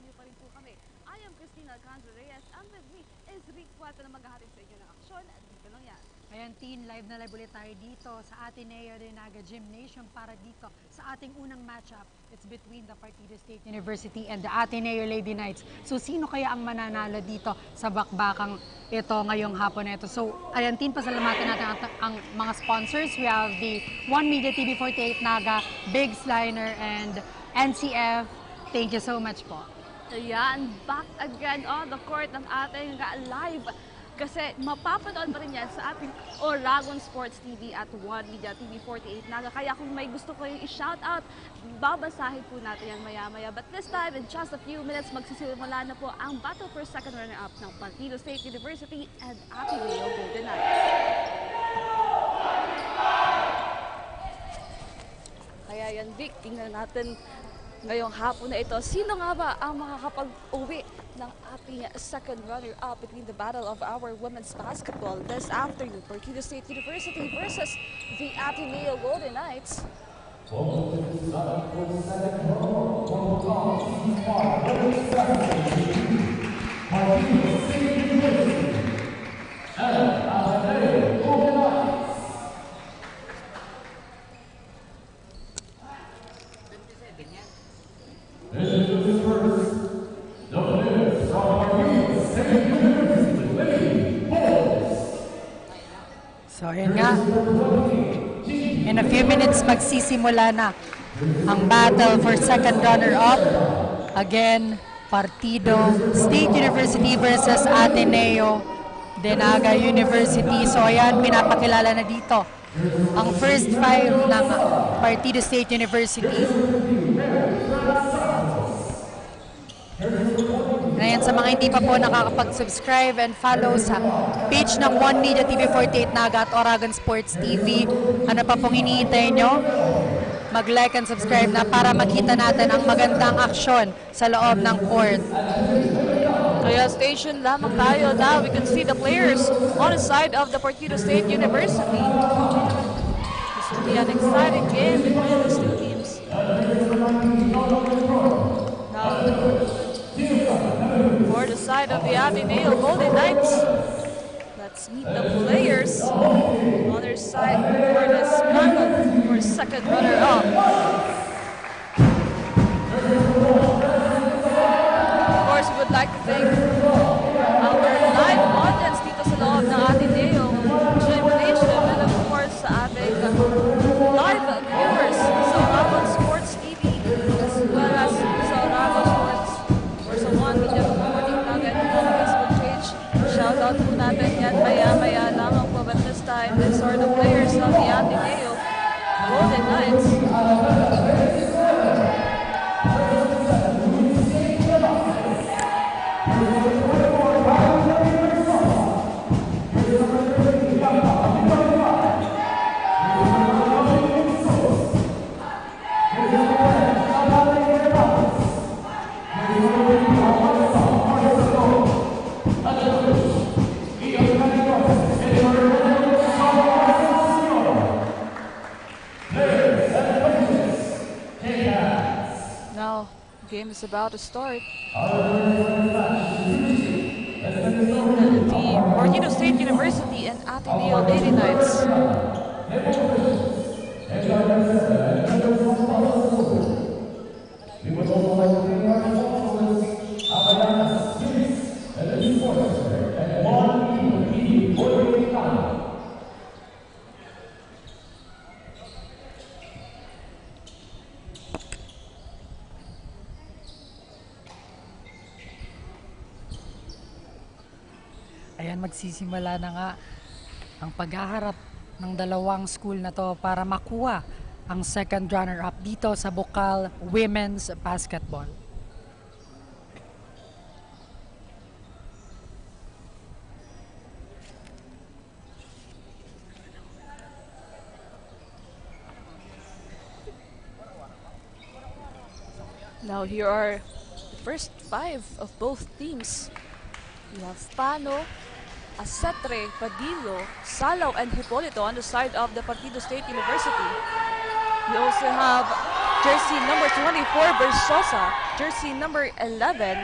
niyo pa rin po kami. I am Christina Alcantara Reyes, and with me is Rick Cuata na maghahatid sa inyo ng aksyon at dito lang yan. Ayan, teen, live na live ulit tayo dito sa Ateneo de Naga Gymnasium para dito sa ating unang matchup. It's between the Partido State University and the Ateneo Lady Knights. So, sino kaya ang mananalo dito sa bakbakang ito ngayong hapon na ito? So, ayan, teen, pasalamatan natin ang mga sponsors. We have the One Media TV48 Naga, Biggs Liner, and NCF. Thank you so much po. Ayan, back again on the court ng ating live. Kasi mapapanood pa rin yan sa ating Oragon Sports TV at One Media TV48 Naga. Kaya kung may gusto ko yung i-shoutout, babasahin po natin yan maya-maya. But this time, in just a few minutes, magsisimula na po ang battle for second runner-up ng Partido State University and Ateneo Golden Knights. Kaya yan, Vic, tingnan natin ngayong hapon na ito, sino nga ba ang makakapag-uwi ng ating second runner-up between the battle of our women's basketball this afternoon? Partido State University versus the Ateneo Golden Knights. So, yun nga. In a few minutes, magsisimula na ang battle for second runner-up. Again, Partido State University versus Ateneo de Naga University. So, ayan, pinapakilala na dito ang first five ng Partido State University. Ngayon, sa mga hindi pa po nakakapag-subscribe and follow sa page ng One Media TV48 Naga at Oragon Sports TV, ano pa pong hinihintay nyo? Mag-like and subscribe na para makita natin ang magandang aksyon sa loob ng court. Kaya station lamang tayo. Now we can see the players on the side of the Partido State University. This will be an exciting game between these two teams. Now, for the side of the Ateneo Golden Knights, let's meet the players on their side for this battle for second runner-up. Of course, we would like to thank our live audience dito sa loob ng Ateneo Gymnasium and of course sa ating live viewers sa Oragon Sports TV as well as sa Oragon Sports or sa One Media TV48 Naga and the Facebook page. Shoutout po natin yan maya-maya lamang po, but this time these are the players of the Ateneo Golden Knights. Now, game is about to start. The Partido State University and Ateneo Lady Knights. Ayan, magsisimula na nga ang paghaharap ng dalawang school na to para makuha ang second runner-up dito sa Bukal Women's Basketball. Now here are the first five of both teams. We have Pano, Asetre, Padillo, Salaw, and Hipolito on the side of the Partido State University. We also have jersey number 24, Versosa. Jersey number 11,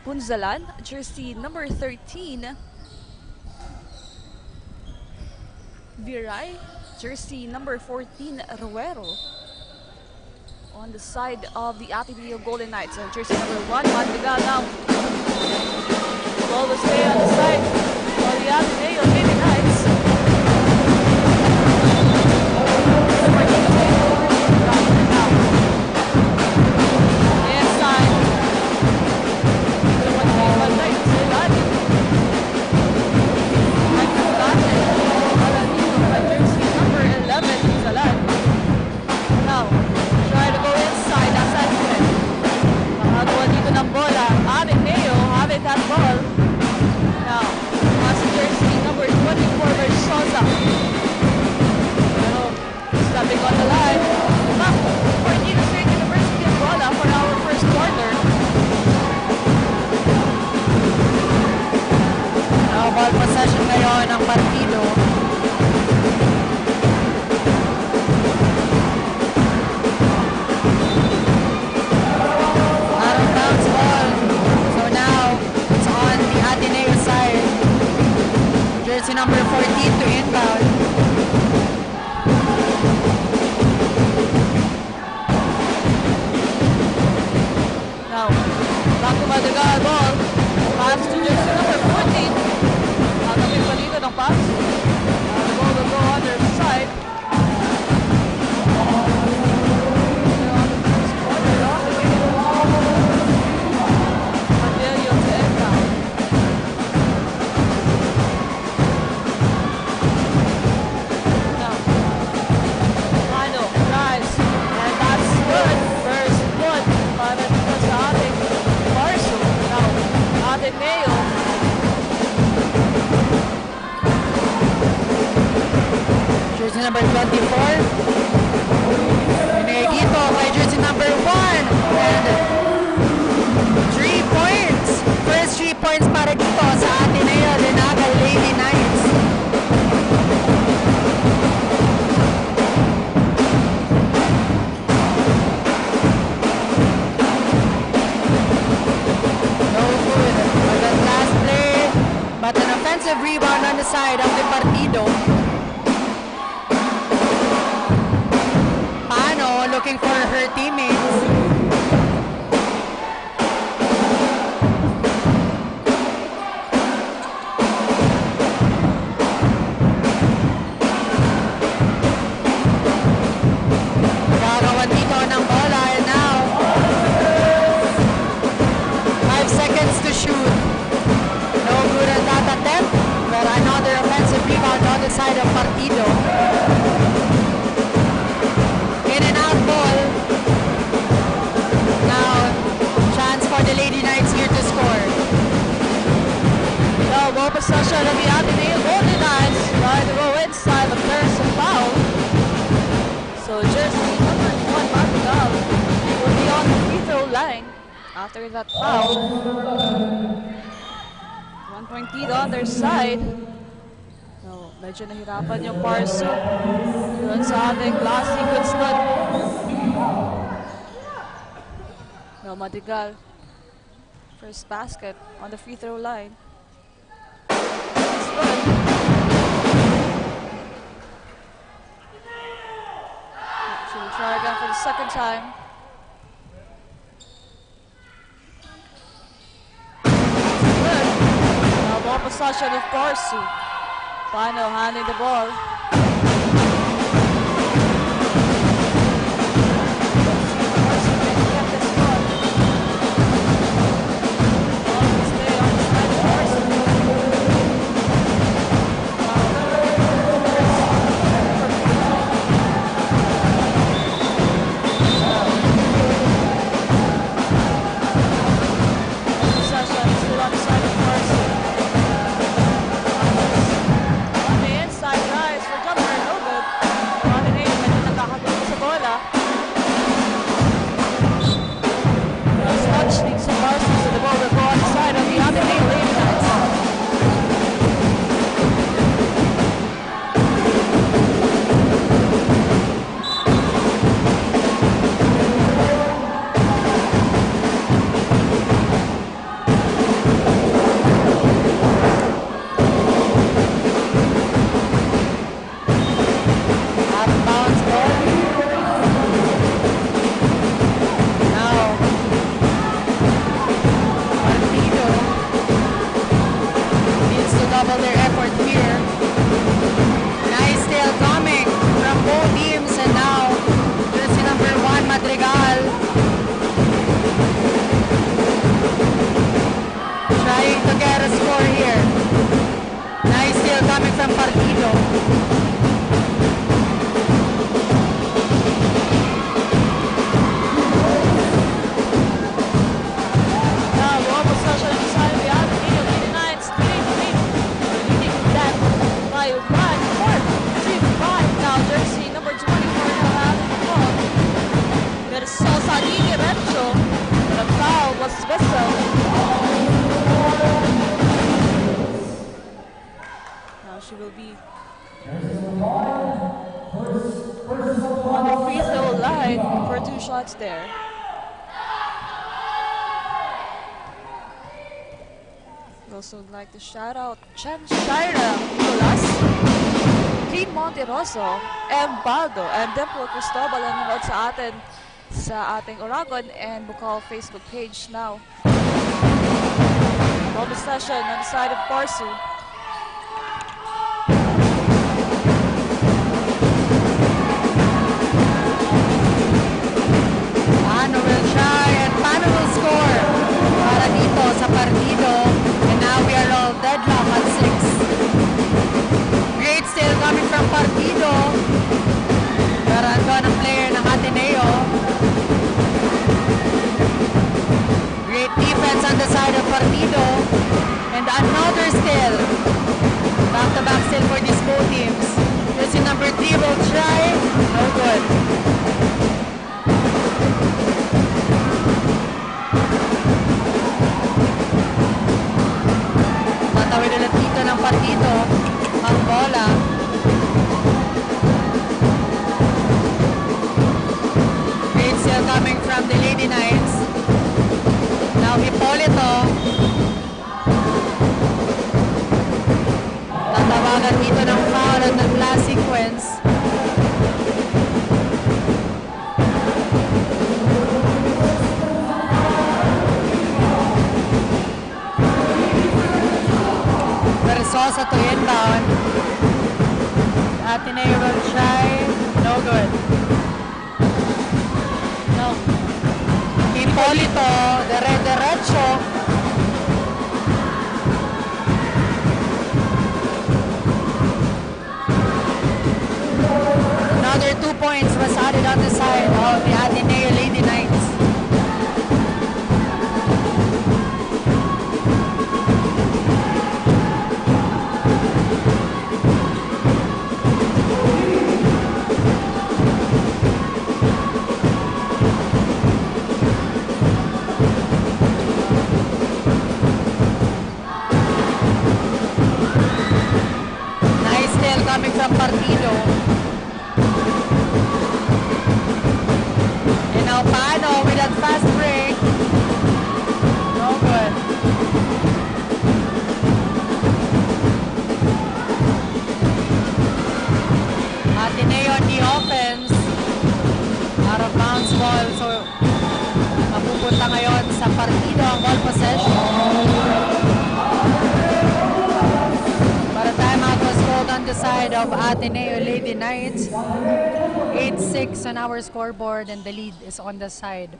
Punzalan. Jersey number 13, Viray. Jersey number 14, Ruero. On the side of the Ateneo Golden Knights, jersey number 1, Madrigal now. Ball will stay on the side of the Ateneo Lady Knights. Inside. Jersey number 11, Zalan. Now, try to go inside. Nasa atin. Makagawa dito ng bola. Ateneo having that ball. Now, nasa jersey number 24, Versosa. Pero, stepping on the line. Back for Partida State University of bola for our first quarter. Now, ball possession ngayon ng partido. Out of bounds ball. So now, it's on the Ateneo side. Jersey number 14 to inbound. Now, back to Madrigal ball. Pass to jersey number 14. Nakapit pa dito ng pass. The ball will go on their side. Mandelio to Edna. Now, Mano drives. And that's good. First one. Para dito sa ating Marso. Now, Ateneo. Jersey number 24. Pinegito kay jersey number 1. And 3 points. First 3 points para dito sa Ateneo Renaga Lady Knights. No good. On that last play, but an offensive rebound on the side of the partido. Pano looking for her teammates. Gagawan dito ng bola and now 5 seconds to shoot. No good at that attempt, but another offensive rebound on the side of partido. In and out ball. Now, chance for the Lady Knights here to score. Now, ball possession of the Ateneo Golden Knights. Trying to go inside, but there's a foul. So, jersey number 1, Madrigal, will be on the free throw line after that foul. 1 point lead on their side. So, medyo nahirapan yung Parso. Doon sa ating last sequence nun. Now, Madrigal, first basket on the free throw line. That's good. She will try again for the second time. Good. Now, ball possession of Parso. Pano handling the ball. On the inside, guys. she will be on the free throw line for 2 shots there. We also would like to shout out Chen Shaira Nicolas, Kate Monteroso, M. Baldo, and Dimple Cristobal na nanonood sa atin sa ating Oragon and Bukal Facebook page now. Ball possession on the side of Parsu. Pano will try and Pano will score para dito sa partido. And now we are all deadlock at 6. Great steal coming from partido. Pero andun ang player ng Ateneo. Great defense on the side of partido. And another steal. Back-to-back steal for these both teams. Jersey number 3 will try. No good. Tatawid ulit dito ng partido ang bola. Great steal coming from the Lady Knights. Now Hipolito. Tatawagan dito ng foul at ng last sequence. Versosa to inbound. Ateneo will try. No good. No. Hipolito, derecho. Another 2 points was added on the side of the Ateneo Lady Knights. Nice steal coming from Partido. And now Pano with that fast break. No good. Ateneo on the offense. Out of bounds ball. So, mapupunta ngayon sa Partido ang ball possession. But a timeout was called on the side of Ateneo Lady Knights. 8-6 on our scoreboard and the lead is on the side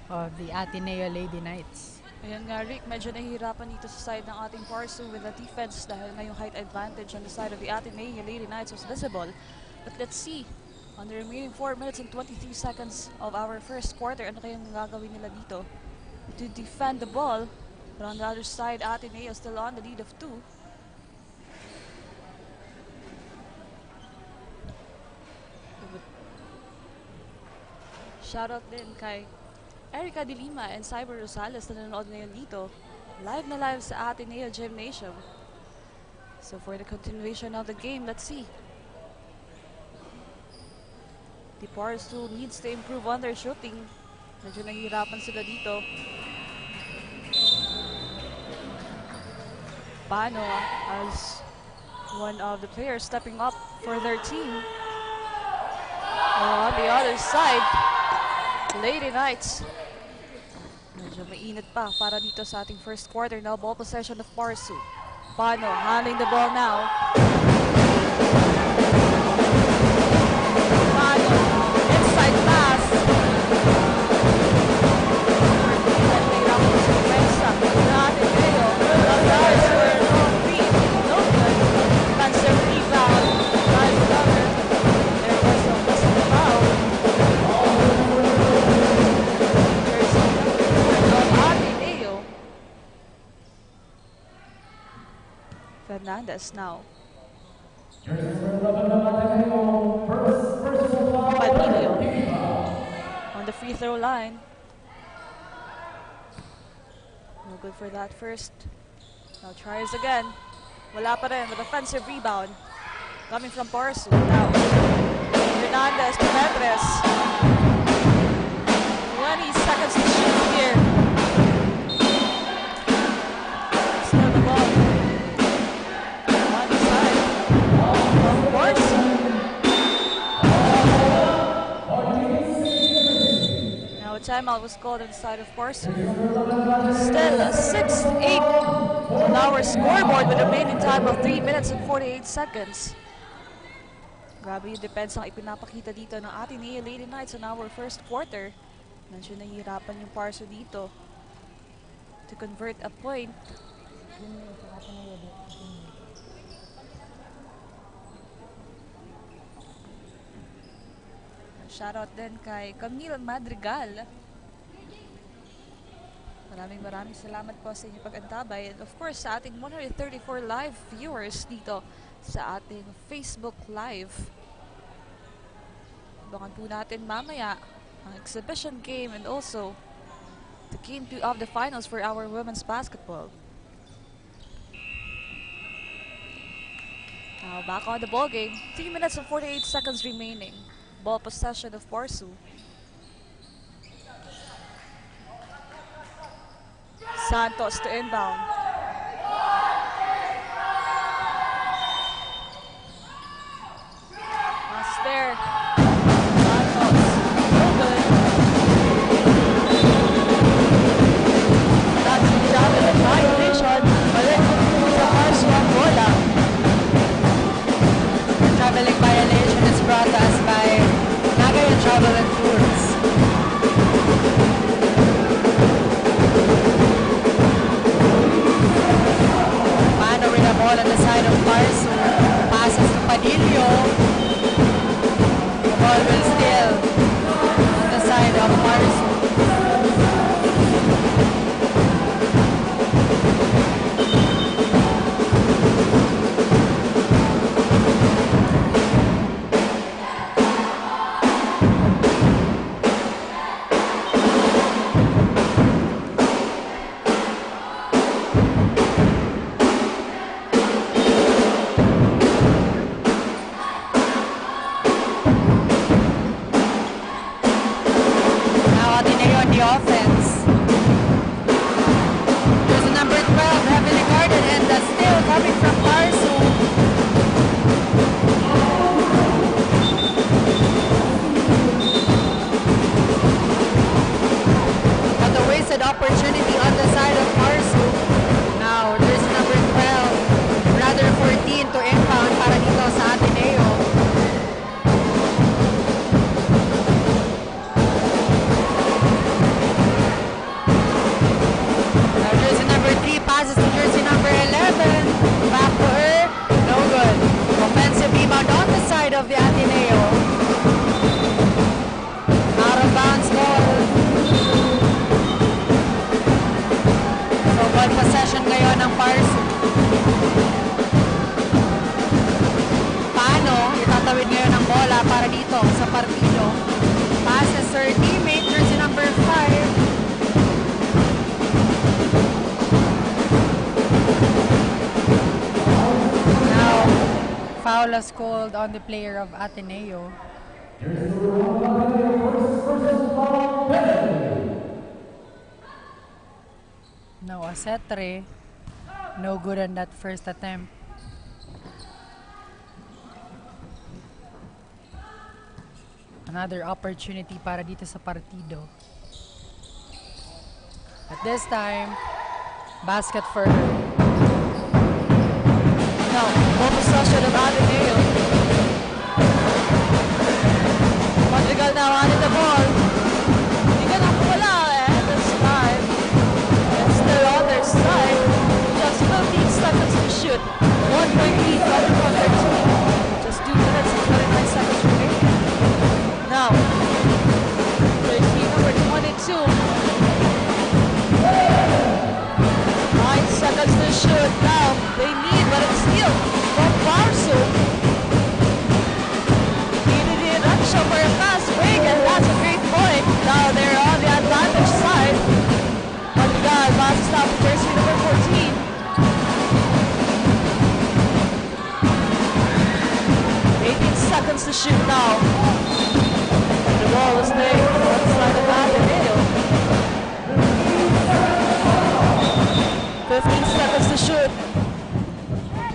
of the Ateneo Lady Knights. Ayan nga, Rick, medyo nahihirapan dito sa side ng ating Parsu with the defense dahil na yung height advantage on the side of the Ateneo Lady Knights was visible. But let's see, on the remaining 4 minutes and 23 seconds of our first quarter, ano kayang gagawin nila dito to defend the ball? But on the other side, Ateneo still on the lead of 2. Shoutout din kay Erica De Lima and Cyber Rosales na nanonood ngayon dito. Live na live sa Ateneo Gymnasium. So for the continuation of the game, let's see. The Parsu needs to improve on their shooting. Medyo nahihirapan sila dito. Pano as one of the players stepping up for their team. On the other side, Lady Knights. Medyo mainit pa para dito sa ating first quarter. Now ball possession of Parsu. Pano handling the ball now. Pano, inside pass. Fernandez now. Padillo on the free throw line. No good for that first. Now tries again. Wala pa rin with offensive rebound coming from Parsu. Now, Hernandez to Petres. 20 seconds to shoot here. Still the ball. On the side of Parsu. Now a timeout was called on the side of Parsu. Still 6-8 on our scoreboard with a remaining time of 3 minutes and 48 seconds. Grabe yung depensa ang ipinapakita dito ng Ateneo Lady Knights in our first quarter. Medyo nahihirapan yung Parsu dito to convert a point. Shoutout din kay Camille Madrigal. Maraming salamat po sa inyong pag-antabay. And of course, sa ating 134 live viewers dito sa ating Facebook Live. Abangan po natin mamaya ang exhibition game and also the game 2 of the finals for our women's basketball. Now back on the ball game. 3 minutes and 48 seconds remaining. Ball possession of Parsu. Santos to inbound. Pass there. Santos. No good. That's the traveling violation. Balik sa Parsu ang bola. The traveling violation is brought to us by Nagayan Travel and Tours. Mano with the ball on the side of Parsu. Passes to Padillo. The ball will still on the side of Parsu. Of the Ateneo. Out of bounds ball. So ball possession ngayon ng Parsu. Paano itatawid ngayon ang bola para dito sa partido? Passes her teammate, jersey number 5. Foul is called on the player of Ateneo. No, Acetre. No good on that first attempt. Another opportunity para dito sa partido. At this time, basket for her. Now, ball possession of Ateneo. Madrigal now on the ball. Hindi ka na wala this time. It's still on their side. Just 15 seconds to shoot. 1-point lead coming from their team. Just 2 minutes and 29 seconds remaining. Now, their team number 22. 9 seconds to shoot. Now, they need, but it's still from Parsu. Needed it, for a fast break, and that's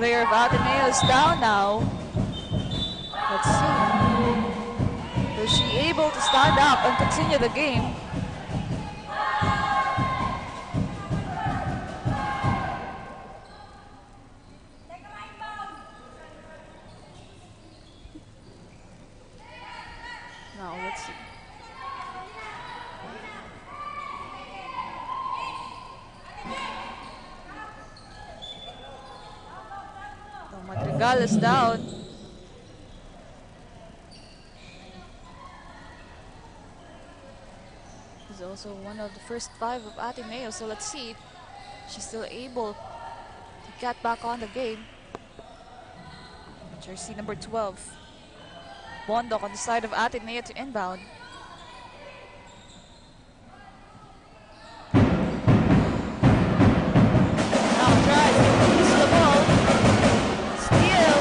player of Ateneo is down now. Let's see. Was she able to stand up and continue the game? Now, let's see. Madrigal is down. He's also one of the first 5 of Ateneo, so let's see if she's still able to get back on the game. Jersey number 12. Bondok on the side of Ateneo to inbound. Now tries to use the ball. Steal.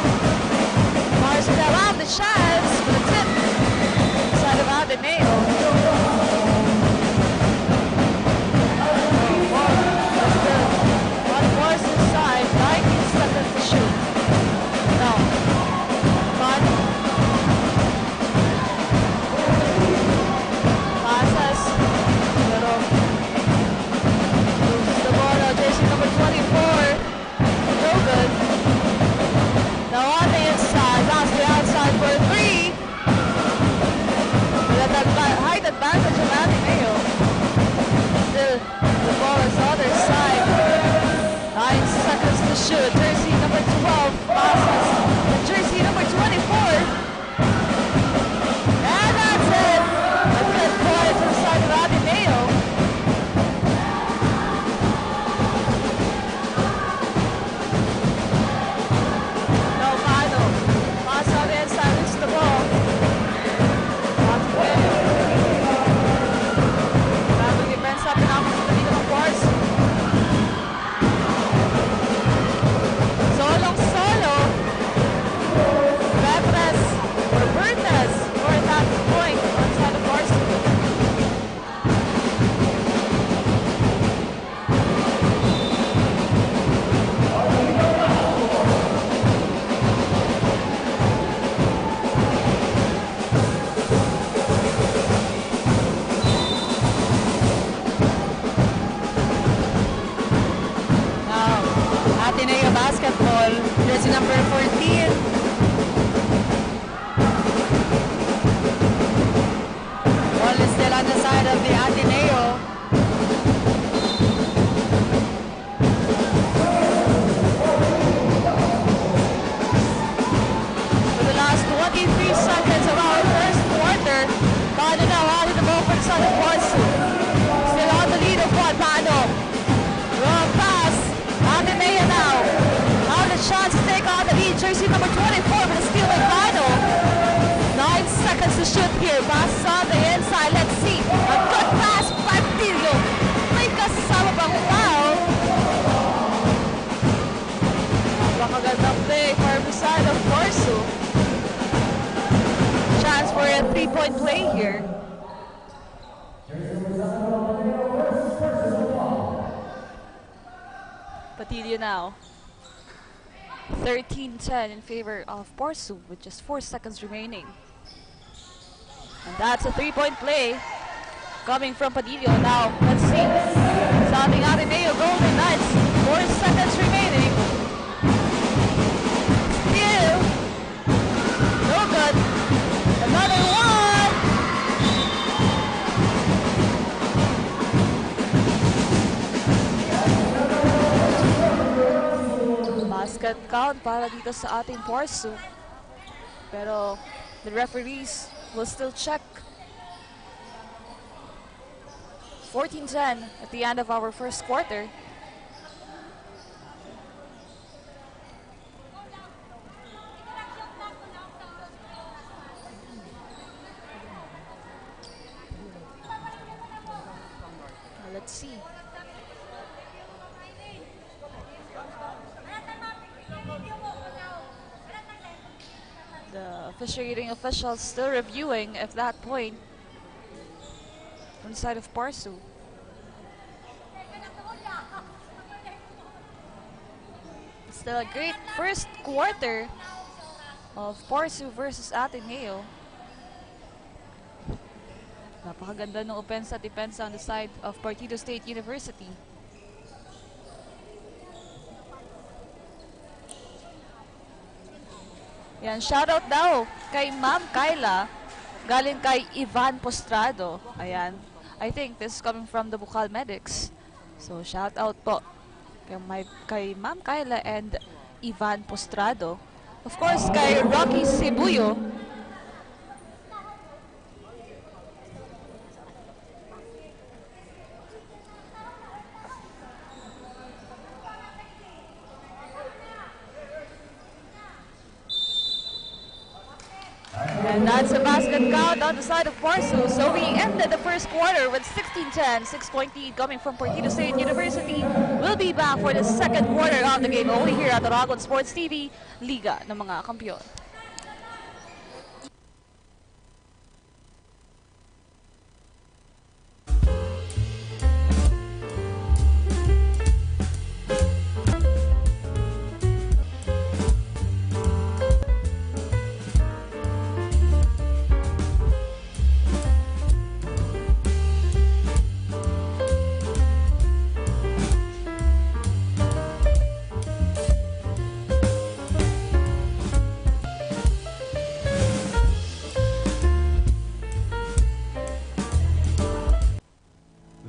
Marcel around the chance for the tip. Side of Ateneo. On Morris's side, 19 seconds to shoot. Now, Con passes, pero loses the ball now. Jersey number 24, no good. Now on the inside, pass the outside for 3. With that height advantage of Ateneo. Still, the ball is on their side. 9 seconds to shoot. Jersey number 12 passes. And jersey number 24. And that's it. A good point to the side of Ateneo. No final. Pass on the inside, loses the ball. Ateneo. Grabe defense up and up sa dito ng Force. Solo. Betres or Bertes for that point on side of Varsity. Now, Ateneo basketball, jersey number 14. Ball is still on the side of the Ateneo. For the last 23 seconds of our first quarter, Pano now added the ball for the side of Warsu. Still on the lead of one, Pano. Wrong pass. Ateneo now. Now the chance to take on the lead. Jersey number 24 with a steal by Pano. 9 seconds to shoot here. Pass on the inside. Let's see. A good pass by Pillo. May kasama pang foul. Napakagandang play for the side of Warsu. Chance for a 3-point play here. Patillo now. 13-10 in favor of Porsu with just 4 seconds remaining. And that's a 3-point play coming from Padillo. Now, let's see. Starting Ateneo Golden Knights. 4 seconds remaining. Steal. No good. Another one. Basket count para dito sa ating Porsu. Pero the referees will still check. 14-10 at the end of our first quarter. Let's see. The officiating officials still reviewing if that point on the side of Porsu. Still a great first quarter of Parsu versus Ateneo. Napakaganda ng offense at defense on the side of Partido State University. Yan, shoutout daw kay Ma'am Kyla, galing kay Ivan Postrado. Ayan, I think this is coming from the Bukal Medics. So, shoutout po kay Ma'am Kyla and Ivan Postrado. Of course, kay Rocky Sibuyo. And that's a basket count on the side of Parsu. So we ended the first quarter with 16-10, 6-point lead coming from Partido State University. We'll be back for the second quarter of the game only here at Aragon Sports TV, Liga ng mga Kampiyon.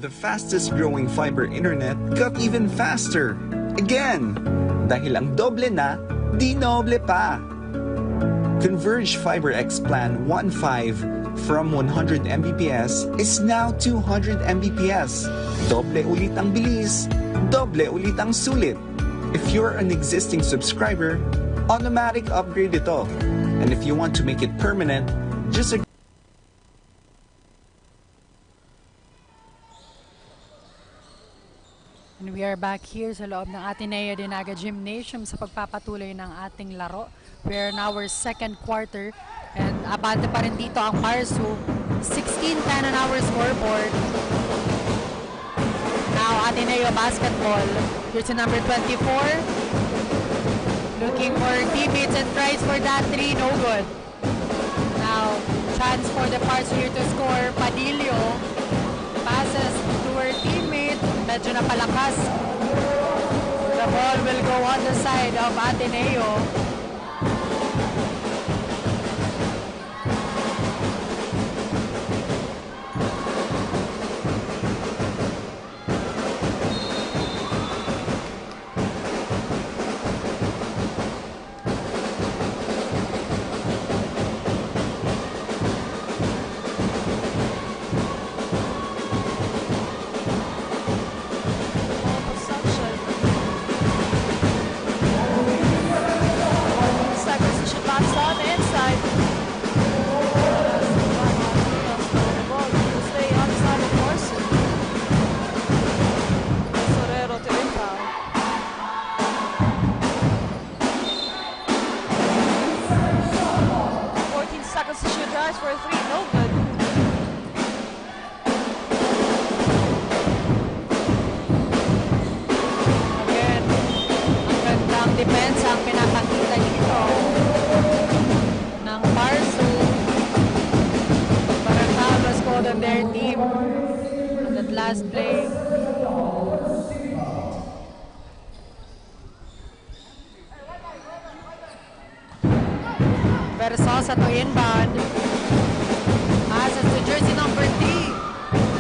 The fastest growing fiber internet got even faster. Again! Dahil ang doble na, di noble pa. Converge FiberX Plan 1.5 from 100 Mbps is now 200 Mbps. Doble ulit ang bilis, doble ulit ang sulit. If you're an existing subscriber, automatic upgrade ito. And if you want to make it permanent, just And we are back here sa loob ng Ateneo de Naga Gymnasium sa pagpapatuloy ng ating laro. We are in our second quarter and abante pa rin dito ang Parsu. 16-10 on our scoreboard. Now Ateneo basketball. Here's to number 24. Looking for teammates and tries for that three, no good. Now chance for the Parsu here to score. Padillo passes to her teammate. Medyo napalakas. The ball will go on the side of Ateneo. Versosa to inbound. Passes to jersey number 3.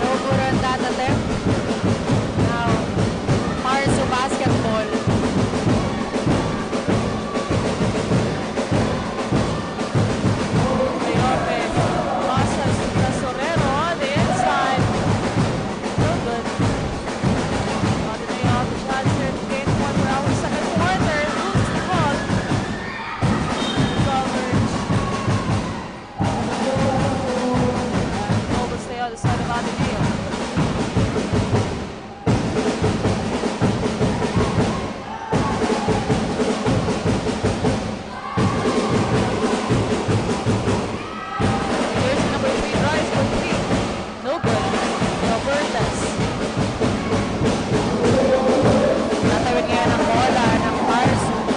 No good on that attempt. Now, Parsu basketball. Ayope passes to Sorero on the inside. No good. Ateneo have the chance here to gain one for our second quarter. Loses the ball. Stay on the side of Ateneo. Here's number 3, drives for 3. No good. Robertas. Natawid ngayon ang bola ng Parsu.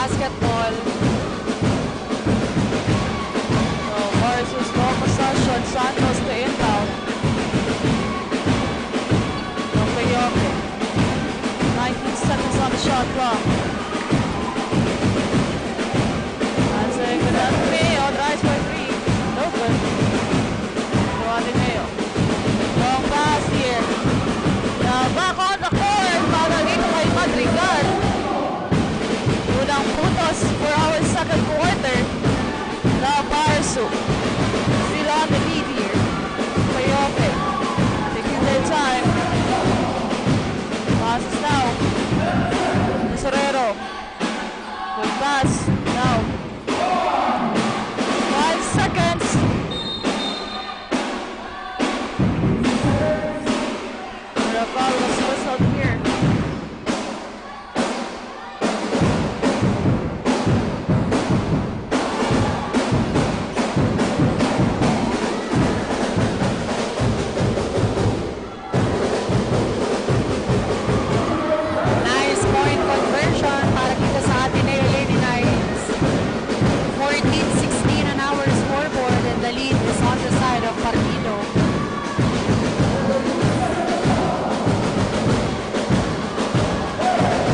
basketball. So, Barsu's ball possession. Santos to inbound. Yoke. 19 seconds on the shot clock. Passing with Ateneo. Drives for three. No good. To Ateneo. Long pass here. Now back on the court. Para dito kay Madrigal. Unang putos for our second quarter. Now Barsu. Still on the lead here. Yoke. Taking their time. Passes now. Tesorero. Good pass. Now. 5 seconds. The foul was whistled here. Nice point conversion para dito sa Ateneo Lady Knights. 14-16 on our scoreboard and the lead is on the side of Partido.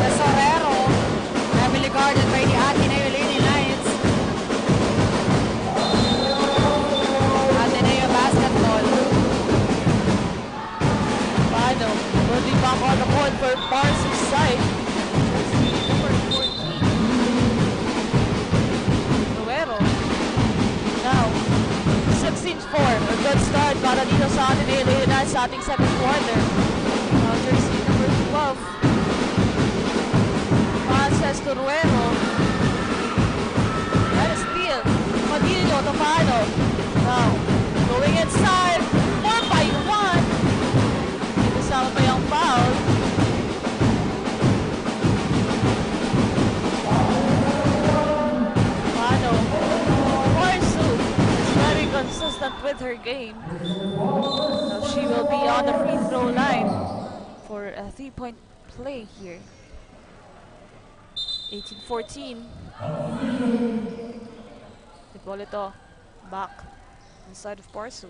Tesorero, heavily guarded by the Ateneo Lady Knights. Ateneo basketball. Pano. Running back on the court for Barsu's side. Number 14. Nuero. Now. 16-4. A good start para dito sa Ateneo Lady Knights sa ating second quarter. Now jersey number 12. Passes to Nuero. And a steal. Padillo to Pano. Now. Going inside. 4 by 1. Kasama pa yung foul. Mano. Barsu is very consistent with her game. So she will be on the free throw line for a 3-point play here. 18-14. Hipolito back inside of Barsu.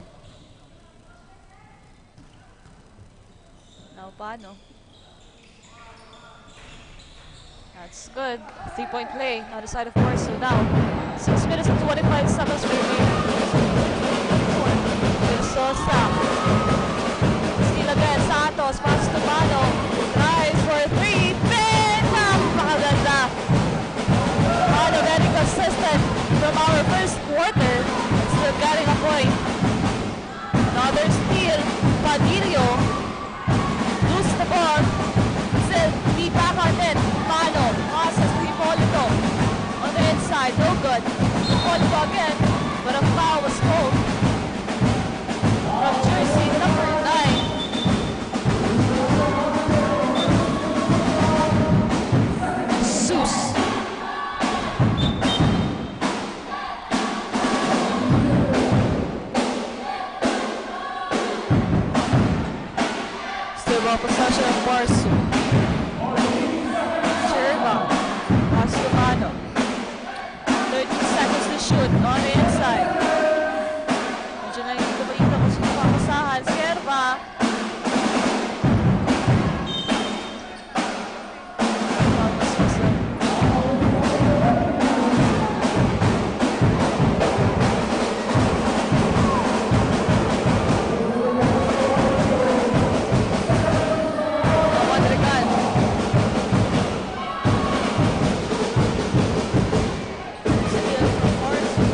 Now Pano. That's good. 3-point play on the side of Barsu. Now 6 minutes and 25 seconds remaining. With Sosa. Steal again. Santos. Passes to Pano. Tries for 3. Pin! Napakaganda. Pano very consistent from our first quarter. Still getting a point. Another steal. Padillo. Lose the ball. Still be back on it. Mano. Passes to Hipolito. On the inside. No good. Hipolito again. But a foul was called. From jersey number 9. Sus. Still ball possession of Barsu. Cherba. Pass to Mano. 13 seconds to shoot on the inside. Medyo na hindi ko makita kung sino papasahan. Cherba. Madrigal. Steal from Barsu.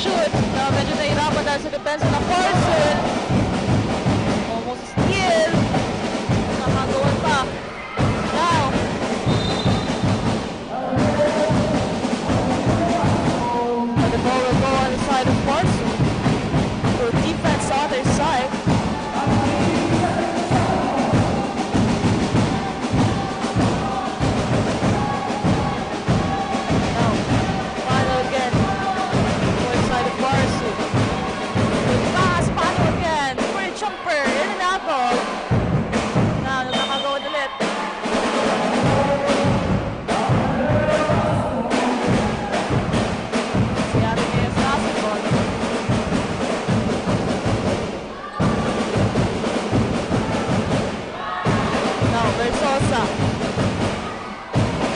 shoot. Medyo nahirapan dahil sa depensa ng Parson. Almost a steal. Nakagawan pa. Now. And the ball will go on the side of Parson. So defense on their side.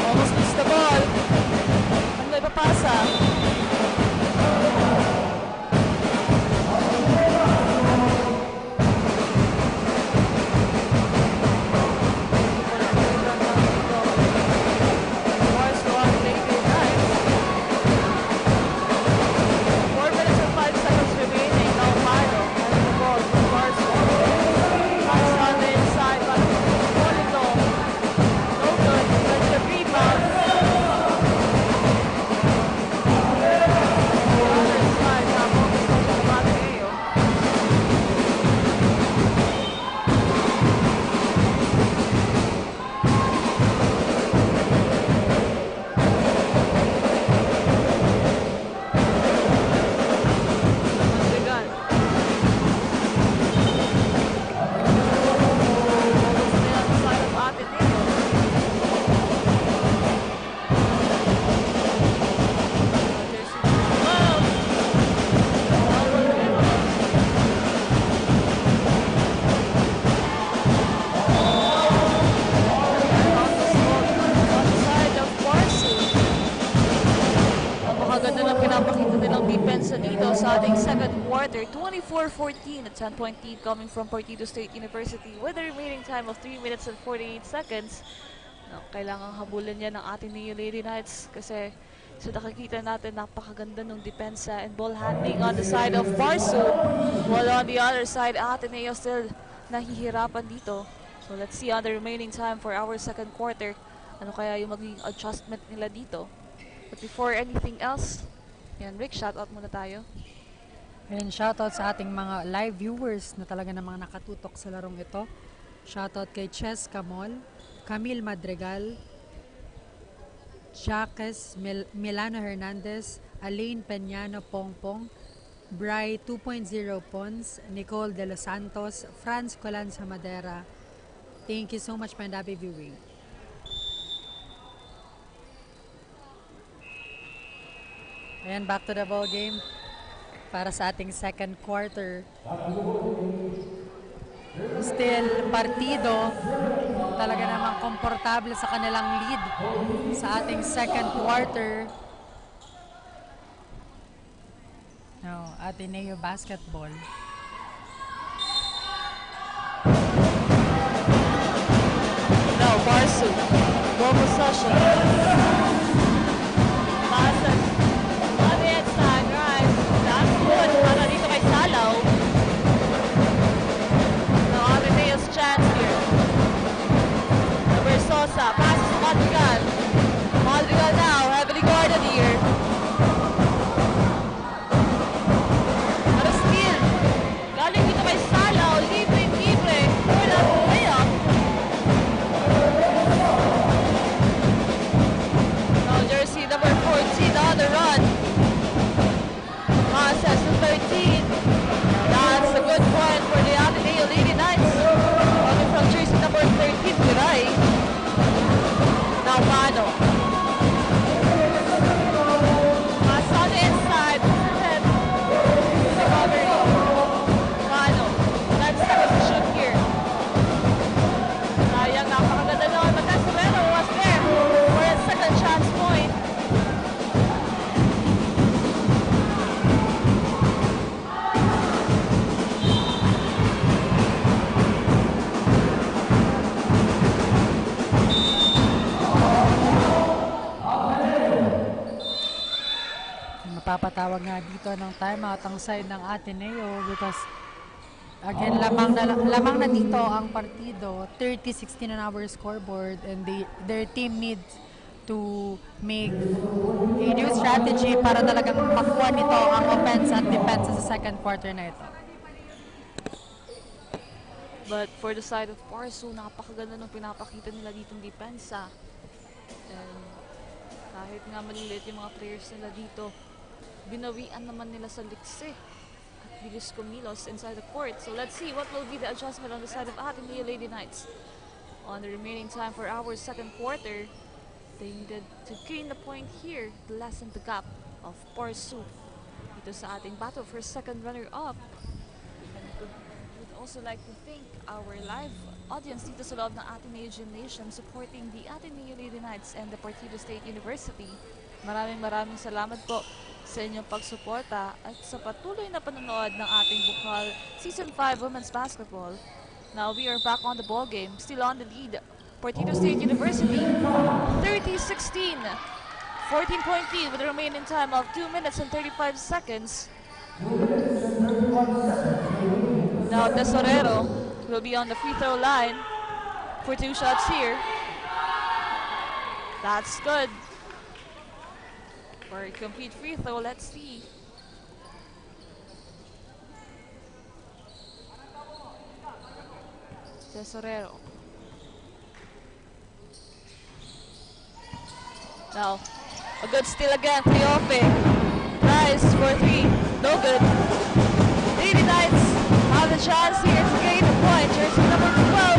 Almost missed the ball. Ano may papasa? Dito sa ating second quarter, 24-14, a 10-point lead coming from Partido State University with a remaining time of 3 minutes and 48 seconds. No, kailangang habulan niya ng ating Neo Lady Knights kasi sa nakikita natin napakaganda ng depensa and ball handling on the side of Barsu, while on the other side Ateneo still nahihirapan dito. So let's see on the remaining time for our second quarter, ano kaya yung magiging adjustment nila dito. But before anything else, yan, Rick, shoutout muna tayo. And shoutout sa ating mga live viewers na talaga namang nakatutok sa larong ito. Shoutout kay Ches Camol, Camille Madrigal, Jacques Milano Hernandez, Alain Peñano Pongpong, Bry 2.0 Pons, Nicole De Los Santos, Franz Colanza Madera. Thank you so much, Pandabi viewing. Ayan, back to the ball game para sa ating second quarter. Still, partido talaga namang komportable sa kanilang lead sa ating second quarter. No, Ateneo basketball. Now, Barsu, ball possession. Passes. Para dito kay Salaw. Now, Ateneo's chance here. Versosa, passes to Madrigal. Madrigal now, heavily guarded here. What a steal. Galing dito kay Salaw, libre. For that layup. Mapapatawag nga dito ng timeout ang side ng Ateneo because again, lamang na dito ang partido. 30-16 on our scoreboard and their team needs to make a new strategy para talagang makuha nito ang offense at defense sa second quarter na ito. But for the side of Parsu, napakaganda ng pinapakita nila ditong depensa. And kahit nga maliliit yung mga players nila dito, binawian naman nila sa likse at bilis kumilos inside the court. So let's see what will be the adjustment on the side of Ateneo Lady Knights. On the remaining time for our second quarter, they needed to gain the point here to lessen the gap of Parsu dito sa ating battle for second runner-up. We'd also like to thank our live audience dito sa loob ng Ateneo Gymnasium supporting the Ateneo Lady Knights and the Partido State University. Maraming salamat po sa inyong pagsuporta at sa patuloy na panonood ng ating Bukal Season 5 Women's Basketball. Now we are back on the ball game, still on the lead. Partido State University, 30-16. 14-point lead with a remaining time of 2 minutes and 35 seconds. Now Tesorero will be on the free throw line for 2 shots here. That's good. For a complete free throw, let's see. Tesorero. Now, a good steal again, Cleofe. Nice for 3, no good. Lady Knights have the chance here to gain a point. Jersey number 12.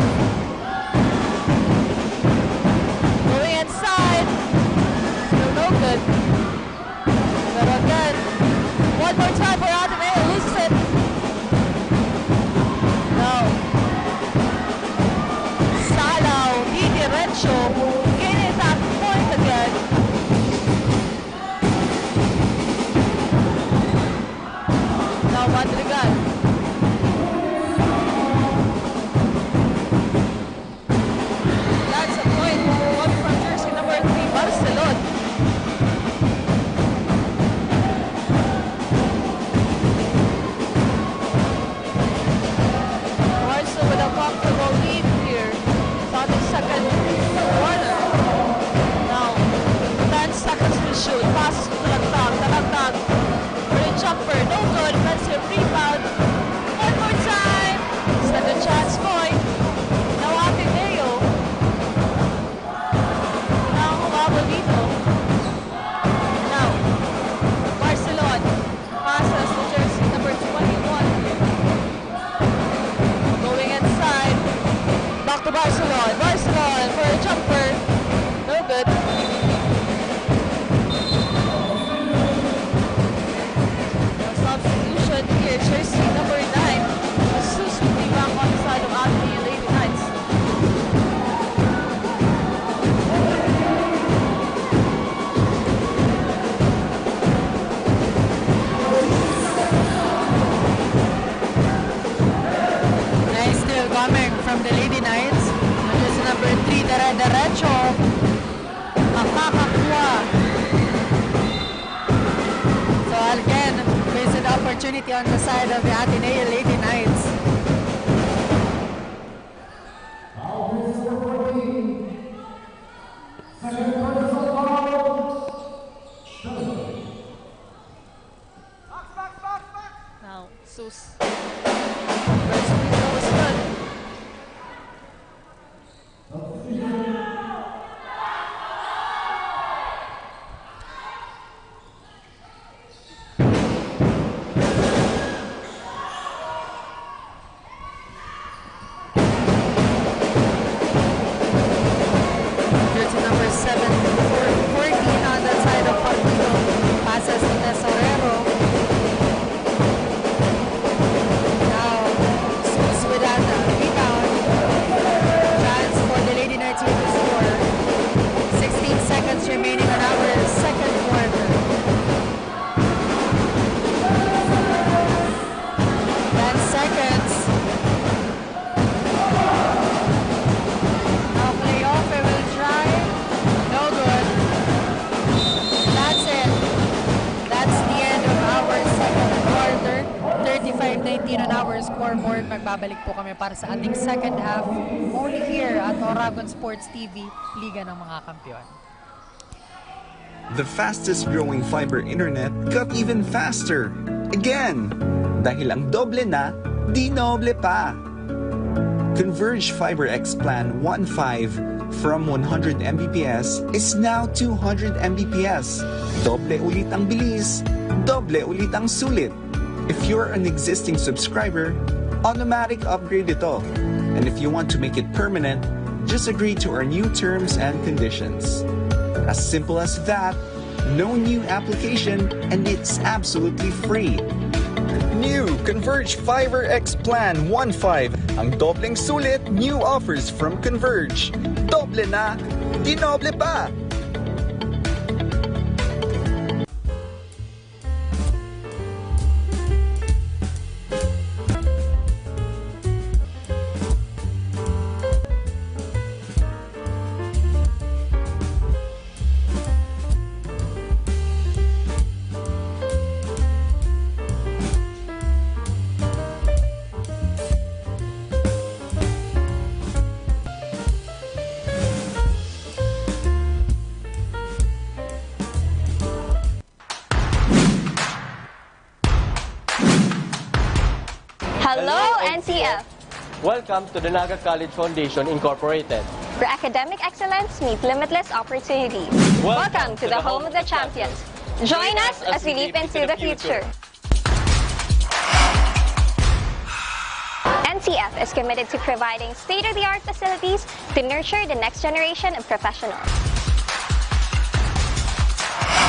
Going inside, still no good. But again, one more time for Ateneo, loses it. Now, Salao, Di Diretso, gaining that point again. Now Madrigal. That's a point, one from jersey number 3, Barcelona. Barca with a comfortable lead here. It's on the second quarter. Now, 10 seconds to shoot. Passes to Talagtag. For a jumper, no good. Offensive rebound. One more time. Second chance point. Now Ateneo. Now humabol dito. Now, Barcelona. Passes to jersey number 21 here. Going inside. Back to Barcelona. Barcelona for a jumper. No good. No substitution here. Jersey number 9. Jesus will be back on the side of Ateneo Lady Knights. Nice steal coming from the Lady Knights. Jersey number 3, Derecho. Makakakuha. So again, there's an opportunity on the side of the Ateneo Lady Knights. Now, Sus. First free throw was good. Jersey number 7, 14 on the side of Partido. Passes to Tesorero. 5:19 on our scoreboard. Magbabalik po kami para sa ating second half only here at Oragon Sports TV, Liga ng mga Kampiyon. The fastest growing fiber internet got even faster. Again, dahil ang doble na, di noble pa. Converge Fiber X Plan 1.5 from 100 Mbps is now 200 Mbps. Doble ulit ang bilis, doble ulit ang sulit. If you're an existing subscriber, automatic upgrade ito. And if you want to make it permanent, just agree to our new terms and conditions. As simple as that, no new application, and it's absolutely free. New Converge Fiber X Plan 1.5. Ang dobleng sulit, new offers from Converge. Doble na, di noble pa! Hello, NCF! Welcome to the Naga College Foundation Incorporated. Where academic excellence meets limitless opportunities. Welcome to the home of the champions. Join us as we leap into the future. NCF is committed to providing state-of-the-art facilities to nurture the next generation of professionals.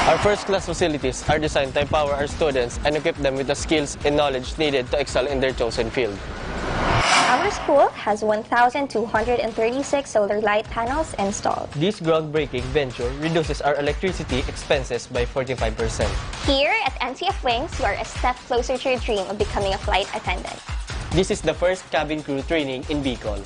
Our first-class facilities are designed to empower our students and equip them with the skills and knowledge needed to excel in their chosen field. Our school has 1,236 solar light panels installed. This groundbreaking venture reduces our electricity expenses by 45%. Here at NCF Wings, you are a step closer to your dream of becoming a flight attendant. This is the first cabin crew training in Bicol.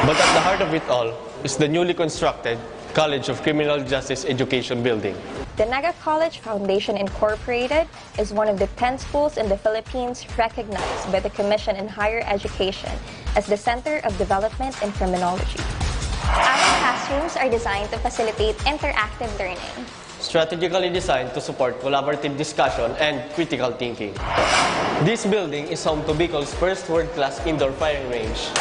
But at the heart of it all is the newly constructed College of Criminal Justice Education building. The Naga College Foundation Incorporated is one of the 10 schools in the Philippines recognized by the Commission in Higher Education as the Center of Development in Criminology. Our classrooms are designed to facilitate interactive learning, Strategically designed to support collaborative discussion and critical thinking. This building is home to Bicol's first world-class indoor firing range,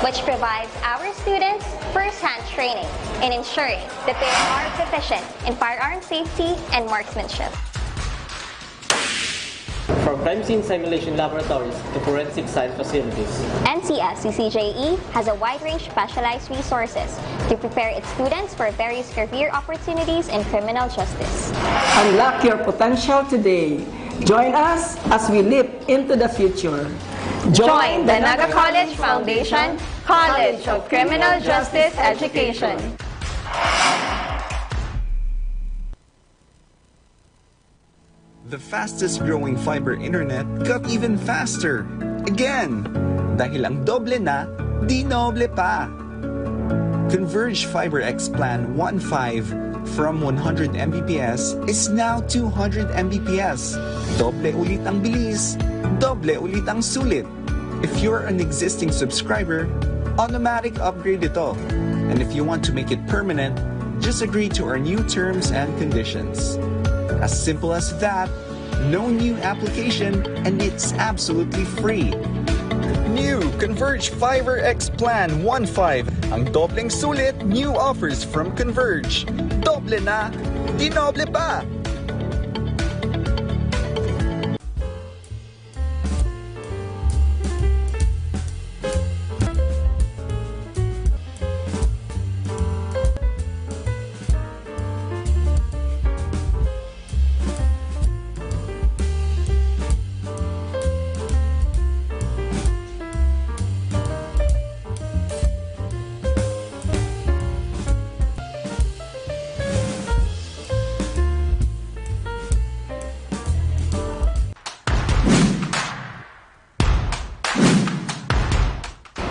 which provides our students first-hand training in ensuring that they are proficient in firearm safety and marksmanship. from crime scene simulation laboratories to forensic science facilities. NCS CCJE has a wide range of specialized resources to prepare its students for various career opportunities in criminal justice. Unlock your potential today. Join us as we leap into the future. Join the Naga College Foundation College of Criminal Justice Education. The fastest growing fiber internet got even faster. Again, dahil ang doble na, di noble pa. Converge Fiber X Plan 1.5 from 100 Mbps is now 200 Mbps. Doble ulit ang bilis, doble ulit ang sulit. If you're an existing subscriber, automatic upgrade ito. And if you want to make it permanent, just agree to our new terms and conditions. As simple as that, no new application, and it's absolutely free. New Converge Fiber X Plan 1.5. Ang dobleng sulit, new offers from Converge. Doble na, di noble pa!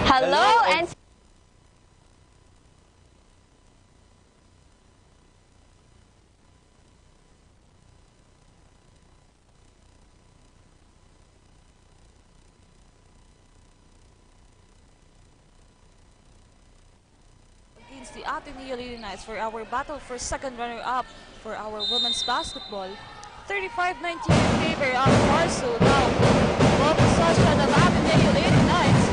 Hello, and is the Ateneo Lady Knights for our battle for second runner-up for our women's basketball. 35-19 in favor of Warsaw. Now, ball possession of Ateneo Lady Knights.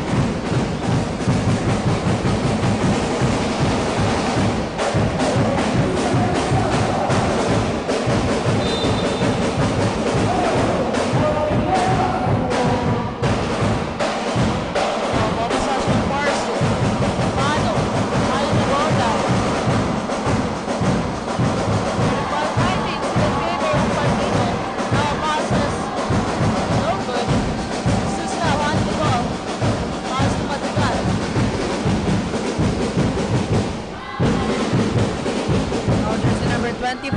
Jersey number 24.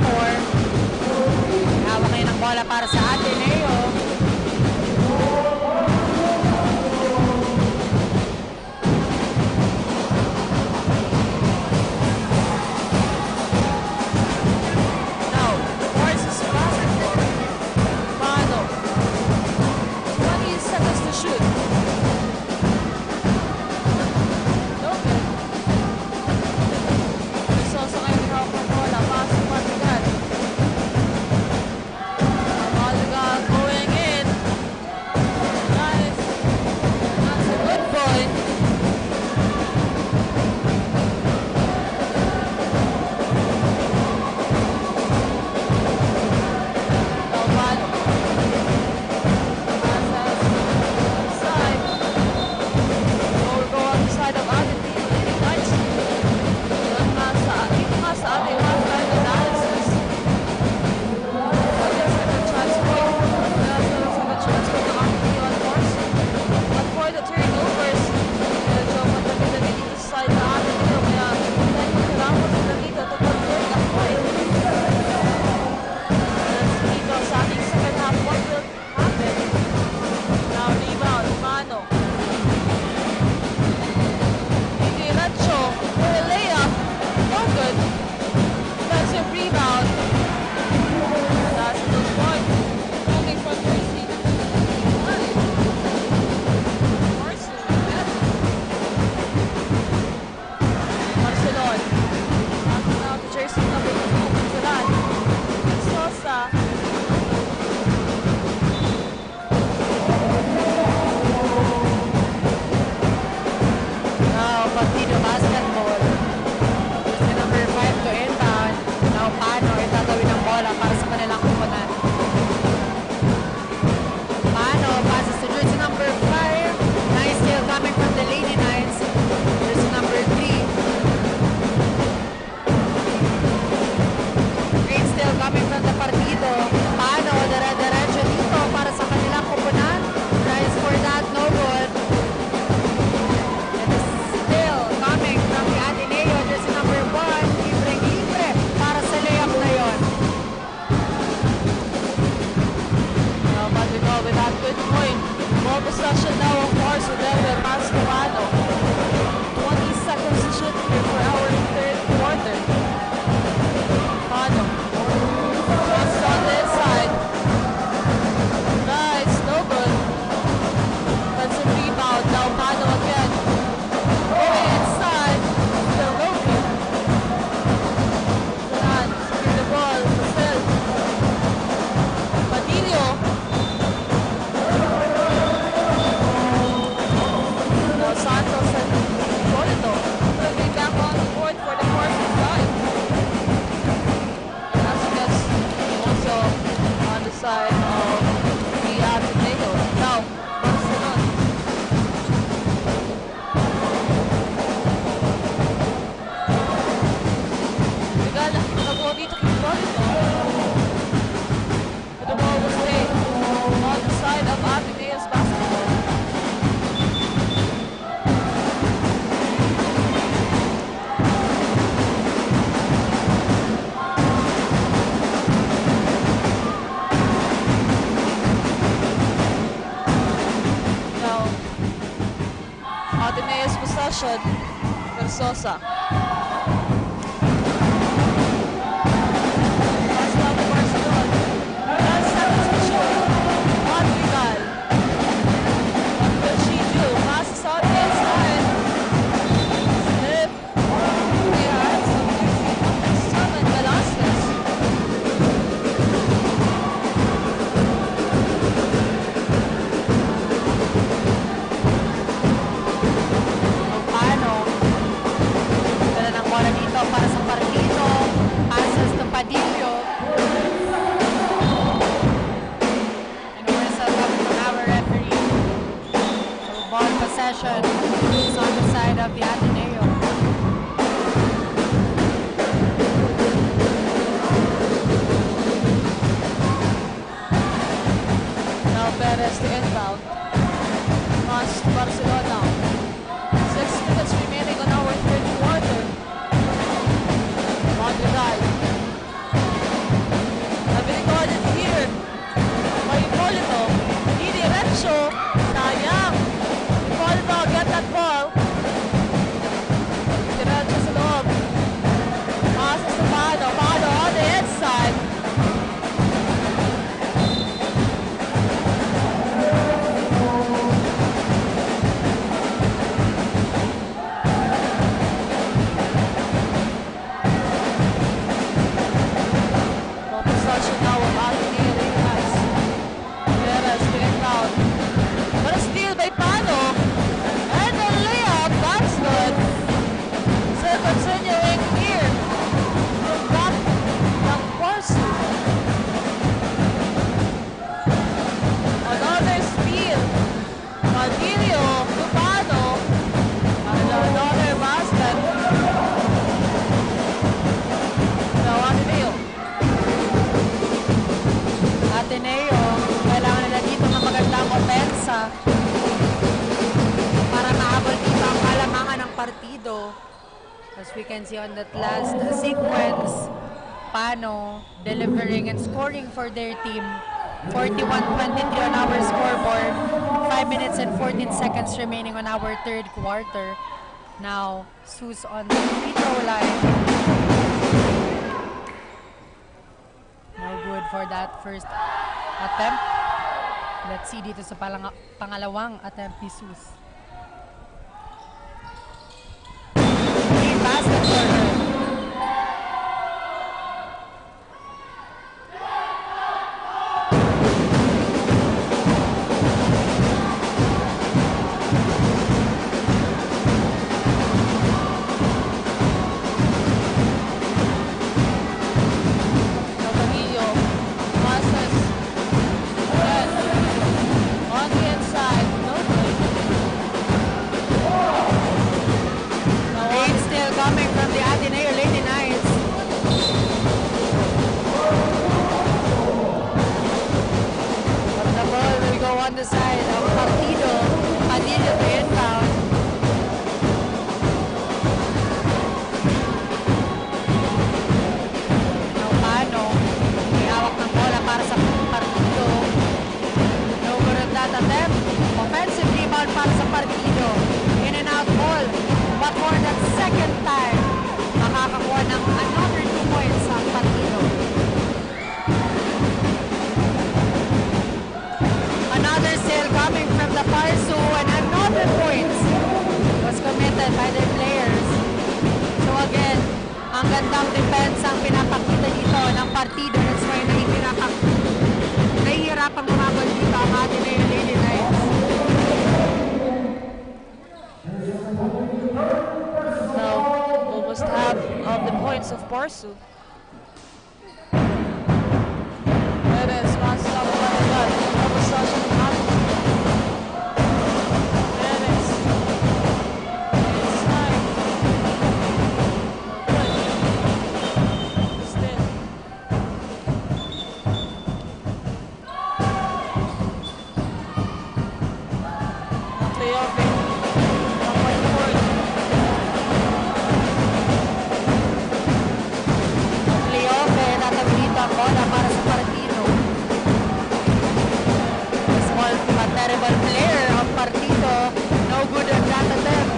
Hawak ngayon ang bola para sa Ateneo. Now, Warsaw basketball. Mano. 20 seconds to shoot. No good. Sosa ngayon hawak ang bola. Pass to Madigan. Madigan going in. Nice. That's a good point. Now, Mano. Side. Go on the side of Ateneo Lady Knights. Dito nga sa ating halftime analysis. Second chance point. Second chance point ng Ateneo, of course. But for the turnovers, medyo madami-dami dito sa side na Ateneo. Kaya kailangan sila dito to convert a point. Dito sa ating second half, what will happen? Now rebound, Mano. Diretso for a layup. No good. Defensive rebound. That's a good point. Moving from Jersey. Marcelon. Now to Jersey number 2. Turan. Sosa. Now, Partido basketball. Jersey number 5 to inbound. Now, Pano ay tatawin ng bola para sa kanilang kupunan. Pano passes to jersey number 5. Nice steal coming from the Lady Knights. Jersey number 3. Great steal coming from the Partido. Pano, dire-diretso dito para sa kanilang kupunan. Tries for that, no good. Still coming from the Ateneo, jersey number 1, libre-libre para sa layup na yon. Now Madrigal with that good point. Ball possession now of Warsaw. Then with Mascovano. 20 seconds to shoot here for our third quarter. Mano. Just on the inside. Nice, no good. That's a rebound. Now Mano again. Going inside. Still no good. Turan, secure the ball. Still. Padillo. Now Santos and Polito will be back on the board for the Warsaw side. Vasquez also on the side of the Ateneo. Now, Barcelona. Bigala, nakabuo dito kay Polito. But the ball will stay on the side of Ateneo's basketball. Now, Ateneo's possession. Versosa. Pass down to Barcelona. 10 seconds to shoot. Madrigal. What will she do? Passes on the inside. Smith. We possession is on the side of the Ateneo. Now Perez to inbound. Pass to Barcelona. 6 minutes remaining on our third quarter. Madrigal. Recorded here by Hipolito. Didi Renzo. Sayang. Hipolito get that ball. Diretso sa loob. Passes to Pano. Pano on the inside. Possession now of Ateneo Leyte. Perez to inbound. But a steal by Pano. And a layup. That's good. So continuing here. Yung back ng Porsu. Another steal. Padillo to Pano. And another basket. Now Ateneo. Ateneo, kailangan nila dito ng magandang opensa para mahabol dito ang kalamangan ng partido. As we can see on that last sequence, Pano delivering and scoring for their team. 41-23 on our scoreboard. 5 minutes and 14 seconds remaining on our third quarter. Now, Sus on the free throw line. No good for that first attempt. Let's see dito sa pangalawang attempt ni Sus. Lead basket for her. Padillo passes. Red. On the inside. No good. Now Lead still coming from the Ateneo Lady Knights. But the ball will go on the side of Partido. Padillo to inbound. Now Pano, may hawak ng bola para sa Partido. No good on that attempt. Offensive rebound para sa Partido. In and out ball. But for that second time, makakakuha ng another 2 points ang Partido. Another steal coming from the Parsu and another points was committed by their players. So again, ang gandang defense ang pinapakita dito ng Partido. That's why nahihirapang umabot dito ang Ateneo Lady Knights. Now, almost half of the points of Porsu. Perez passes up Madrigal. No possession of Ateneo. Perez. Inside. Good. Still. Playoff. Playoff, tatawid dito ang bola para sa Partido. A small but terrible player of Partido. No good on that attempt.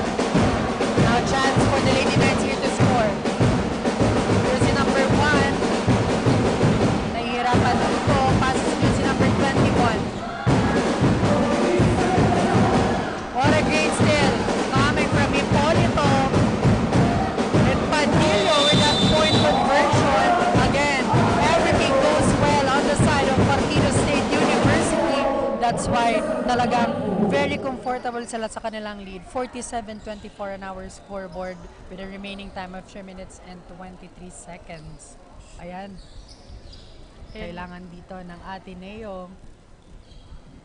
Now chance for the Lady Knights here to score. Jersey number 1. Nahihirapan dito. Passes jersey number 21. What a great steal. Coming from Hipolito. And Padillo with that point conversion. Again, everything goes well on the side of Partido State University. That's why talagang very comfortable sila sa kanilang lead. 47-24 on our scoreboard with a remaining time of 3 minutes and 23 seconds. Ayan. Kailangan dito ng Ateneo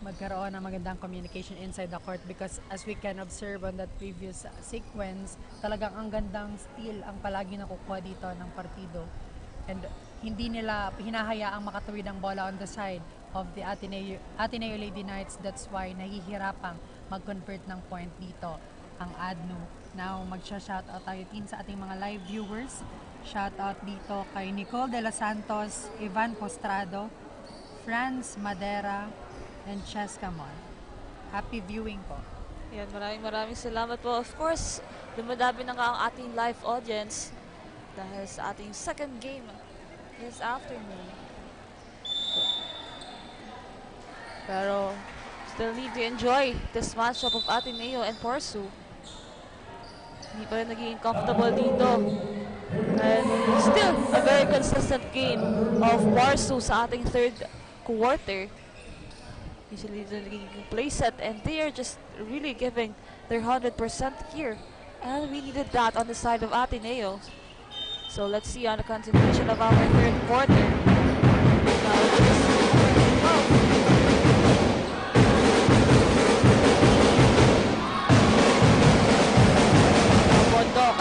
magkaroon ng magandang communication inside the court because as we can observe on that previous sequence, talagang ang gandang steal ang palagi nakukuha dito ng partido. And hindi nila hinahayaang makatuwid ang bola on the side of the Ateneo Lady Knights. That's why nahihirapang mag-convert ng point dito ang ADNU. Now, magsha-shoutout tayo din sa ating mga live viewers. Shoutout dito kay Nicole De Los Santos, Ivan Postrado, Franz Madera, and Cheska Mon. Happy viewing po. Yan, maraming salamat po. Of course, dumadami na nga ang ating live audience dahil sa ating second game this afternoon. Pero still need to enjoy this matchup of Ateneo and Porsu. Hindi pa rin naging comfortable dito. And still a very consistent game of Porsu sa ating third quarter. Usually they're naging play set and they are just really giving their 100% here. And we needed that on the side of Ateneo. So let's see on the continuation of our third quarter. Now, Bondok.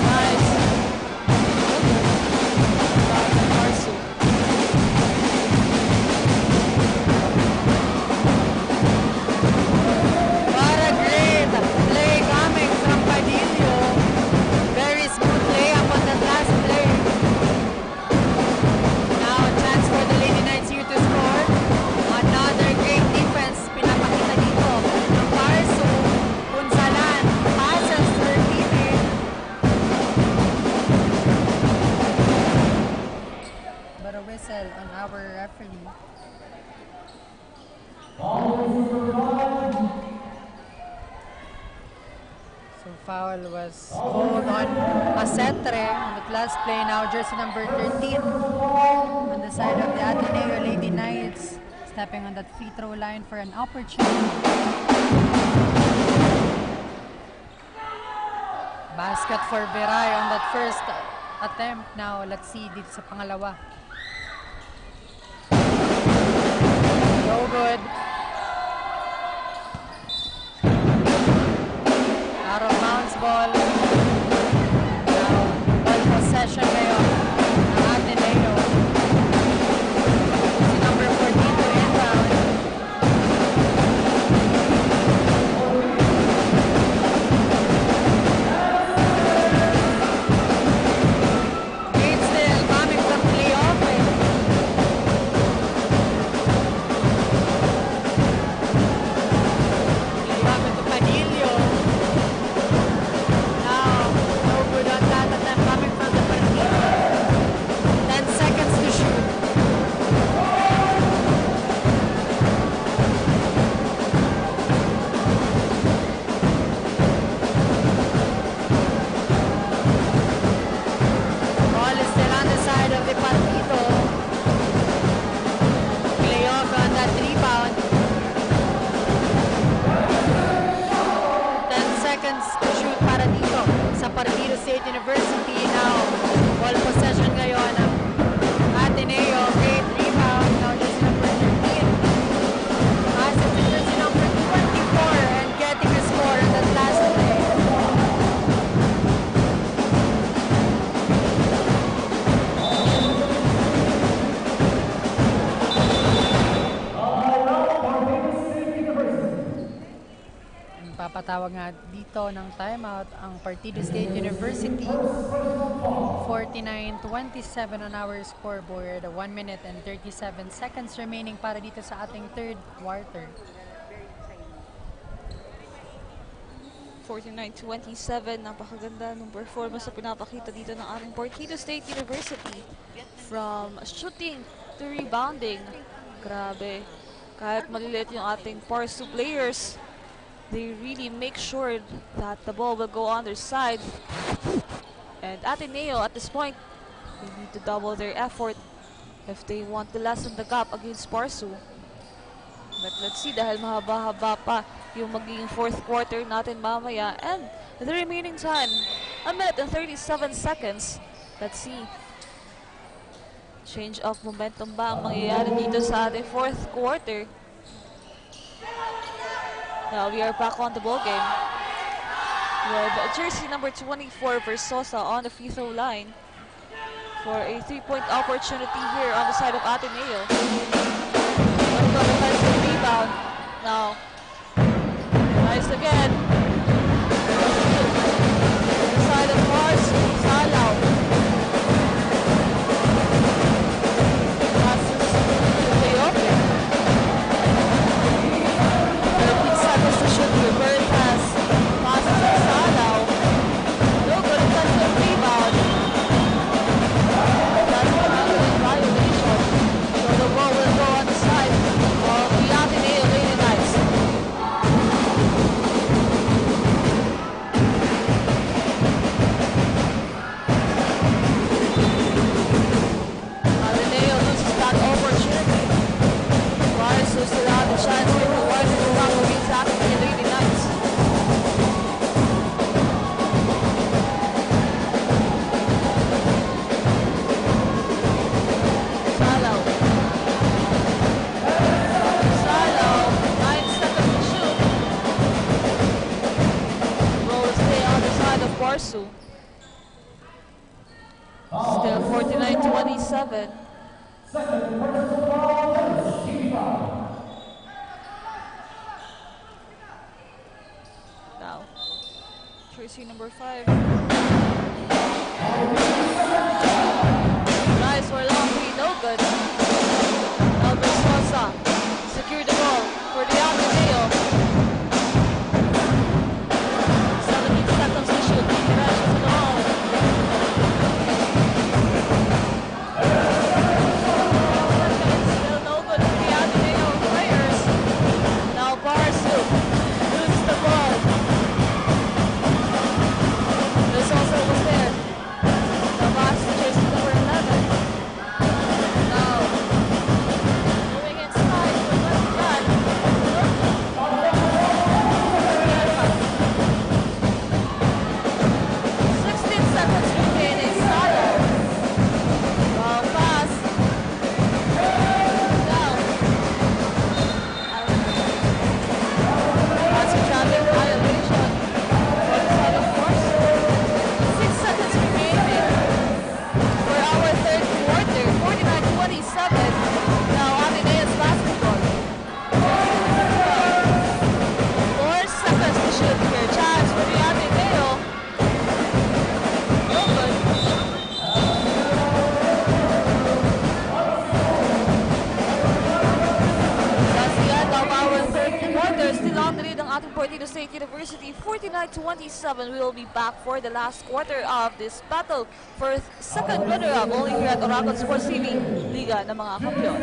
Nice. Porsu. What a great play coming from Padillo. Very smooth play up on that last play. Now a chance for the Lady Knights here to score. Another great defense pinapakita dito ng Porsu. Punsalan passes to her teammate. But a whistle on our referee. So foul was called on Asetre on the last play. Now jersey number 13 on the side of the Ateneo Lady Knights, stepping on that free throw line for an opportunity. Basket for Viray on that first attempt. Now let's see dito sa pangalawa. No good. Out of bounds ball. Now, ball possession ngayon ng Ateneo. Si number 14 to inbound. Great steal coming from Cleofe. Cleofe to Padillo. Now, no good on that attempt coming from the Partido. 10 seconds to shoot. Ball is still on the side of the Partido. Cleofe on that rebound. 10 seconds to shoot para dito sa Partido State University. Now, ball possession ngayon ng Ateneo. Great rebound. Now, just number 13. Passes to jersey number 24 and getting a score on that last play. Papatawag nga dito ng timeout ang Partido State University. 49-27 on our scoreboard. 1 minute and 37 seconds remaining para dito sa ating third quarter. 49-27, napakaganda ng performance na pinapakita dito ng ating Partido State University. From shooting to rebounding. Grabe. Kahit maliliit yung ating Porsu players, they really make sure that the ball will go on their side. And Ateneo at this point, they need to double their effort if they want to lessen the gap against Porsu. But let's see, dahil mahaba-haba pa yung magiging fourth quarter natin mamaya. And the remaining time, 1 minute and 37 seconds. Let's see Change of momentum ba ang mangyayari dito sa ating fourth quarter? Now we are back on the ball game with jersey number 24 Versosa on the free throw line for a 3-point opportunity here on the side of Ateneo. Defensive rebound. Now, nice again. The side of Mars, Salaw. Passes to Leope. 13 seconds to shoot. Bird pass. Passes to Salaw. No good defensive rebound. That's a violation. So the ball will go on the side of the Ateneo Lady Knights. Ateneo loses that opportunity. Mars will still have the chance here to wind the round against Ateneo Lady Knights. Salaw. Salaw, 9 seconds to shoot. Will stay on the side of Barsu. Still 49-27. Now, jersey number 5. Nice for long three, no good. Albert Sosa secure the ball for the Ateneo. 17 seconds to shoot. He crashes the ball. Still no good for the Ateneo players. Now Barsu loses the ball. This also was there. The box jersey number 11. Now moving inside for West Cat. 16 seconds remaining. Salaw. Long pass. Now. That's a traffic violation for the side of course. 6 seconds remaining for our third quarter. 49-27. Now Ateneo's basketball. 4 seconds to shoot here. Chance for the Ateneo. No good. That's the end of our third quarter. Still on the lead ng ating Partido State University. 49-27. We will be back for the last quarter of this battle for second runner-up only here at Oragon Sports TV, Liga ng mga Kampiyon.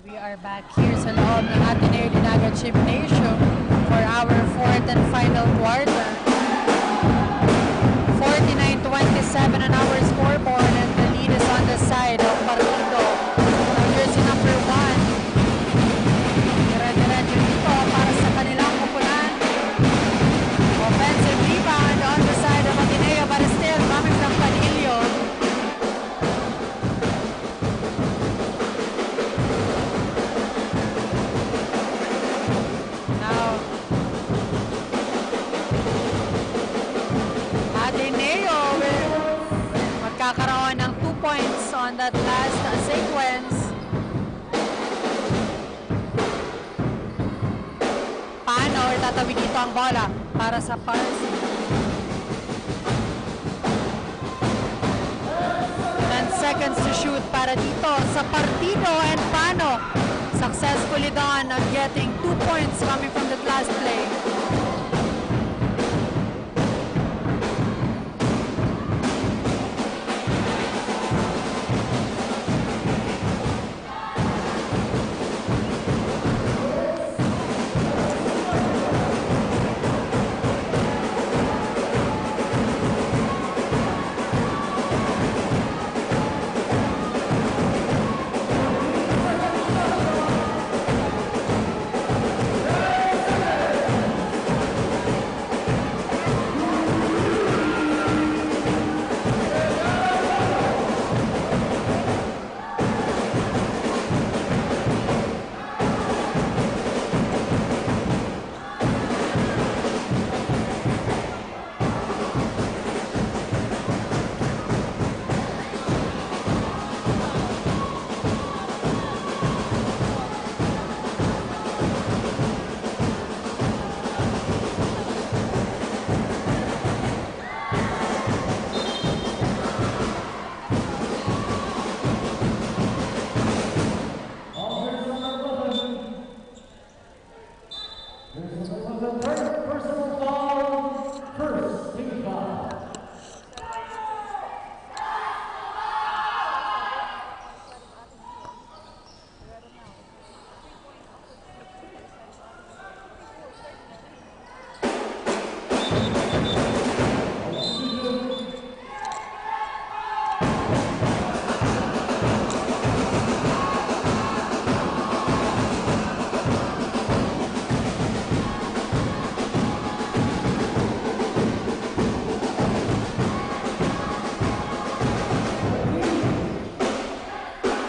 We are back here sa loob ng Ateneo Dinagat Gymnasium for our fourth and final quarter. 49-27 on our scoreboard, and the lead is on the side of Partido. Now jersey number 1. Dire-diretso dito para sa kanilang kupunan. Offensive rebound on that last sequence. Paano itatawid dito ang bola para sa Parsi? 10 seconds to shoot para dito sa Partido, and Pano successfully done on getting 2 points coming from that last play.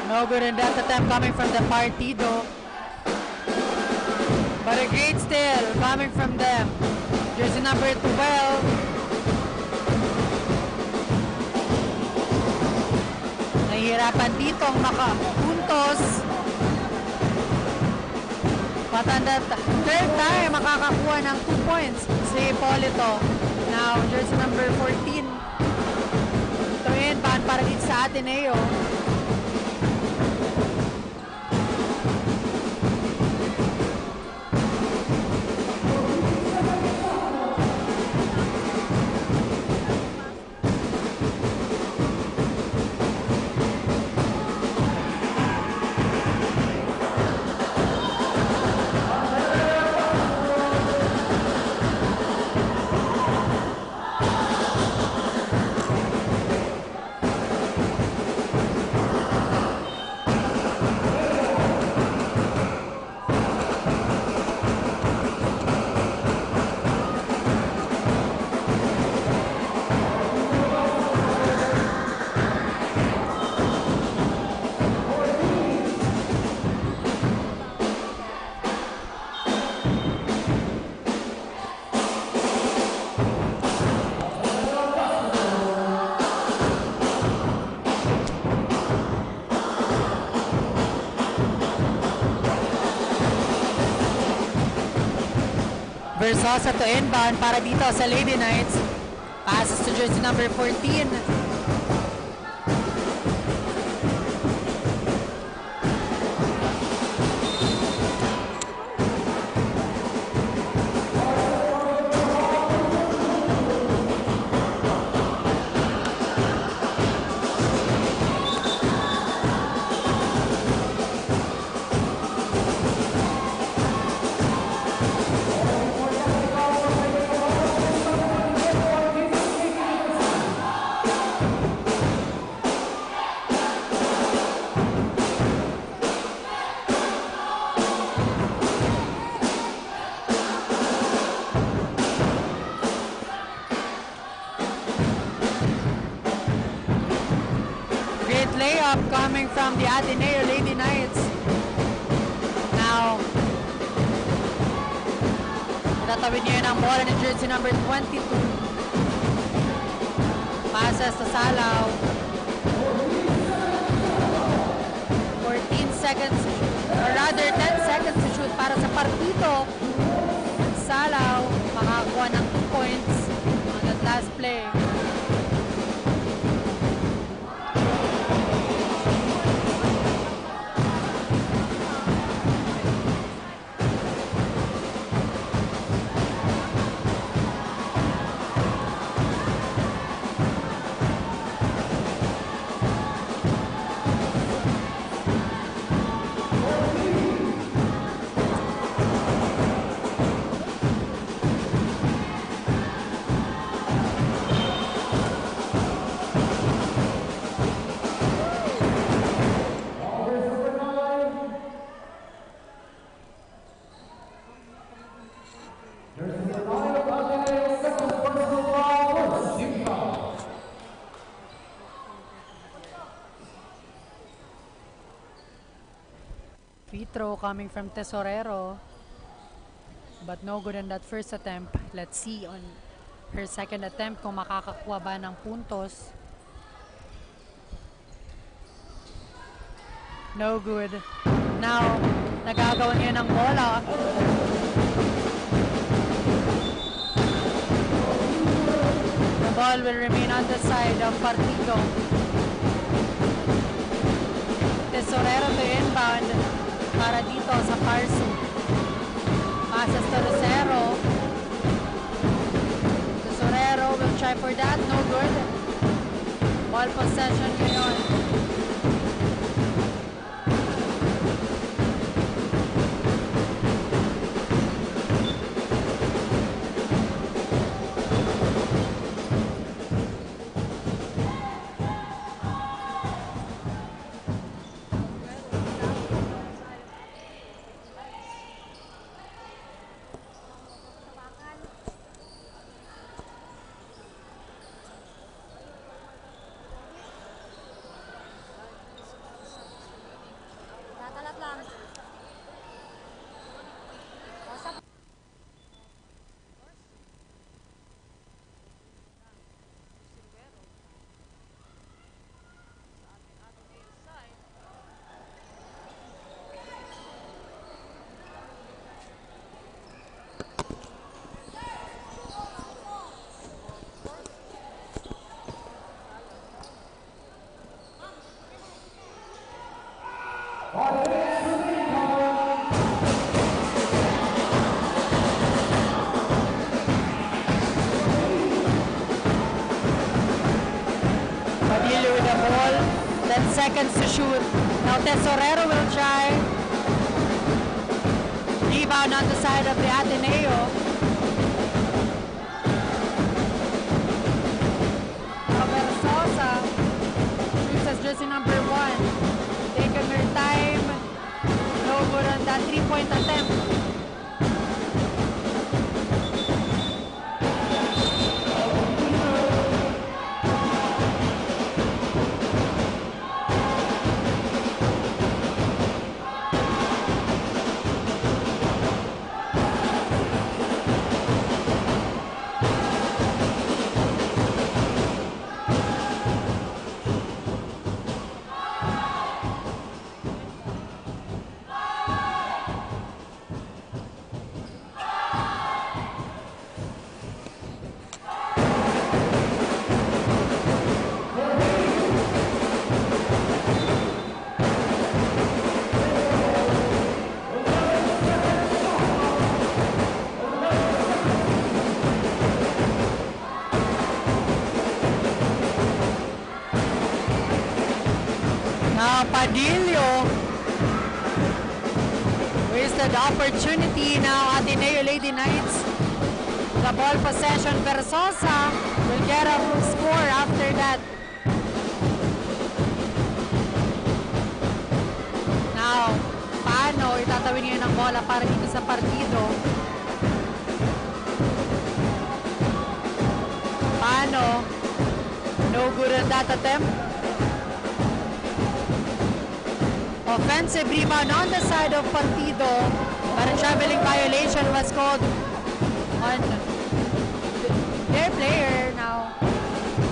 No good in that attempt coming from the Partido. But a great steal coming from them. Jersey number 12. Nahihirapan dito ang makapuntos. But on that third time, makakakuha ng 2 points si Polito. Now, jersey number 14. Ito yun, para dito sa Ateneo. Versosa to inbound para dito sa Lady Knights. Passes to jersey number 14. Layup coming from the Ateneo Lady Knights. Now, tatawid niya ng bola ni jersey number 22. Passes to Salaw. seconds to shoot, or rather 10 seconds to shoot para sa Partido. Salaw makakuha ng 2 points on that last play. Free throw coming from Tesorero, but no good on that first attempt. Let's see on her second attempt kung makakakuha ba ng puntos. No good. Now, nagagawa niya ng bola. The ball will remain on the side of Partido. Tesorero to inbound para dito sa Parsu. Passes to Rosero. Tesorero will try for that. No good. Ball possession ngayon. Padilla with the ball. 10 seconds to shoot. Now Tesorero will try. Rebound on the side of the Ateneo. Versosa shoots as jersey number 1. Taking her time. No good on that 3-point attempt. Now Padillo wasted opportunity. Now Ateneo Lady Knights, the ball possession. Versosa will get a score after that. Now, paano itatawin niya ng bola para dito sa Partido? Paano? No good on that attempt. Offensive rebound on the side of Partido, but a traveling violation was called on their player. Now,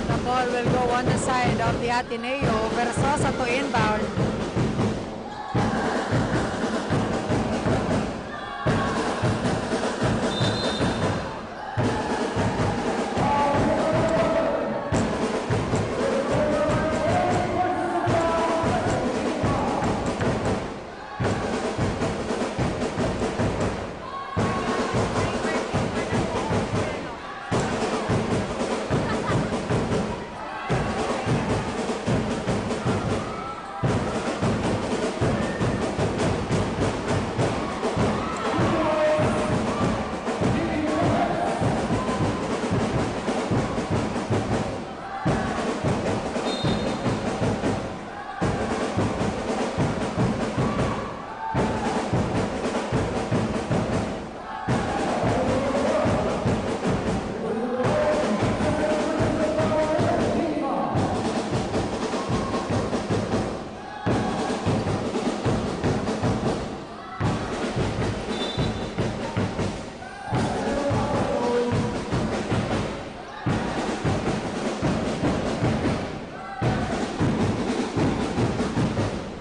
the ball will go on the side of the Ateneo. Versosa to inbound.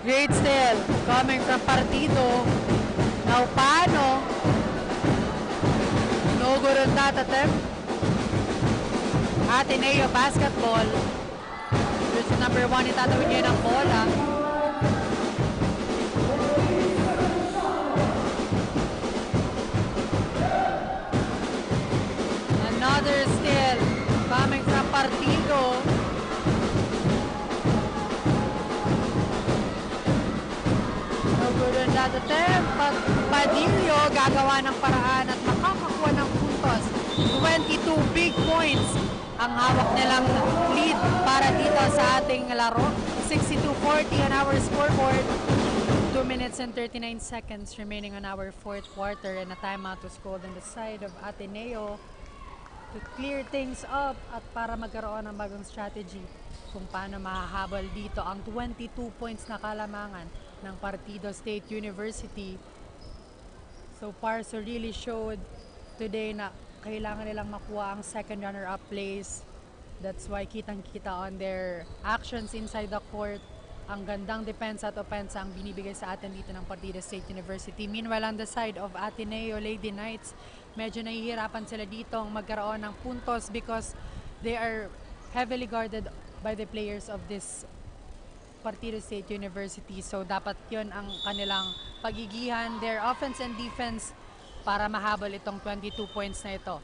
Great steal coming from Partido. Now Pano. No good on that attempt. Ateneo basketball. Jersey number 1, itatawid niya ng bola. Another steal coming from Partido. No good on that attempt, but Padillo gagawa ng paraan at makakakuha ng puntos. 22 big points ang hawak nilang lead para dito sa ating laro. 62-40 on our scoreboard. 2 minutes and 39 seconds remaining on our fourth quarter, and a timeout was called on the side of Ateneo to clear things up at para magkaroon ng bagong strategy kung paano mahahabol dito ang 22 points na kalamangan ng Partido State University. So Parso really showed today na kailangan nilang makuha ang second runner-up place. That's why kitang-kita on their actions inside the court. Ang gandang defense at offense ang binibigay sa atin dito ng Partido State University. Meanwhile, on the side of Ateneo Lady Knights, medyo nahihirapan sila dito magkaroon ng puntos because they are heavily guarded by the players of this Partido State University. So dapat yun ang kanilang pagigihan, their offense and defense, para mahabol itong 22 points na ito.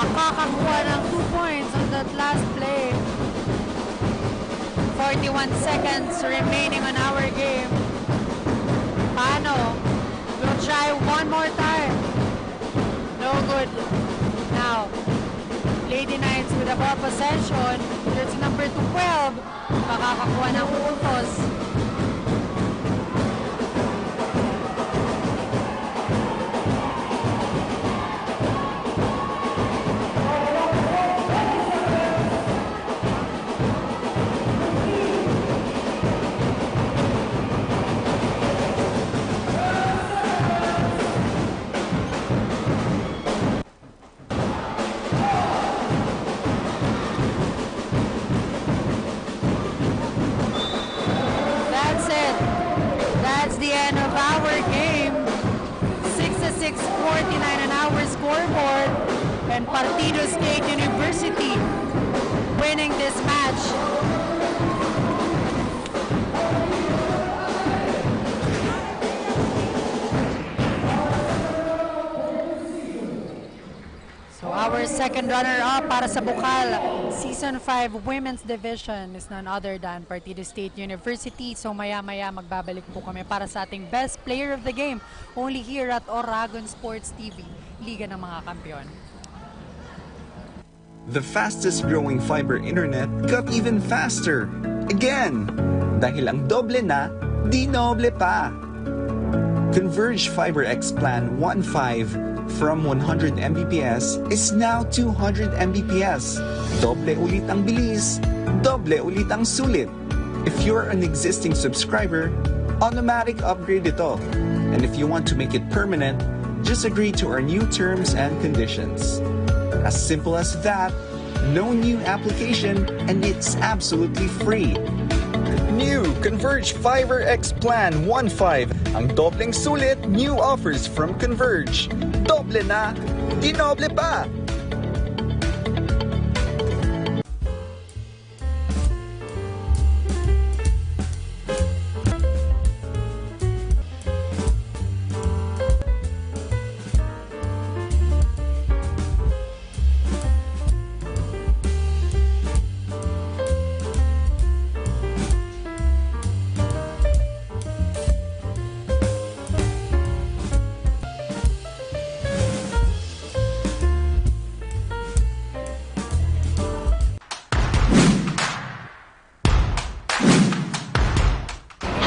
makakakuha ng 2 points on that last play. 41 seconds remaining on our game. Paano? We'll try one more time. No good. Now, Lady Knights with the ball possession. It's number 12. Makakakuha ng puntos. The end of our game. 66-49 on our scoreboard, and Partido State University winning this match. So our second runner-up para sa Bukal Season 5 Women's Division is none other than Partido State University. So maya-maya magbabalik po kami para sa ating Best Player of the Game only here at Oragon Sports TV, Liga ng mga Kampiyon. The fastest growing fiber internet got even faster. Again, dahil ang doble na, di noble pa. Converge Fiber X Plan 1.5 from 100 Mbps is now 200 Mbps. Doble ulit ang bilis, doble ulit ang sulit. If you're an existing subscriber, automatic upgrade ito. And if you want to make it permanent, just agree to our new terms and conditions. As simple as that, no new application, and it's absolutely free. New Converge Fiber X Plan 1.5. Ang dobleng sulit, new offers from Converge. Doble na, di noble pa!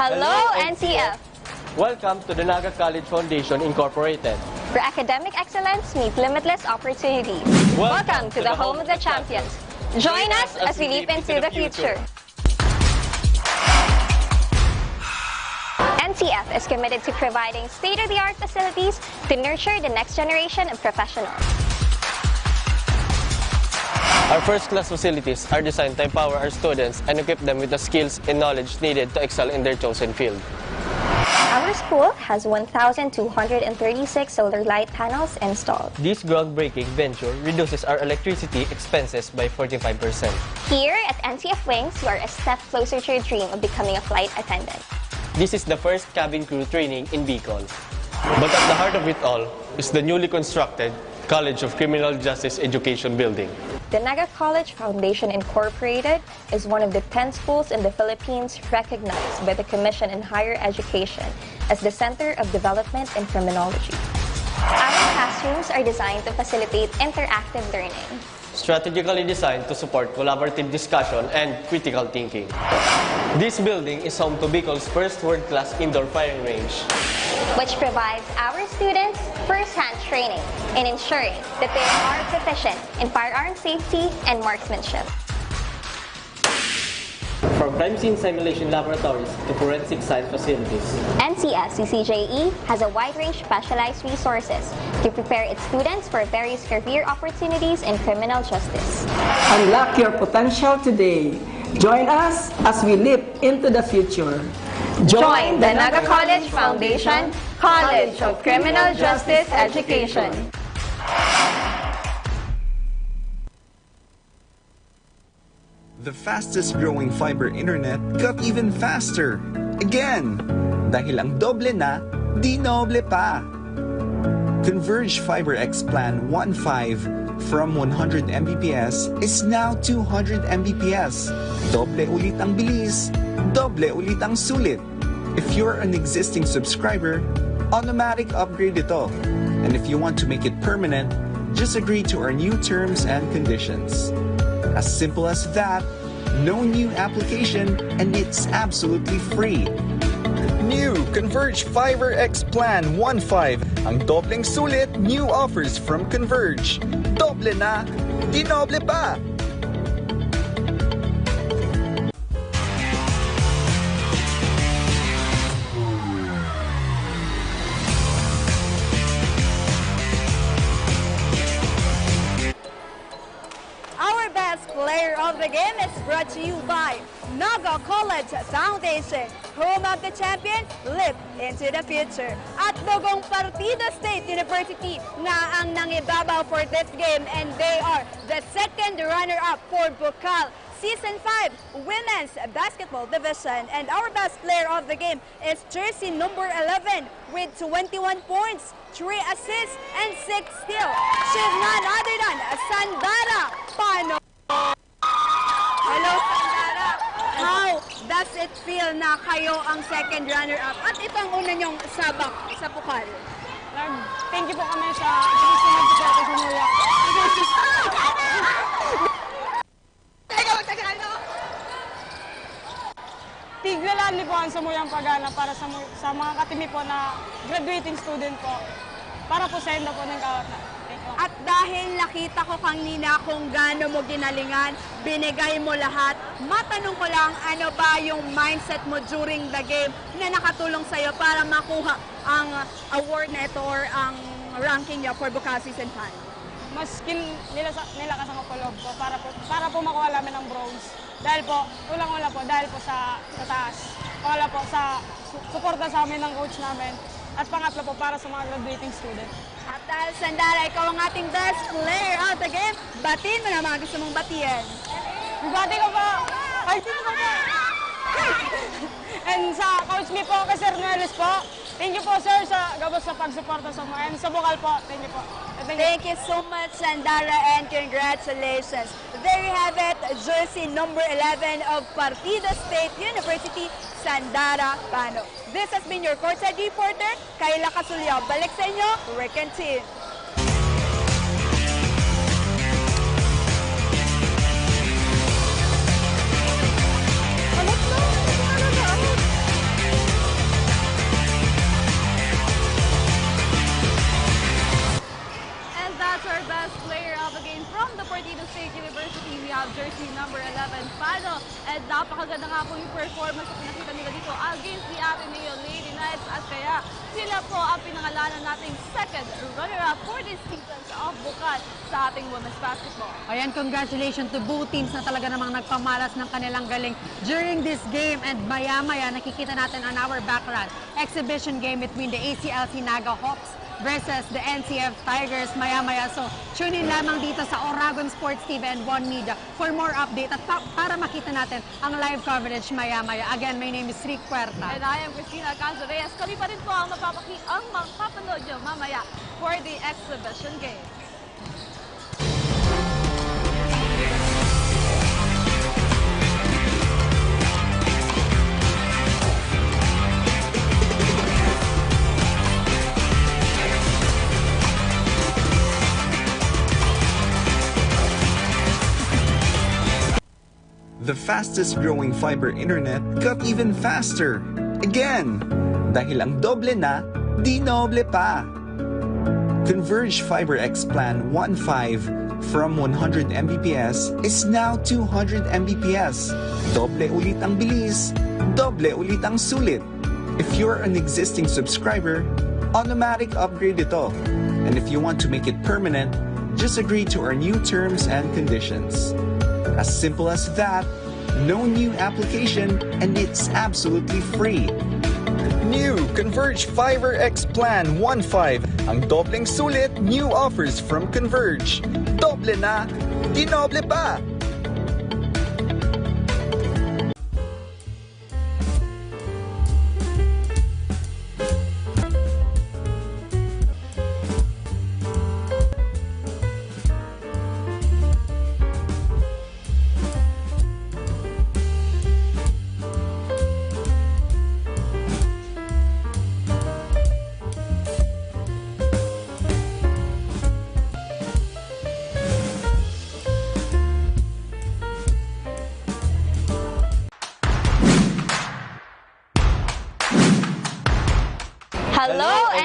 Hello, NCF! Welcome to the Naga College Foundation Incorporated. Where academic excellence meets limitless opportunities. Welcome to the home of the champions. Join us as we leap into the future. NCF is committed to providing state-of-the-art facilities to nurture the next generation of professionals. Our first-class facilities are designed to empower our students and equip them with the skills and knowledge needed to excel in their chosen field. Our school has 1,236 solar light panels installed. This groundbreaking venture reduces our electricity expenses by 45%. Here at NCF Wings, you are a step closer to your dream of becoming a flight attendant. This is the first cabin crew training in Bicol. But at the heart of it all is the newly constructed College of Criminal Justice Education building. The Naga College Foundation Incorporated is one of the 10 schools in the Philippines recognized by the Commission in Higher Education as the Center of Development in Criminology. Our classrooms are designed to facilitate interactive learning, Strategically designed to support collaborative discussion and critical thinking. This building is home to Bicol's first world-class indoor firing range, which provides our students first-hand training in ensuring that they are proficient in firearm safety and marksmanship. from crime scene simulation laboratories to forensic science facilities. NCF CCJE has a wide range of specialized resources to prepare its students for various career opportunities in criminal justice. Unlock your potential today. Join us as we leap into the future. Join the Naga College Foundation College of Criminal Justice Education. The fastest growing fiber internet got even faster. Again, dahil ang doble na, di noble pa. Converge Fiber X Plan 1.5 from 100 Mbps is now 200 Mbps. Doble ulit ang bilis, doble ulit ang sulit. If you're an existing subscriber, automatic upgrade ito. And if you want to make it permanent, just agree to our new terms and conditions. As simple as that, no new application, and it's absolutely free. New Converge Fiber X Plan 1.5. Ang dobleng sulit, new offers from Converge. Doble na, dinoble pa! Our best player of the game is brought to you by Naga College Foundation, home of the champion, leap into the future. At Bogong Partido State University na ang nangibabaw for this game, and they are the second runner-up for Bukal Season 5 Women's Basketball Division. And our best player of the game is jersey number 11 with 21 points, 3 assists, and 6 steals. She's none other than Sandara Pano. Hello, Sandara. How does it feel na kayo ang second runner-up at ito ang una nyong sabak sa Bukal? Thank you po kami sa nag-support sa Muya. Tiglalali po ang Samuyang Pagana para sa mga katimi po na graduating student po. Para po sa enda po ng kawat na. At dahil nakita ko kanina kung gaano mo ginalingan, binigay mo lahat, matanong ko lang ano ba yung mindset mo during the game na nakatulong sa'yo para makuha ang award na ito or ang ranking niya for Bukal Season 5? Mas nilakas ako po loob po para po makuha namin ang bronze. Dahil po, ulang-ula po, dahil po sa taas. Pangala po sa suporta sa amin ng coach namin. At pangatlo po para sa mga graduating student. At dahil Sandara, ikaw ang ating best player of the game, batiin mo na mga gusto mong batiin. Bati ko po! Ay, sino po po? And sa coach me po, kay Sir Nuelis po. Thank you po, sir, sa gabos sa pagsuporta sa mga. And sa Bukal po, thank you po. Thank you so much, Sandara, and congratulations. There you have it, jersey number 11 of Partido State University, Sandara Pano. This has been your courtside reporter, Kayla Casulio. Balik sa inyo, Rick and Team. And that's our best player of the game from the Partido State University. We have jersey number 11, Pano. And napakaganda nga po yung performance na pinakita nila dito against the Ateneo Lady Knights. At kaya sila po ang pinangalanan nating second runner-up for this season of Bukal sa ating women's basketball. Ayan, congratulations to both teams na talaga namang nagpamalas ng kanilang galing during this game. And maya-maya, nakikita natin on our background, exhibition game between the ACLC Naga Hawks versus the NCF Tigers maya-maya. So, tune in lamang dito sa Oragon Sports TV and One Media for more update at para makita natin ang live coverage maya-maya. Again, my name is Rick Puerta. And I am Christina Cazareas. Kami pa rin po ang mapapanood nyo mamaya for the exhibition game. The fastest growing fiber internet got even faster. Again, dahil ang doble na, dinoble pa. Converge Fiber X Plan 1.5 from 100 Mbps is now 200 Mbps. Doble ulit ang bilis, doble ulit ang sulit. If you're an existing subscriber, automatic upgrade ito. And if you want to make it permanent, just agree to our new terms and conditions. As simple as that, no new application, and it's absolutely free. New Converge Fiber X Plan 1.5. Ang dobleng sulit, new offers from Converge. Doble na, dinoble pa!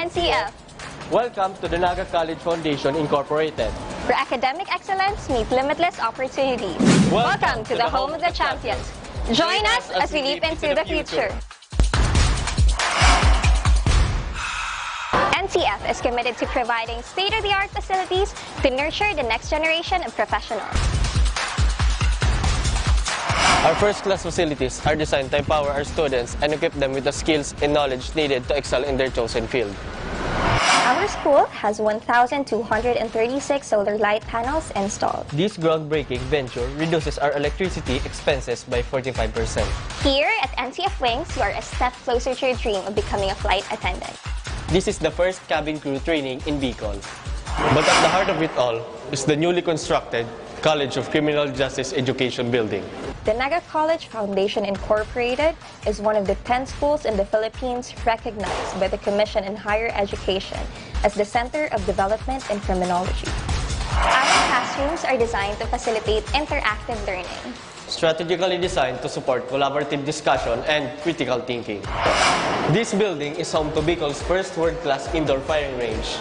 NCF, Welcome to the Naga College Foundation Incorporated. where academic excellence meets limitless opportunities. Welcome to the home of the champions. Join us as we leap into the future. NCF is committed to providing state-of-the-art facilities to nurture the next generation of professionals. Our first-class facilities are designed to empower our students and equip them with the skills and knowledge needed to excel in their chosen field. Our school has 1,236 solar light panels installed. This groundbreaking venture reduces our electricity expenses by 45%. Here at NCF Wings, you are a step closer to your dream of becoming a flight attendant. This is the first cabin crew training in Bicol. But at the heart of it all is the newly constructed College of Criminal Justice Education building. The Naga College Foundation Incorporated is one of the 10 schools in the Philippines recognized by the Commission in Higher Education as the Center of Development in Criminology. Our classrooms are designed to facilitate interactive learning, Strategically designed to support collaborative discussion and critical thinking. This building is home to Bicol's first world-class indoor firing range.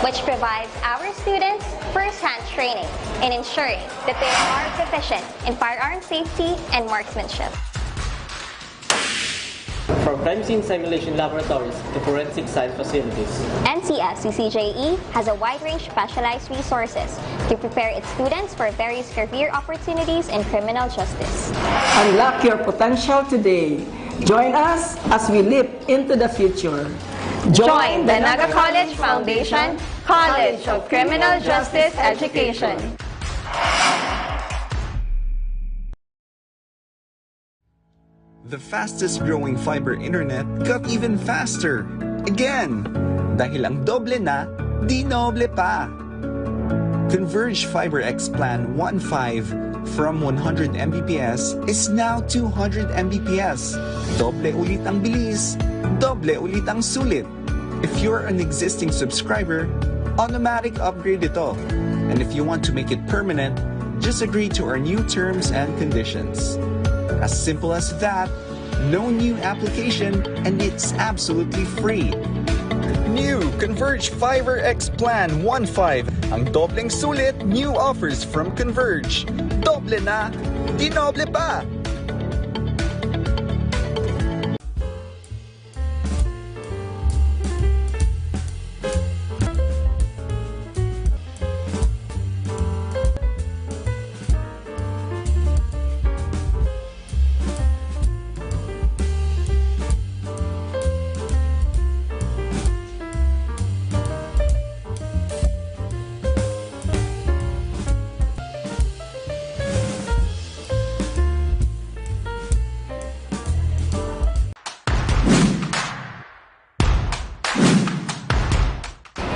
which provides our students first-hand training in ensuring that they are proficient in firearm safety and marksmanship. From crime scene simulation laboratories to forensic science facilities, NCF CCJE has a wide range of specialized resources to prepare its students for various career opportunities in criminal justice. Unlock your potential today. Join us as we leap into the future. Join the Naga College Foundation College of Criminal Justice Education. The fastest growing fiber internet got even faster. Again, dahil ang doble na, di noble pa. Converge Fiber X Plan 1.5 from 100 Mbps is now 200 Mbps. Doble ulit ang bilis, doble ulit ang sulit. If you're an existing subscriber, automatic upgrade ito. And if you want to make it permanent, just agree to our new terms and conditions. As simple as that, no new application, and it's absolutely free. New Converge Fiber X Plan 1.5. Ang dobleng sulit, new offers from Converge. Doble na, di noble pa!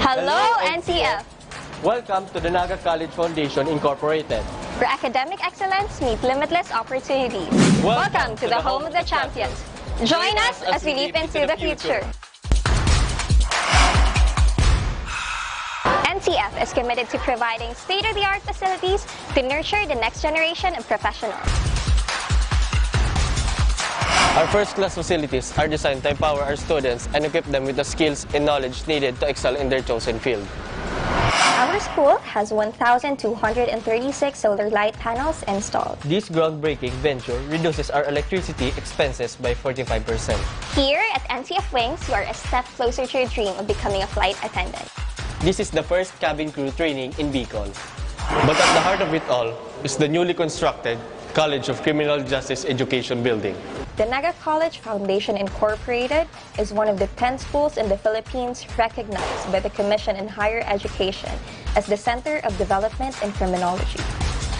Hello, NCF, welcome to the Naga College Foundation Incorporated. where academic excellence meets limitless opportunities. Welcome to the home of the champions. Join us as we leap into the future. NCF is committed to providing state-of-the-art facilities to nurture the next generation of professionals. Our first-class facilities are designed to empower our students and equip them with the skills and knowledge needed to excel in their chosen field. Our school has 1,236 solar light panels installed. This groundbreaking venture reduces our electricity expenses by 45%. Here at NCF Wings, you are a step closer to your dream of becoming a flight attendant. This is the first cabin crew training in Bicol. But at the heart of it all is the newly constructed College of Criminal Justice Education building. The Naga College Foundation Incorporated is one of the 10 schools in the Philippines recognized by the Commission in Higher Education as the Center of Development in Criminology.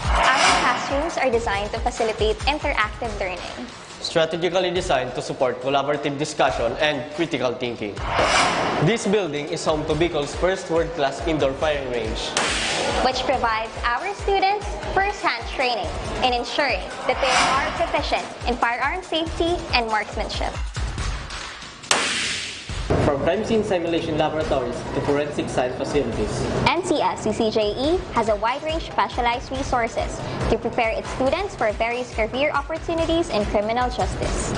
Our classrooms are designed to facilitate interactive learning, Strategically designed to support collaborative discussion and critical thinking. This building is home to Bicol's first world-class indoor firing range. which provides our students first-hand training in ensuring that they are proficient in firearm safety and marksmanship. From crime scene simulation laboratories to forensic science facilities, NCF CCJE has a wide range of specialized resources to prepare its students for various career opportunities in criminal justice.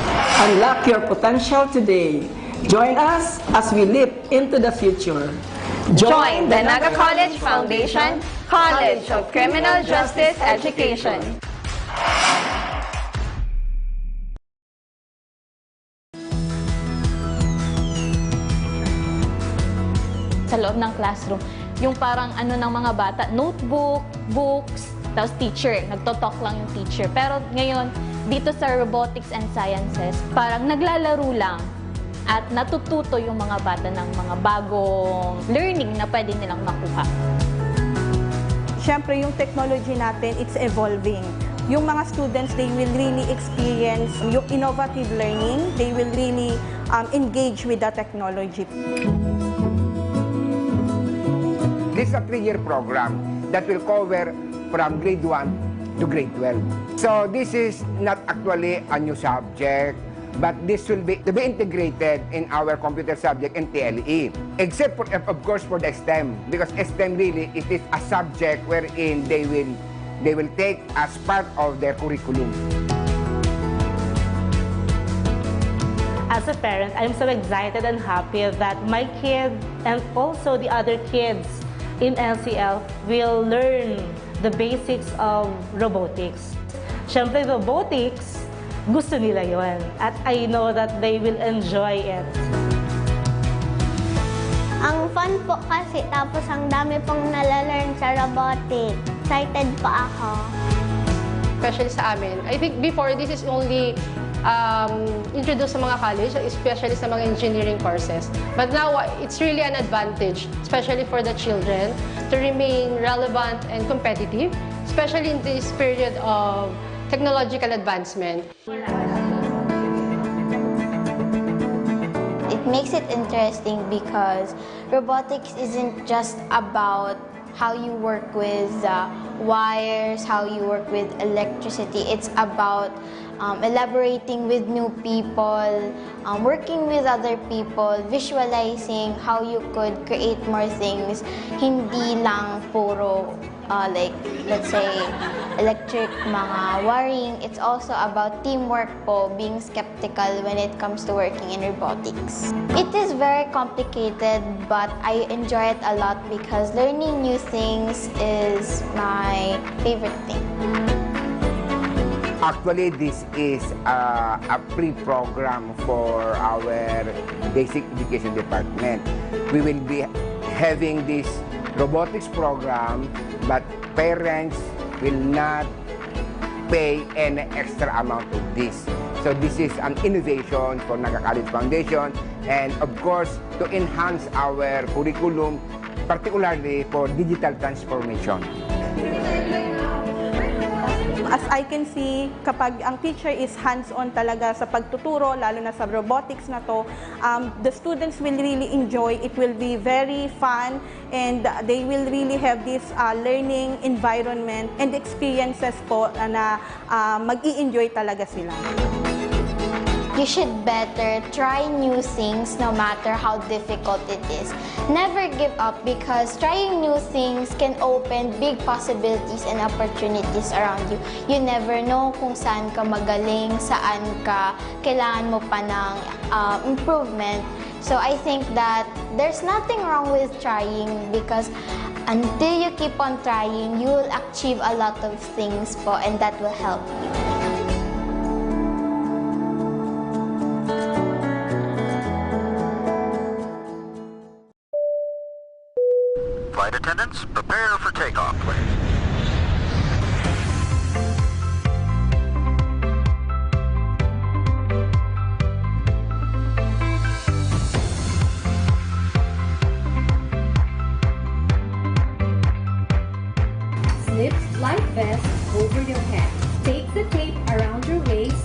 Unlock your potential today. Join us as we leap into the future. Join the Naga College Foundation College of Criminal Justice Education. Sa loob ng classroom, yung parang ano ng mga bata, notebook, books, tapos teacher, nagto-talk lang yung teacher. Pero ngayon, dito sa robotics and sciences, parang naglalaro lang at natututo yung mga bata ng mga bagong learning na pwede nilang makuha. Siyempre, yung technology natin, it's evolving. Yung mga students, they will really experience yung innovative learning. They will really engage with the technology. This is a 3-year program that will cover from grade 1 to grade 12. So this is not actually a new subject, but this will be to be integrated in our computer subject in TLE. Except for, of course, for the STEM, because STEM really it is a subject wherein they will take as part of their curriculum. As a parent, I'm so excited and happy that my kid and also the other kids in LCL will learn the basics of robotics. Siyempre, robotics, gusto nila yon, at I know that they will enjoy it. Ang fun po kasi, tapos ang dami pong nalalearn sa robotics. Excited po ako. Especially sa amin. I think before, this is only introduced sa mga college, especially sa mga engineering courses. But now, it's really an advantage, especially for the children, to remain relevant and competitive, especially in this period of technological advancement. It makes it interesting because robotics isn't just about how you work with wires, how you work with electricity. It's about elaborating with new people, working with other people, visualizing how you could create more things. Hindi lang puro like, let's say, electric, mga wiring. It's also about teamwork po, being skeptical when it comes to working in robotics. It is very complicated, but I enjoy it a lot because learning new things is my favorite thing. Actually, this is a pre-program for our basic education department. We will be having this robotics program, but parents will not pay any extra amount of this. So this is an innovation for Naga College Foundation, and of course, to enhance our curriculum, particularly for digital transformation. As I can see, kapag ang teacher is hands-on talaga sa pagtuturo, lalo na sa robotics na to, the students will really enjoy. It will be very fun and they will really have this learning environment and experiences po na mag-i-enjoy talaga sila. You should better try new things no matter how difficult it is. Never give up because trying new things can open big possibilities and opportunities around you. You never know kung saan ka magaling, saan ka kailangan mo pa ng improvement. So I think that there's nothing wrong with trying because until you keep on trying, you will achieve a lot of things po and that will help you. Flight attendants, prepare for takeoff, please. Slip life vest over your head. Take the tape around your waist.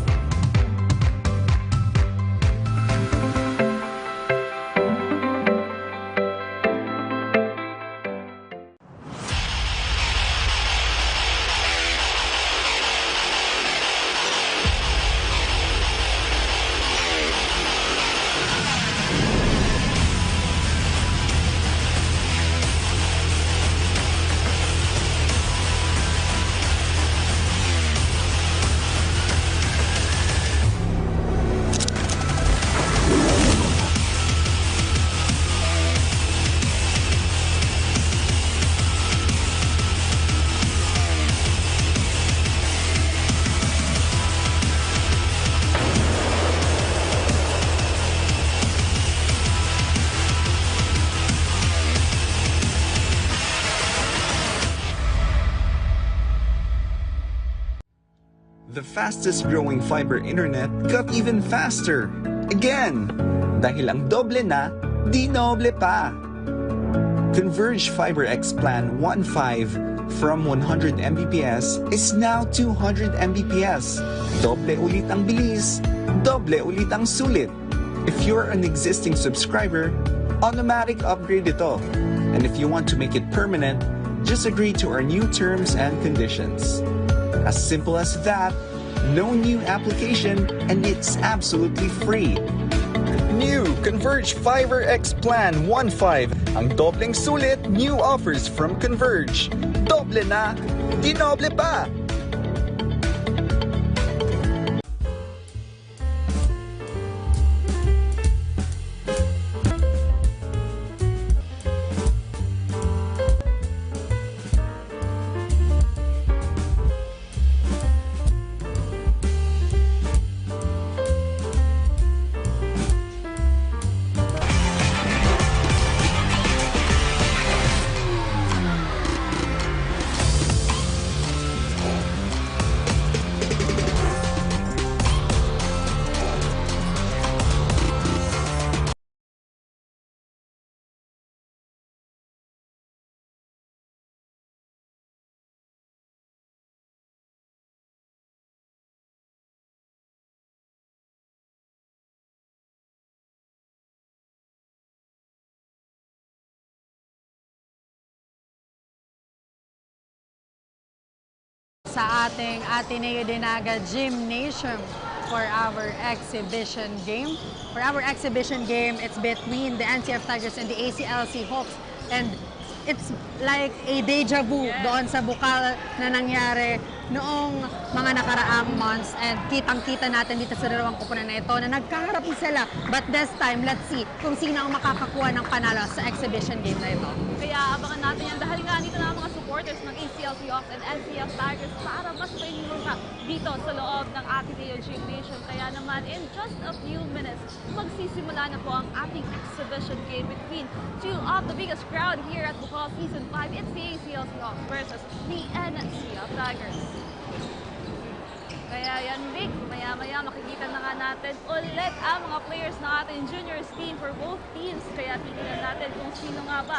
The fastest growing fiber internet got even faster. Again, dahil ang doble na, di noble pa. Converge FiberX Plan 1.5 from 100 Mbps is now 200 Mbps. Doble ulit ang bilis, doble ulit ang sulit. If you're an existing subscriber, automatic upgrade ito. And if you want to make it permanent, just agree to our new terms and conditions. As simple as that, no new application, and it's absolutely free. New Converge FiberX Plan 1.5. Ang dobleng sulit, new offers from Converge. Doble na, di noble pa! Sa ating Ateneo de Naga Gymnasium for our exhibition game. For our exhibition game, it's between the NCF Tigers and the ACLC Hawks. And it's like a deja vu doon sa Bukal na nangyari noong mga nakaraang months, and kitang-kita natin dito sa dalawang kupunan na ito na nagkaharap sila. But this time, let's see kung sino ang makakakuha ng panalo sa exhibition game na ito. Kaya abangan natin yan dahil nga dito na ang mga supporters ng ACLC Hawks and NCF Tigers para mas painulungan dito sa loob ng Ateneo Gymnasium. Kaya naman, in just a few minutes, magsisimula na po ang ating exhibition game between two of the biggest crowd here at Bukal Season 5. It's the ACLC Hawks versus the NCF Tigers. Kaya yan, Vic, maya-maya makikita na nga natin ulit ang mga players ng ating juniors team for both teams. Kaya tingnan natin kung sino nga ba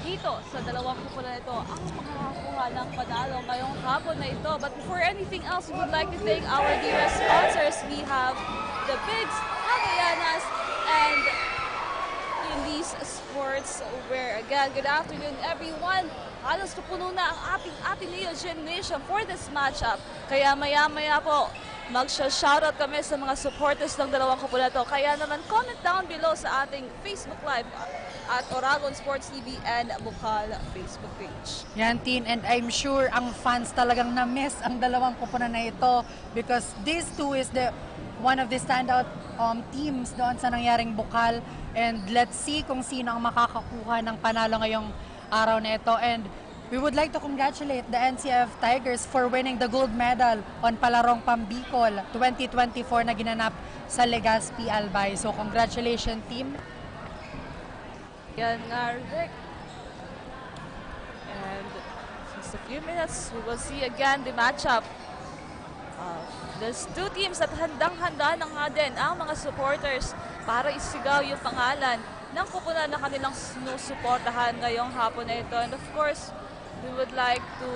dito sa dalawang kupunan ito ang makakakuha ng panalo ngayong hapon na ito. But before anything else, we would like to thank our dearest sponsors. We have the Bigs, Hagayanas, and Indies Sportswear. Again, good afternoon everyone. Halos pupuno na ang ating Ateneo Gymnasium for this matchup. Kaya maya-maya po, magsha-shoutout kami sa mga supporters ng dalawang kupunan ito. Kaya naman, comment down below sa ating Facebook Live at Oragon Sports TV and Bukal Facebook page. Yan, Tin, and I'm sure ang fans talagang na-miss ang dalawang kupunan na ito because these two is one of the standout teams doon sa nangyaring Bukal, and let's see kung sino ang makakakuha ng panalo ngayong araw na ito. And we would like to congratulate the NCF Tigers for winning the gold medal on Palarong Pambicol 2024 na ginanap sa Legazpi Albay. So congratulations, team. Yan nga, Rick. And just a few minutes, we will see again the matchup. There's two teams at handang-handa na nga din ang mga supporters para isigaw yung pangalan ng kupunan na kanilang sinusuportahan ngayong hapon na ito. And of course, we would like to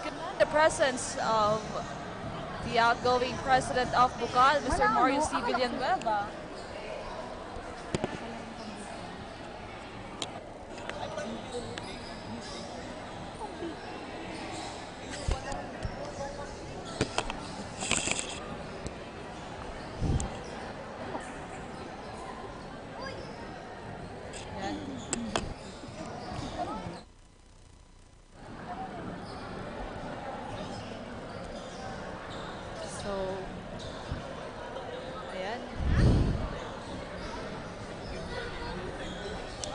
commend the presence of the outgoing president of Bukal, Mr. Mario C. Villanueva.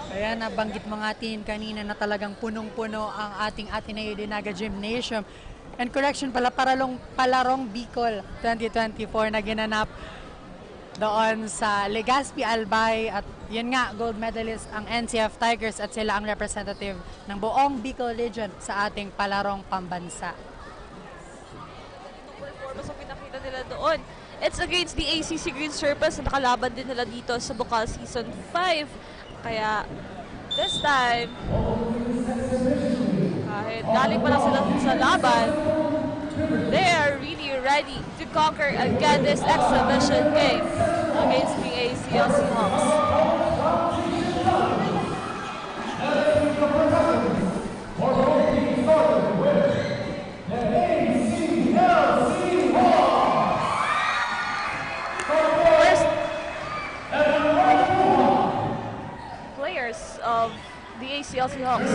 Ayan, nabanggit mo nga Tin kanina na talagang punong-puno ang ating Ateneo de Naga Gymnasium. And correction pala, Palarong Bicol 2024 na ginanap doon sa Legazpi Albay. At yun nga, gold medalist ang NCF Tigers at sila ang representative ng buong Bicol region sa ating Palarong Pambansa. Serpents ang pinakita nila doon. It's against the ACC Green Serpents na nakalaban din nila dito sa Bukal Season 5. Kaya, this time, kahit galing pa lang sila sa laban, they are really ready to conquer again this exhibition game against the ACL Seahawks. First players of the ACL Seahawks.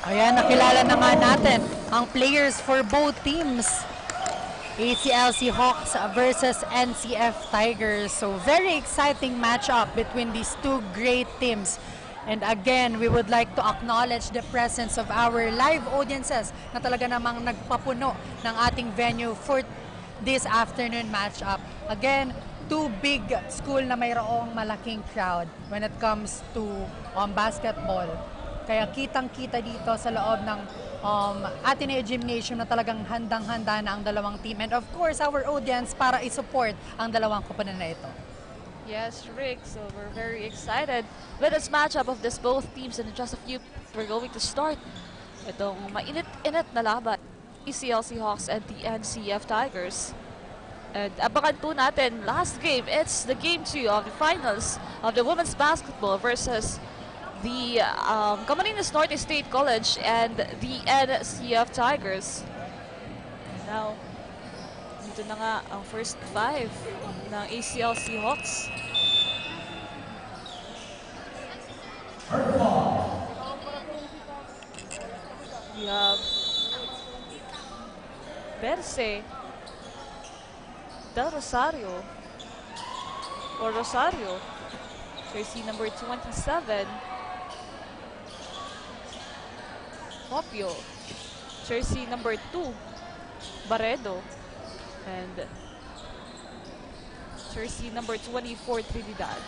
Ayan, nakilala na nga natin ang players for both teams. ACL Seahawks versus NCF Tigers. So very exciting matchup between these two great teams. And again, we would like to acknowledge the presence of our live audiences na talaga namang nagpapuno ng ating venue for this afternoon matchup. Again, two big school na mayroong malaking crowd when it comes to basketball. Kaya kitang-kita dito sa loob ng Ateneo Gymnasium na talagang handang-handa na ang dalawang team. And of course, our audience para i-support ang dalawang koponan na ito. Yes, Rick. So we're very excited with this matchup of this both teams. And in just a few, we're going to start itong mainit-init na laban. ACL Seahawks and the NCF Tigers. And abangan po natin, last game, it's the game 2 of the finals of the women's basketball versus the Camarines Norte State College and the NCF Tigers. Now, dito na nga ang first 5 ng ACL Seahawks. We have Berce Del Rosario or Rosario, jersey number 27. Popio, jersey number 2, Barredo, and jersey number 24, Trinidad.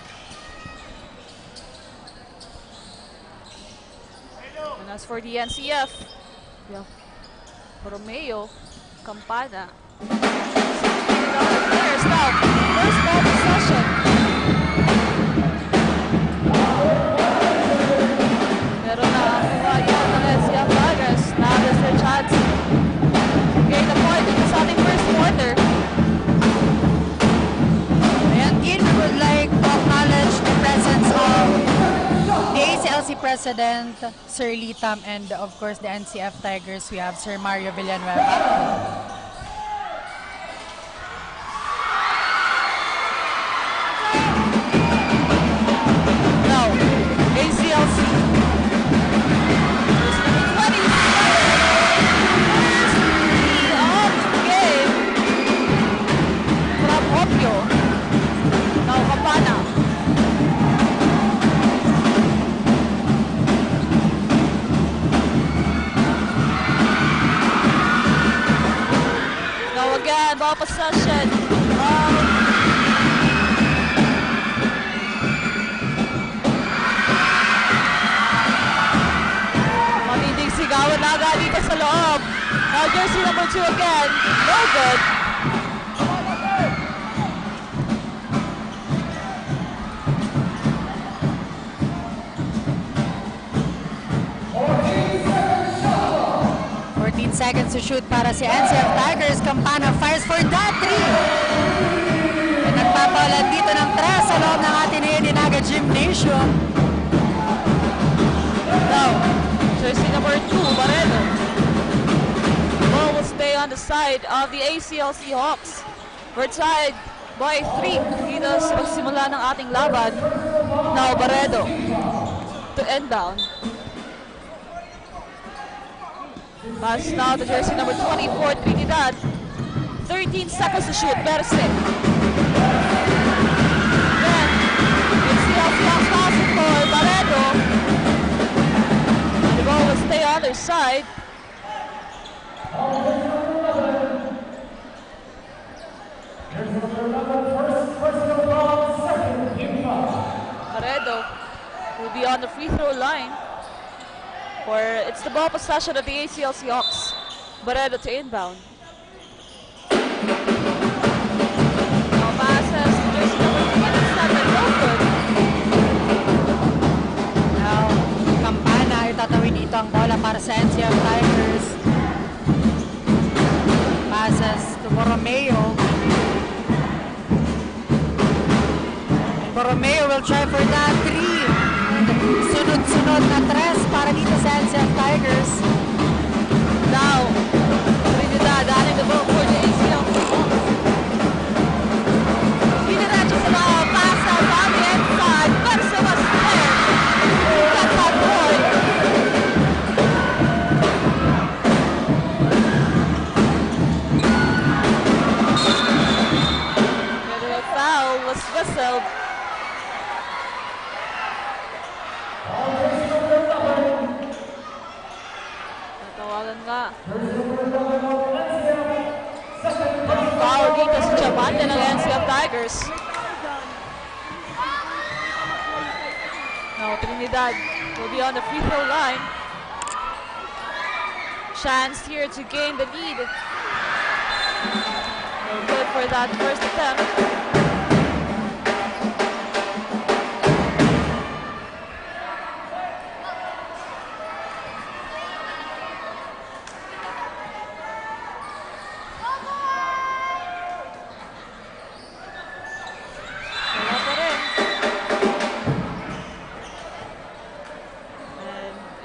And as for the NCF, we have Romeo, Campana. Players now, first ball possession. Meron na yan ng NCF Tigers. Now there's their chance to gain the point in this ating first quarter. And again, we would President, Sir Litam, and of course the NCF Tigers, we have Sir Mario Villanueva. Ball possession. Matinding sigawan na agad dito sa loob. Now jersey number 2 again. No good. Seconds to shoot para si NCF Tigers. Campana fires for that 3. At nagpapawalan dito ng 3 sa loob ng Ateneo de Naga Gymnasium. Now, jersey number 2, Barredo. Ball will stay on the side of the ACLC Hawks. We're tied by 3 dito sa pagsimula ng ating laban. Now, Barredo to inbound. Pass now to jersey number 24, Trinidad. 13 seconds to shoot, Berse. Then, it's the Alfian pass for Barredo. And the ball will stay on their side. Barredo will be on the free throw line. Where it's the ball possession of the ACLC Hawks. Barredo to inbound. Now passes to jersey number 27, no good. Now, Campana ay tatawid dito ang bola para sa NCF Tigers. Passes to Borromeo. And Borromeo will try for that 3. Sunod-sunod na 3 para dito sa NCF Tigers. Now, Trinidad adding the ball for the ACL. Diniretso sa ball, pass out on the inside. Verso was there. That's that boy. The foul was whistled. Nga. Foul dito sa Chabante ng NCF Tigers. Now Trinidad will be on the free throw line. Chance here to gain the lead. Good for that first attempt.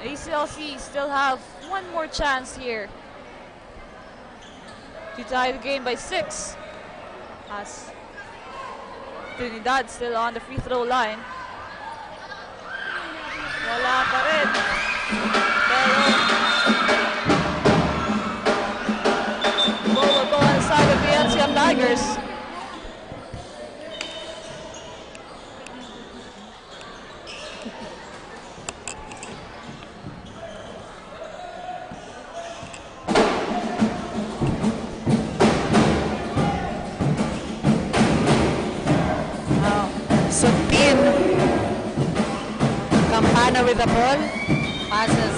ACLC still have one more chance here to tie the game by 6 as Trinidad still on the free throw line. Wala pa rin. Pero ball will go on the side of the NCF Tigers. Campana with the ball. Passes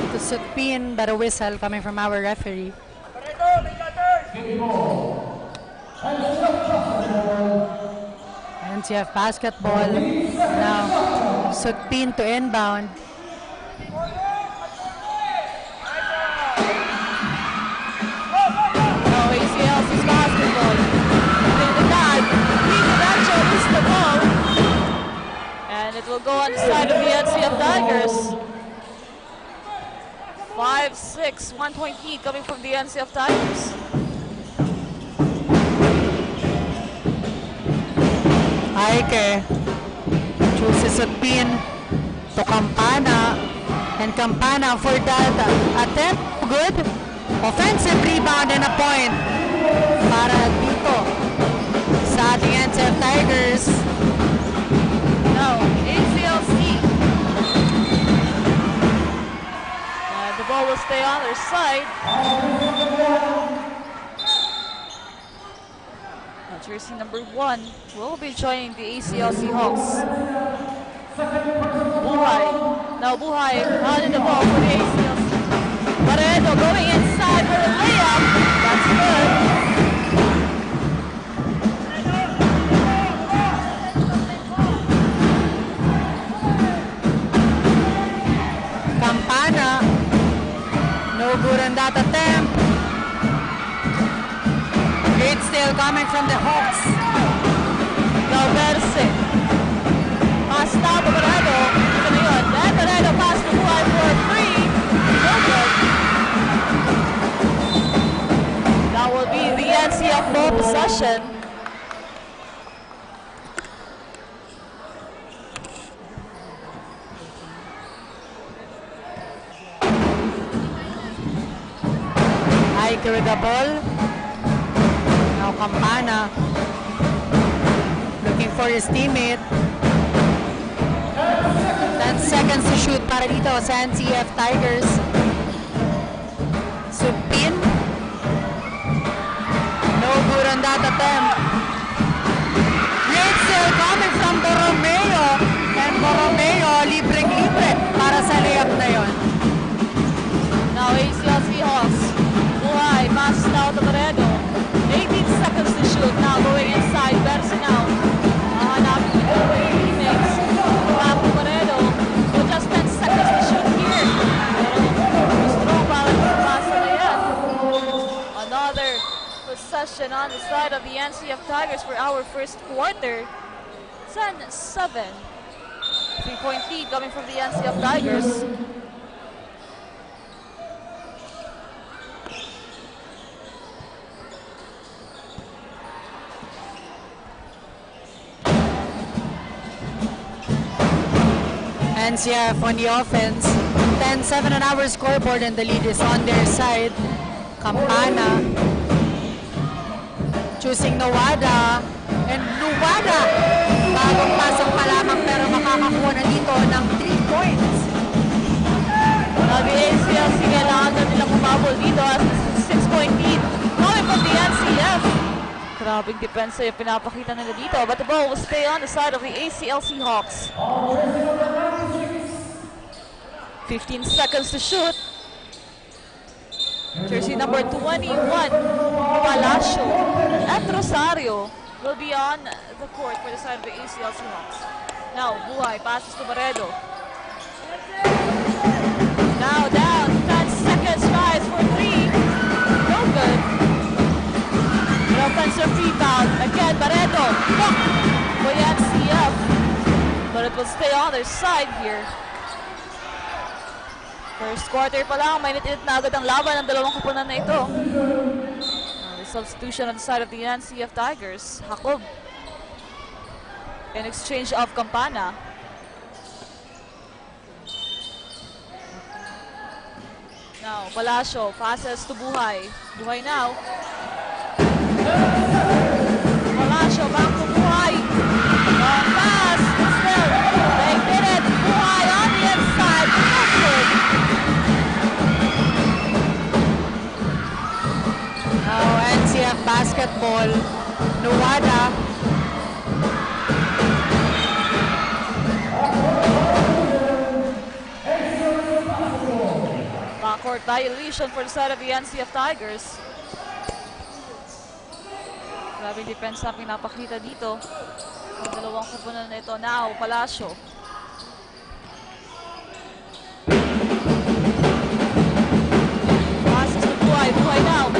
to Sutpin, but a whistle coming from our referee. NCF basketball. Now, Sutpin to inbound. No, ACLC's basketball. Trinidad missed the ball. And it will go on the side of the NCF Tigers. 5-6, 1-point lead coming from the NCF Tigers. Aike chooses a pin to Campana, and Campana for that attempt, good. Offensive rebound and a point para dito sa ating NCF Tigers. Now, ACLC. And the ball will stay on their side. Jersey number 1 will be joining the ACLC Hawks. Buhay. Now Buhay holding the ball for the ACLC. Paredo going inside for a layup. That's good. Campana, no good on that attempt. Great steal coming from the Hawks. Galverse. Pass now to Paredo. Ito na yun. Then Paredo pass to Buhay for 3. No good. That will be the NCF ball possession. Ike with the ball. Now Campana looking for his teammate. 10 seconds to shoot para dito sa NCF Tigers. Supin. No good on that attempt. Great steal coming from Borromeo. And Borromeo libreng-libre para sa layup na yon. Now ACLC Hawks. Buhay, pass now to Paredo. 18 seconds to shoot. Now going inside. Verse now. Hanapin the teammates. Back to Paredo. With just 10 seconds to shoot here. Strong para sa pasa na yan. Another possession on the side of the NCF Tigers for our first quarter. 10-7. 3-point lead coming from the NCF Tigers. NCF on the offense. 10-7 on our scoreboard and the lead is on their side. Campana choosing Nuwada. And Nuwada, bagong pasok pa lamang pero makakakuha na dito ng 3 points. Now the ACLC kailangan na nilang umabol dito as 6-point lead coming from the NCF. Grabing depensa yung pinapakita nila dito, but the ball will stay on the side of the ACLC Hawks. 15 seconds to shoot. Jersey number 21, Palacio and Rosario will be on the court for the side of the ACLC Hawks. Now, Buhay passes to Paredo. Now down, 10 seconds, rise for 3. No good. Offensive rebound. Again, Paredo. Look for the NCF. But it will stay on their side here. First quarter pa lang, mainit-init na agad ang laban ng dalawang kupunan na ito. The substitution on the side of the NCF Tigers. Jacob. In exchange of Campana. Now, Palacio passes to Buhay. Buhay now. Palacio back to Buhay. Long pass. Still, they did it. Buhay on the inside. Good. Now NCF basketball. Nuwada. Backcourt violation for the side of the NCF Tigers. Grabe defense na pinapakita dito. Ang dalawang kupunan na ito. Now, Palacio. Passes to Buhay. Buhay now.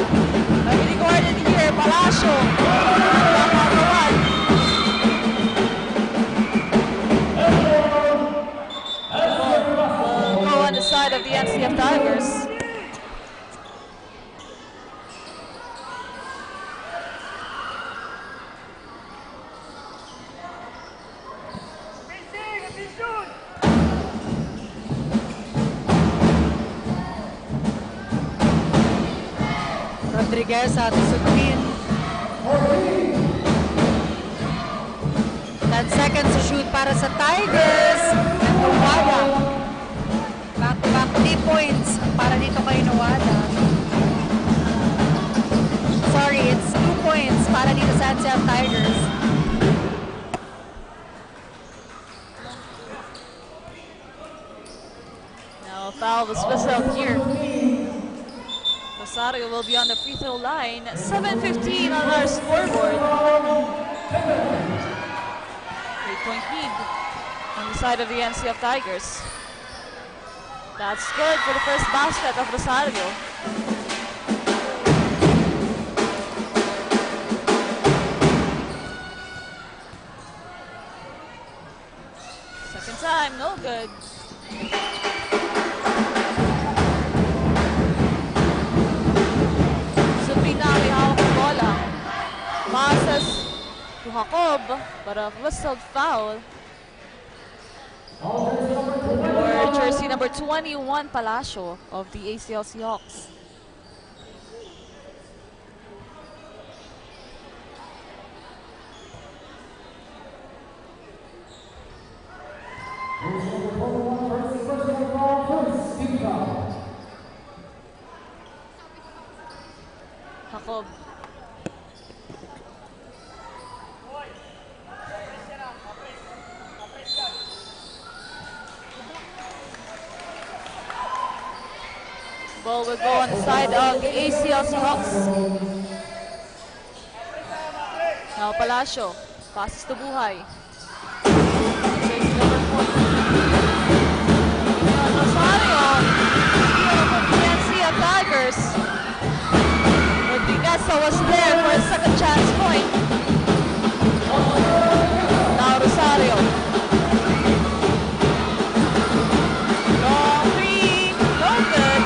Naging guarded here. Palacio. Nakakawan. Will go on the side of the NCF Tigers. Rodrigueza to Supin. 10 seconds to shoot para sa Tigers. And Nawada. Back-to-back 3 points para dito kay Nawada. Sorry, it's 2 points para dito sa NCF Tigers. Now a foul was whistled here. Rosario will be on the free throw line. 7:15 on our scoreboard. 8-point lead on the side of the NCF Tigers. That's good for the first basket of Rosario. Second time, no good. Supinami hawak ng bola. Passes to Jacob, but a whistled foul. For jersey number 21, Palacio of the ACL Seahawks. Jacob. Ball will go on the side of the ACL Seahawks. Now Palacio. Passes to Buhay. Rosario. Steal from the NCF Tigers. Rodriguez was there for a second chance point. Now Rosario. Long three. No good.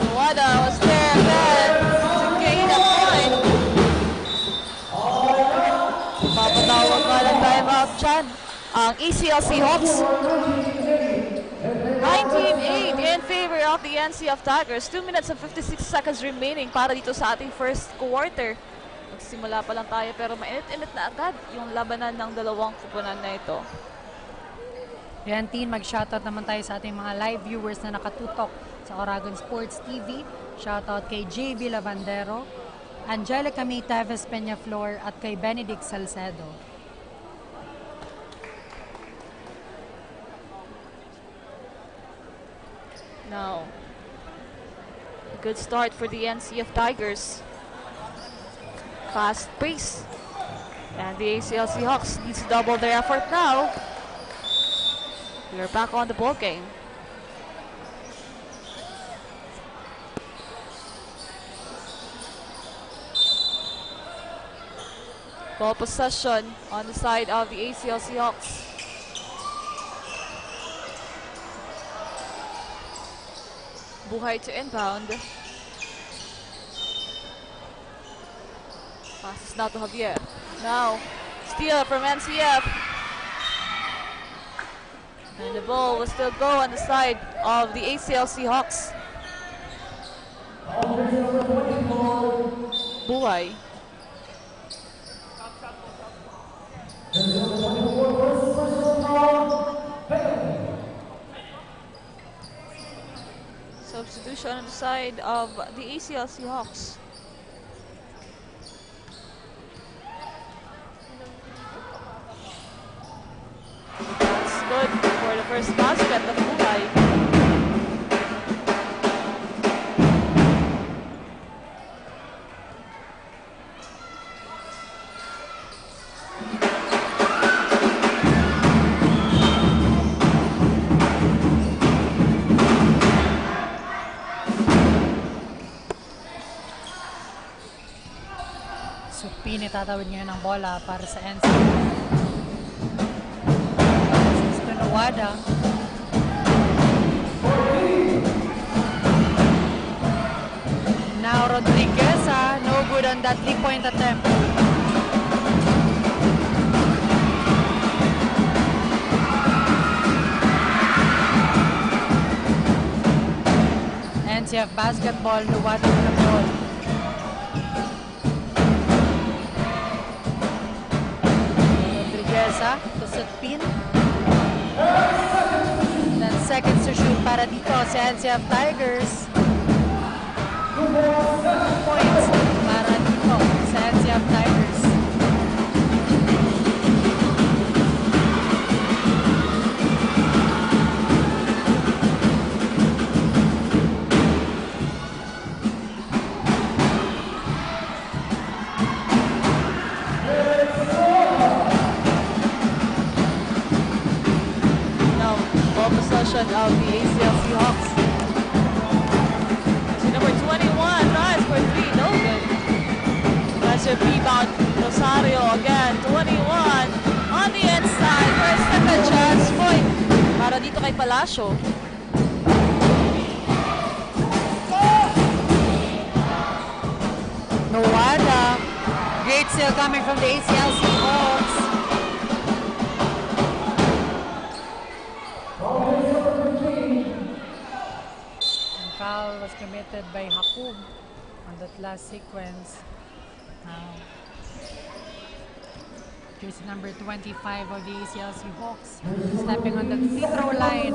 Nawada was there again to gain a point. Papatawag ka ng timeout dyan ang ACL Seahawks. 19-8 in favor of the NCF Tigers. 2 minutes and 56 seconds remaining para dito sa ating first quarter. Magsimula pa lang tayo pero mainit-init na agad yung labanan ng dalawang kupunan na ito. Yan, Tin, mag-shoutout naman tayo sa ating mga live viewers na nakatutok sa Oragon Sports TV. Shoutout kay JB Lavandero, Angelica May Teves Peñaflor at kay Benedict Salcedo. Now, a good start for the NCF Tigers. Fast pace. And the ACL Seahawks needs to double their effort now. We're back on the ball game. Ball possession on the side of the ACL Seahawks. Buhay to inbound. Passes now to Javier. Now, steal from NCF. And the ball will still go on the side of the ACL Seahawks. Buhay. Substitution on the side of the ACL Seahawks. That's good for the first basket of Buhay. Supin itatawid ngayon ng bola para sa NCF. Nawada. Now Rodriguez, no good on that 3-point attempt. NCF basketball, Nuwada with the ball. Rodrigueza to Sutpin. Then seconds to shoot para dito sa NCF Tigers. Points para dito sa NCF Tigers. Of the ACL Seahawks. So number 21 tries for 3, no good. That's a rebound. Rosario again, 21 on the inside for a second chance point para dito kay Palacio. Nuwada, great steal coming from the ACL Seahawks. Foul was committed by Hakub on that last sequence. Jersey number 25 of the ACL Seahawks stepping on the free throw line.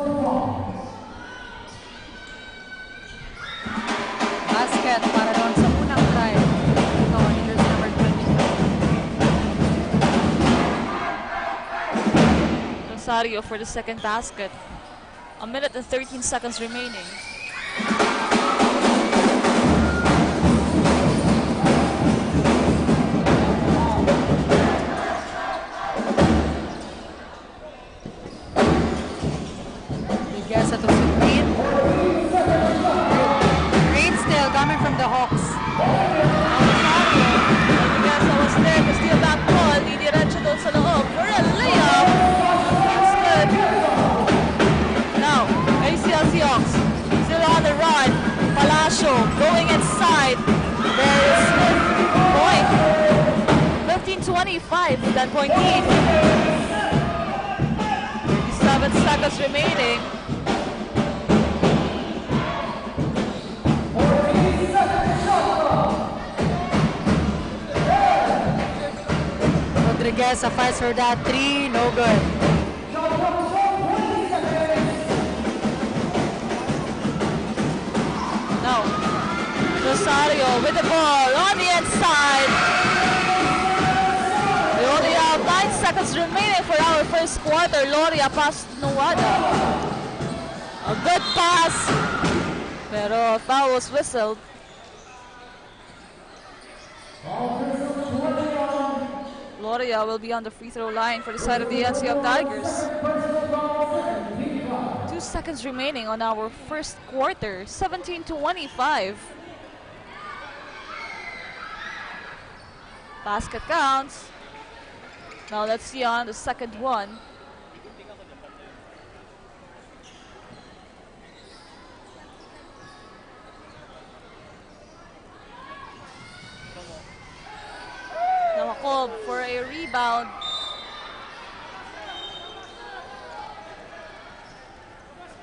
Basket para doon sa unang try. Ito ni jersey number 25. Rosario for the second basket. 1 minute and 13 seconds remaining. Ligasa to Sutpin. Great steal coming from the Hawks. Ligasa was there to steal that ball. Didiretso doon sa loob for a layup. That's good. Now, ACL Seahawks still on the run. Palacio going inside. There is Smith. Point. 15-25 with that point lead. 37 seconds remaining. Rodriguez fights for that 3, no good. No. Rosario with the ball on the inside. We only have 9 seconds remaining for our first quarter. Loria past Nuwada. A good pass. Pero foul was whistled. Loria will be on the free throw line for the side of the NCF Tigers. 2 seconds remaining on our first quarter. 17-25. Basket counts. Now let's see on the second one. Nawakob for a rebound.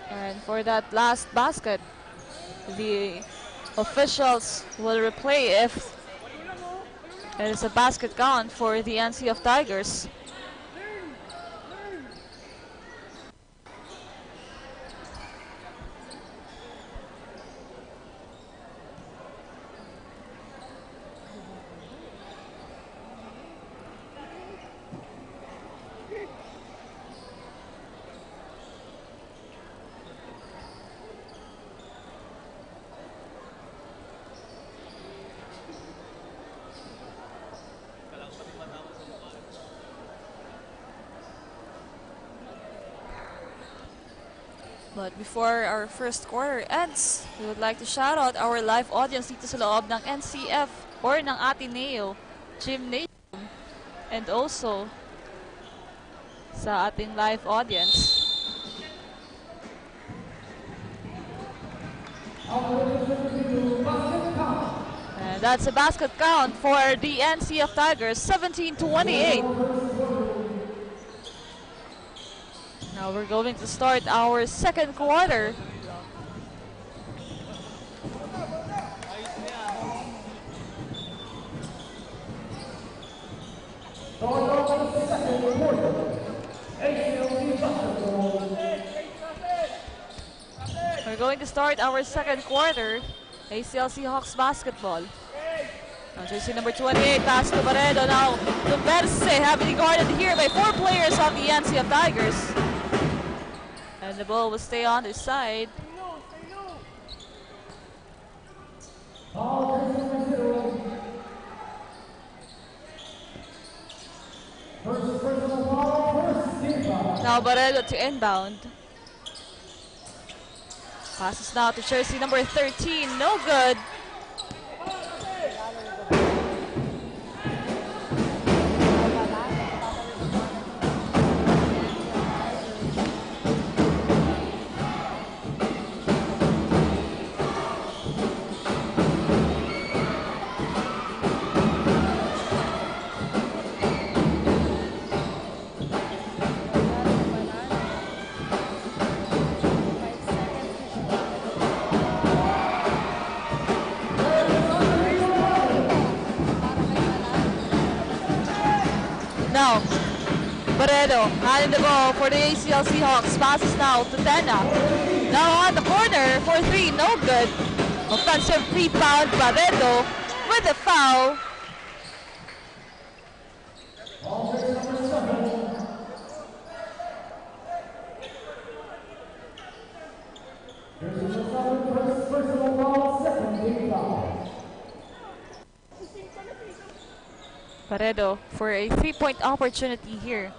And for that last basket, the officials will replay if it is a basket count for the NCF Tigers. But before our first quarter ends, we would like to shout out our live audience dito sa loob ng NCF or ng Ateneo Gymnasium and also sa ating live audience. And that's a basket count for the NCF Tigers, 17-28. Now we're going to start our second quarter. We're going to start our second quarter. ACLC Hawks basketball. Now, jersey number 28, pass to Barredo. Now, Lumberse heavily guarded here by 4 players of the NCF Tigers. And the ball will stay on their side. Now Barredo to inbound. Passes now to jersey number 13, no good. Now, Barredo handing the ball for the ACLC Hawks. Passes now to Tena. Now on the corner for 3, no good. Offensive rebound, Barredo with a foul. Barredo for a 3-point opportunity here.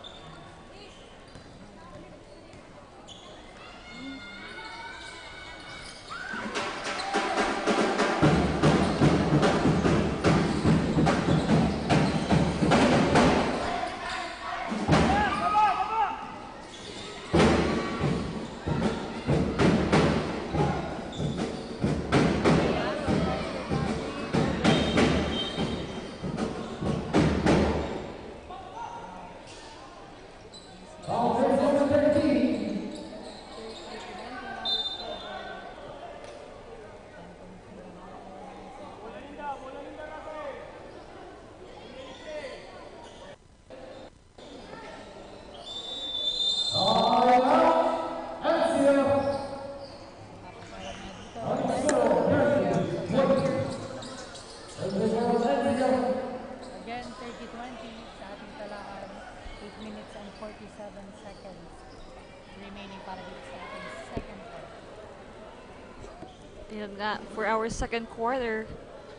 For our second quarter,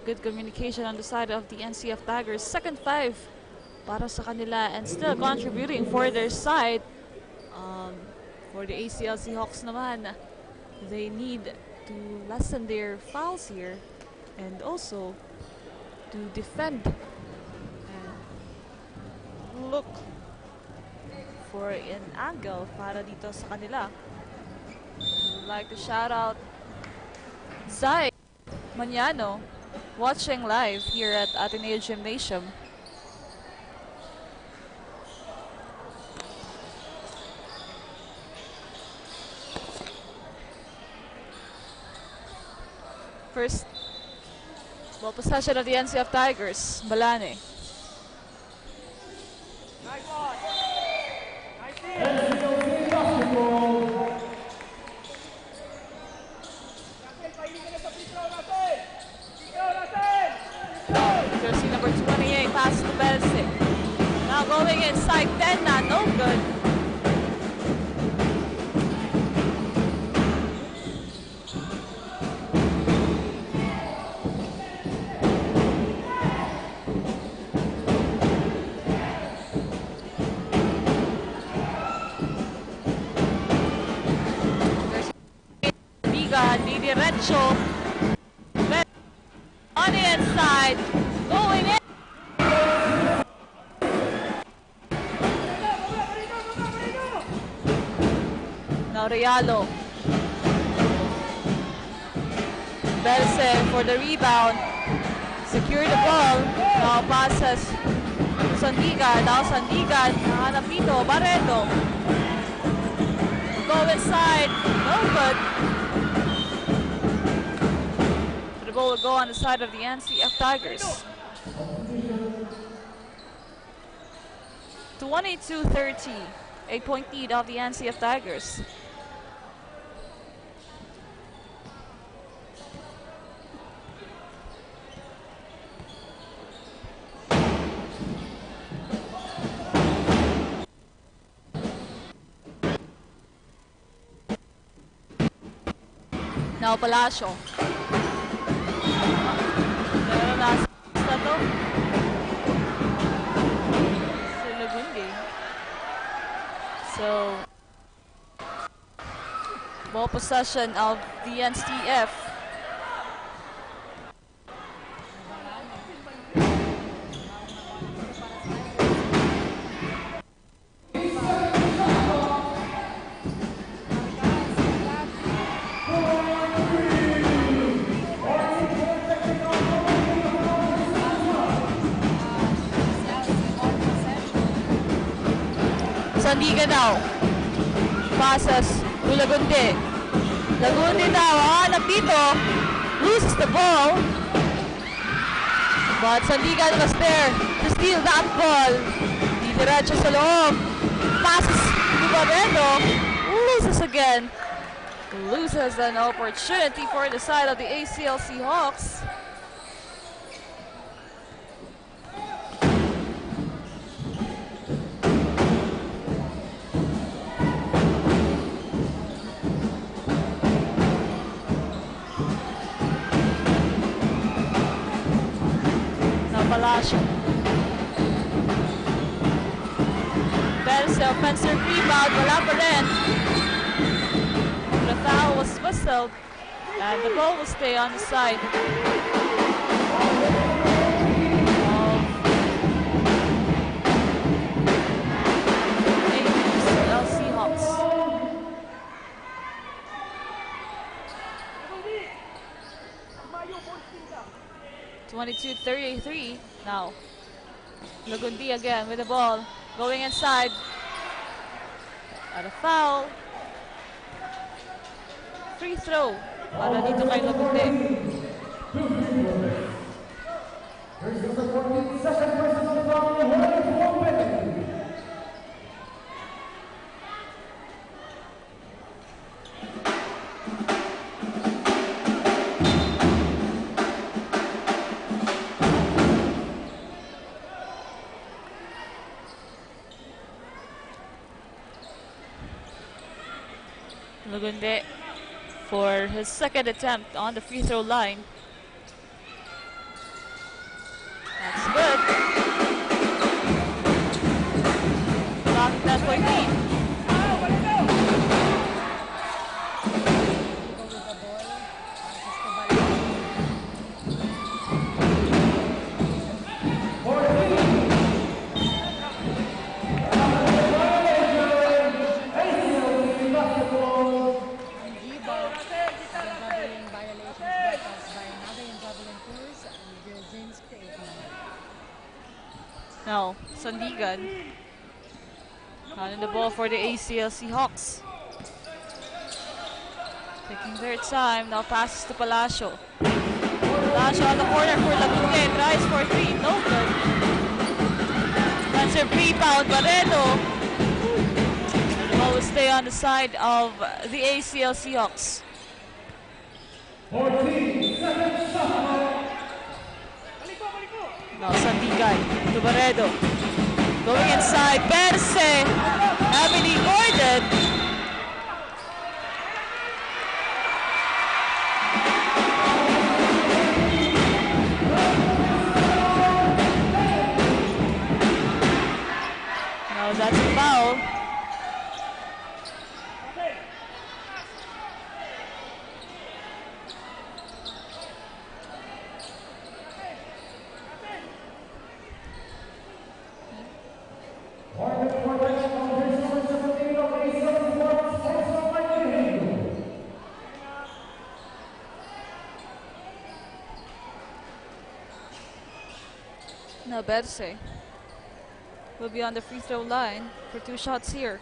good communication on the side of the NCF Tigers. Second 5 para sa kanila and still contributing for their side. For the ACLC Hawks naman, they need to lessen their fouls here and also to defend and look for an angle para dito sa kanila. I'd like to shout out Zai Maniano, watching live here at Ateneo Gymnasium. First ball possession of the NCF Tigers, Balane. Jersey number 28, pass to Belsic. Now going inside, Tena, no good. Biga, di diretso. On the inside, going in. Now Realo. Belce for the rebound. Secure the ball. Now passes to Sandigan. Now Sandigan. Nahanap dito. Barredo. Go inside. No good. The ball will go on the side of the NCF Tigers. 22-30. 8-point lead of the NCF Tigers. Now Palacio. Pero nasa to. Si Lagundi. So, ball possession of the NCF. Sandigan now. Passes to Lagundi. Lagundi now, hanap dito. Loses the ball. But Sandigan was there to steal that ball. Di diretso sa loob. Passes to Barreto. Loses again. Loses an opportunity for the side of the ACLC Hawks. Palacio. There's the offensive rebound, wala pa rin. The foul was whistled, and the ball will stay on the side of ACLC Hawks. 22-33 now. Lagundi again with the ball. Going inside. At a foul. Free throw. Para dito kay Lagundi. Lagundi for his second attempt on the free throw line. That's good. Locking that point lead. Now, Sandigan running the ball for the ACLC Hawks. Taking their time, now passes to Palacio. Palacio on the corner for Lagundi, tries for three, no good. That's a rebound, Barreto. Ball will stay on the side of the ACLC Hawks. 14 seconds shot. Now Sandigan to Barreto. Going inside, Perse. Heavily guarded. Now that's a foul. Now Berse will be on the free throw line for two shots here.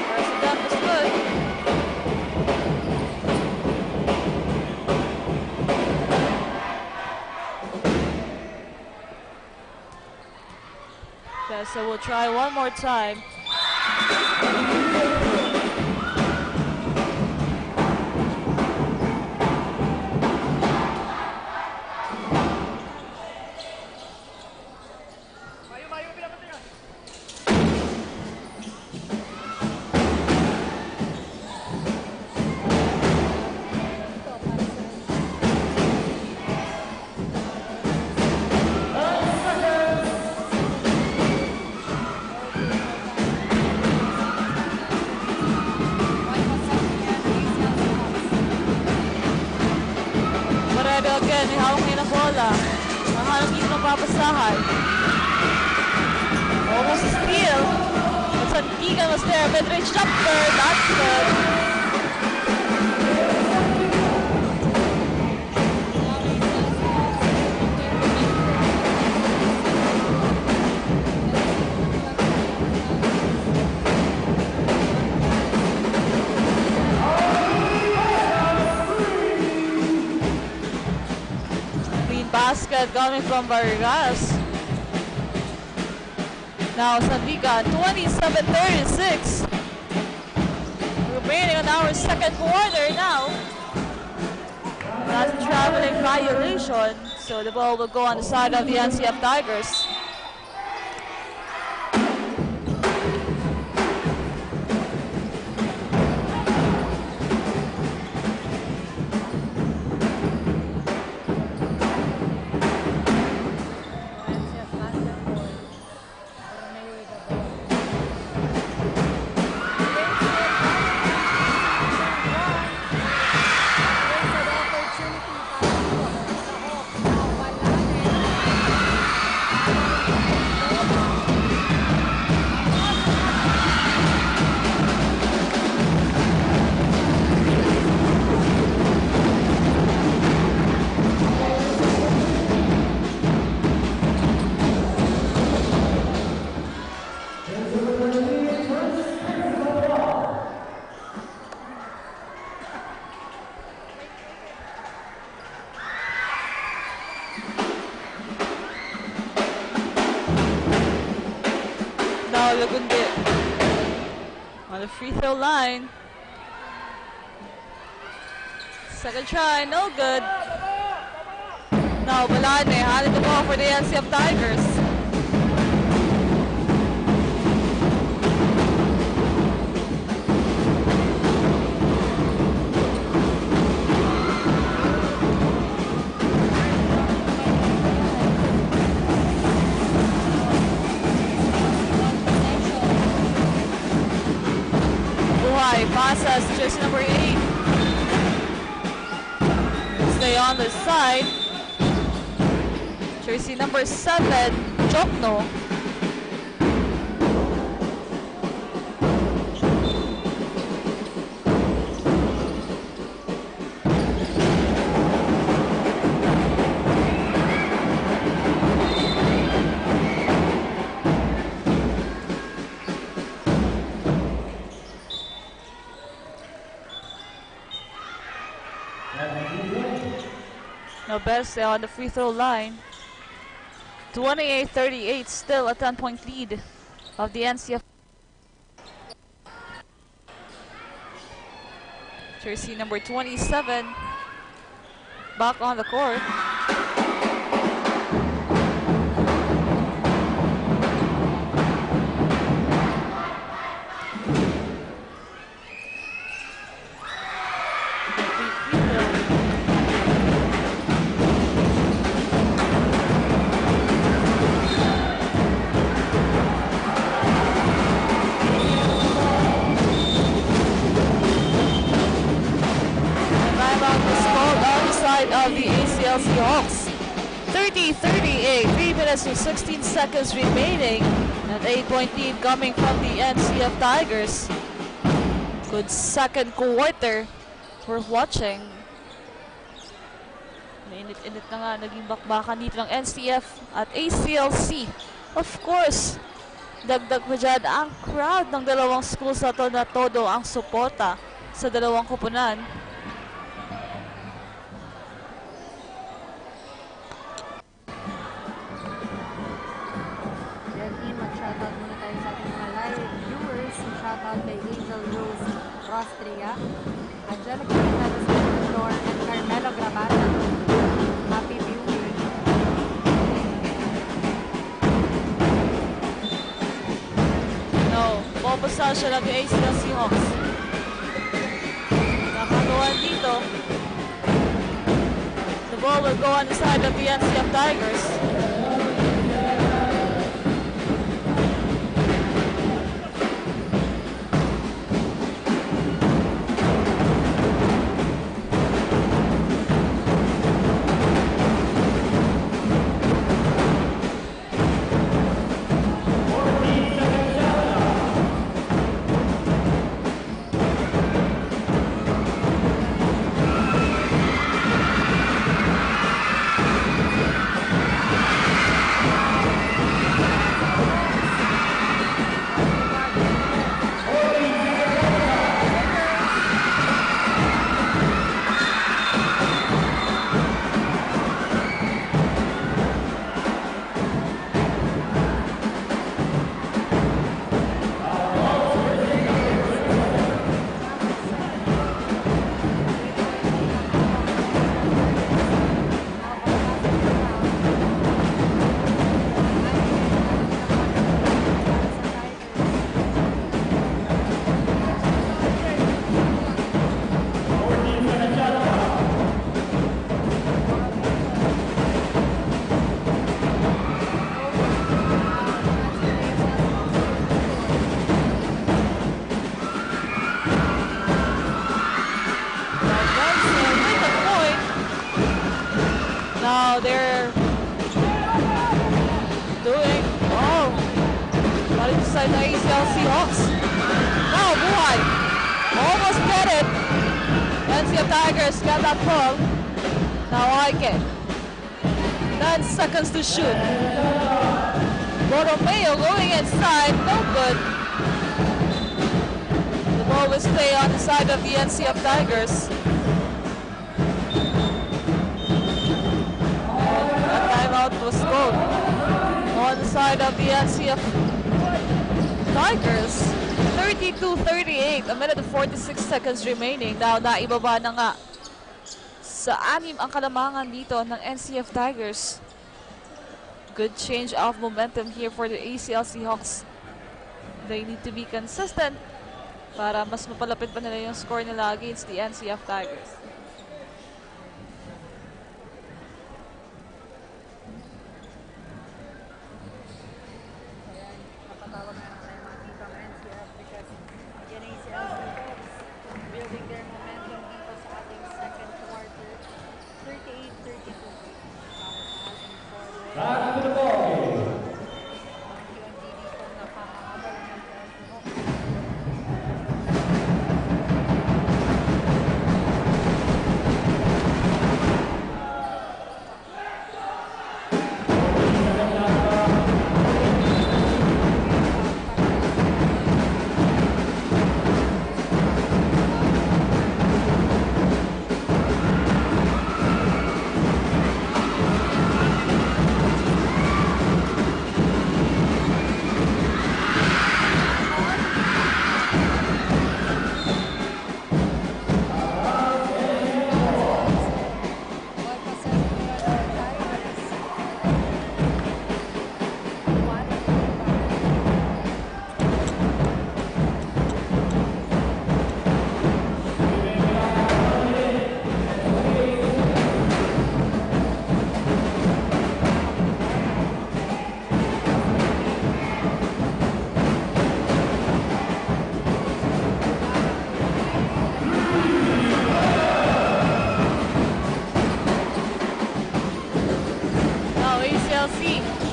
First attempt is good. Yeah, so we'll try one more time. Again, may hawak ngayon ng bola. Nahanap dito ng papasahan. Almost a steal. But Santigan was there. Mid-range jumper. That's good. Basket coming from Vargas. Now Sandigan, 27-36. Remaining on our second quarter now. That's a traveling violation, so the ball will go on the side of the NCF Tigers. Lagundi on the free throw line. Second try, no good. Now Balane handed the ball for the NCF Tigers. Passes jersey number 8. Stay on the side. Jersey number 7, Jokno. Best on the free throw line. 28-38, still a 10-point lead of the NCF. Jersey number 27 back on the court. Of the ACLC Hawks. 30-38, 3 minutes and 16 seconds remaining. An 8-point lead coming from the NCF Tigers. Good second quarter. Worth watching. Mainit-init na nga naging bakbakan dito ng NCF at ACLC. Of course, dagdag mo dyan ang crowd ng dalawang schools na to na todo ang suporta sa dalawang koponan. Estrella, Angelica Gonzalez Flor, and Carmelo Gravata. Happy viewing. No, ball possession of the ACL Seahawks. Nakagawa dito. The ball will go on the side of the NCF Tigers. Now they're doing, balik side ng ACL Seahawks. Now buhay. Almost get it. NCF Tigers got that ball. Now Aike. 9 seconds to shoot. Borromeo going inside, no good. The ball will stay on the side of the NCF Tigers. Timeout was called on the side of the NCF Tigers. 32-38, a minute and 46 seconds remaining. Now, naibaba na nga sa 6 ang kalamangan dito ng NCF Tigers. Good change of momentum here for the ACL Seahawks. They need to be consistent para mas mapalapit pa nila yung score nila against the NCF Tigers.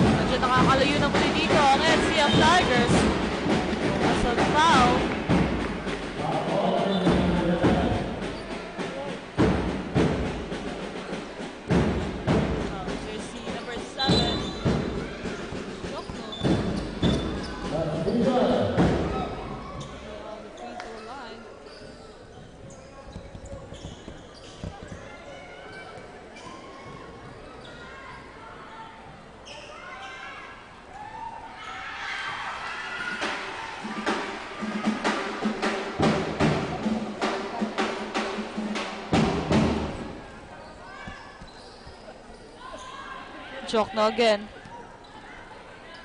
Medyo nakakalayo na muli dito ang NCF Tigers. As of now, jersey number 7. Jokno again.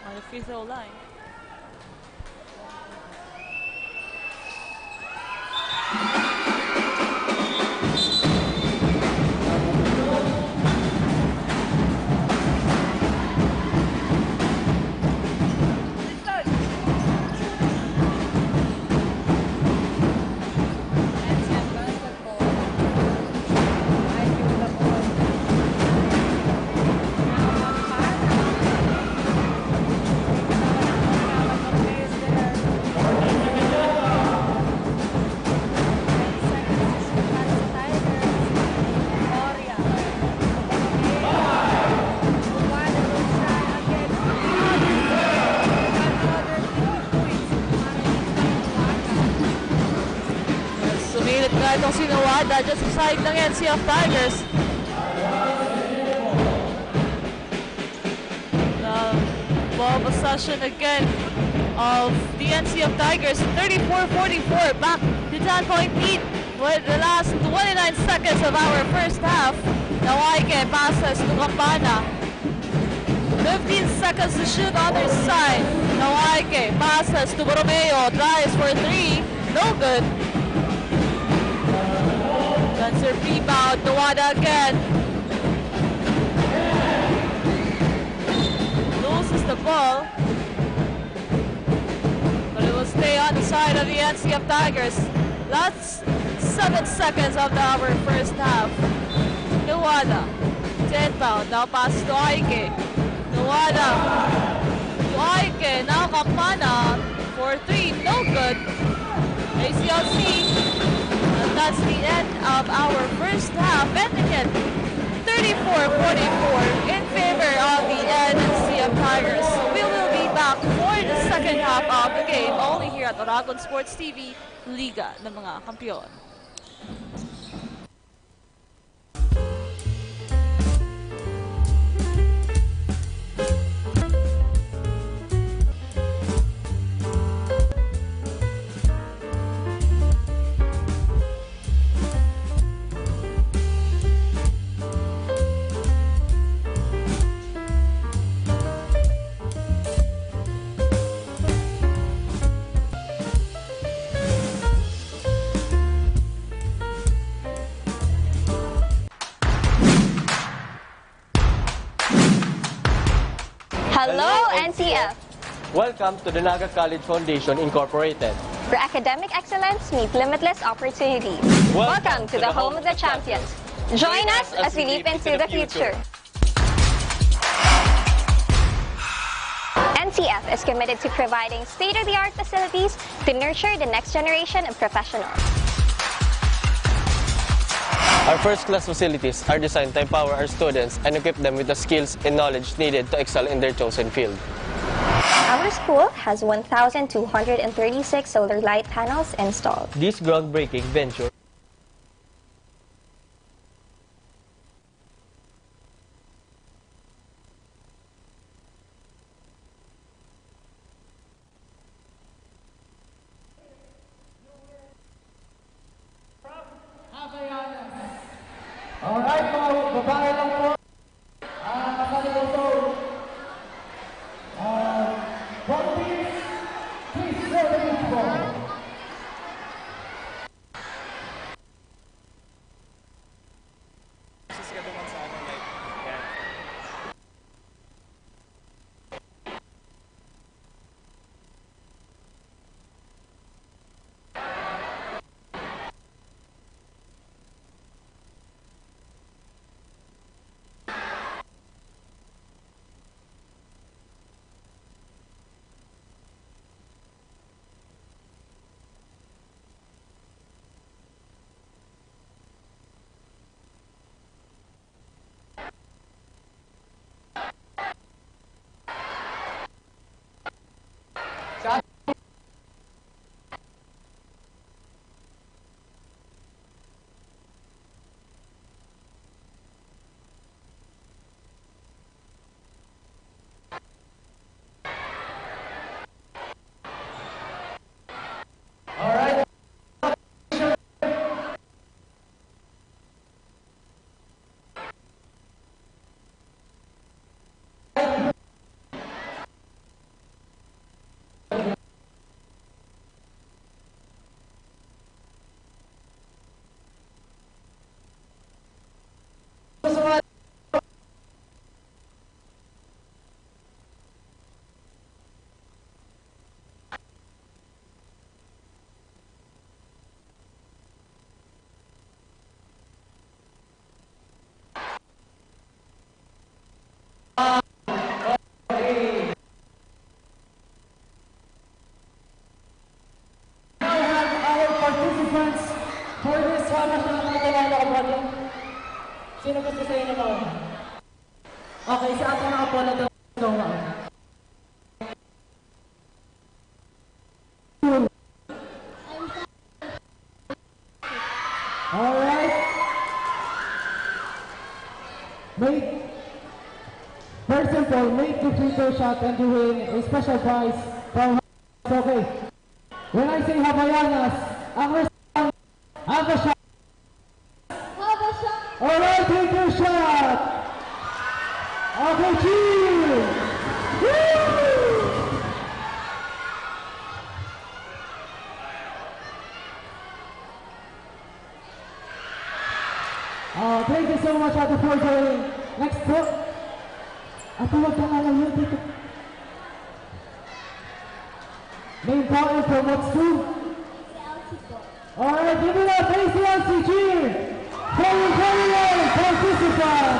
On the free throw line. Sumilit nga itong si Nuwada dyan sa side ng NCF Tigers. Ball possession again of the NCF Tigers. 34-44, back to 10-point lead with the last 29 seconds of our first half. Nawaike passes to Campana. 15 seconds to shoot on their side. Nawaike passes to Borromeo. Drives for three. No good. That's her rebound. Nuwada again. Loses the ball. But it will stay on the side of the NCF Tigers. Last 7 seconds of our first half. Nuwada. 10-pound. Now passes to Aike. Nuwada. To Aike. Now Campana. For three. No good. ACLC. And that's the end of our first half. Ending it 34-44 in favor of the NCF Tigers. So we will be back for the second half of the game only here at Oragon Sports TV, Liga ng mga Kampiyon. Hello, NCF! Welcome to the Naga College Foundation Incorporated. Where academic excellence meets limitless opportunities. Welcome to the home of the champions. Join us as we leap into the future. NCF is committed to providing state-of-the-art facilities to nurture the next generation of professionals. Our first-class facilities are designed to empower our students and equip them with the skills and knowledge needed to excel in their chosen field. Our school has 1,236 solar light panels installed. This groundbreaking venture Alright, mga babae lang po. Nakalimutan. Volunteers, please throw the baseball. Sino gusto sa inyo mo? Okay, sa ating mga polo daw. Alright. First of all, make the free throw shot and you win a special prize from okay. When I say Havayanas, ang response, have a shot. Alright, take your shot. Okay, cheers. Woo! Thank you so much, Ate, for joining. Next po. Ate, huwag kang alayo dito. Name po and promotes to? Alright, give it up, ACLC cheer! Very participant!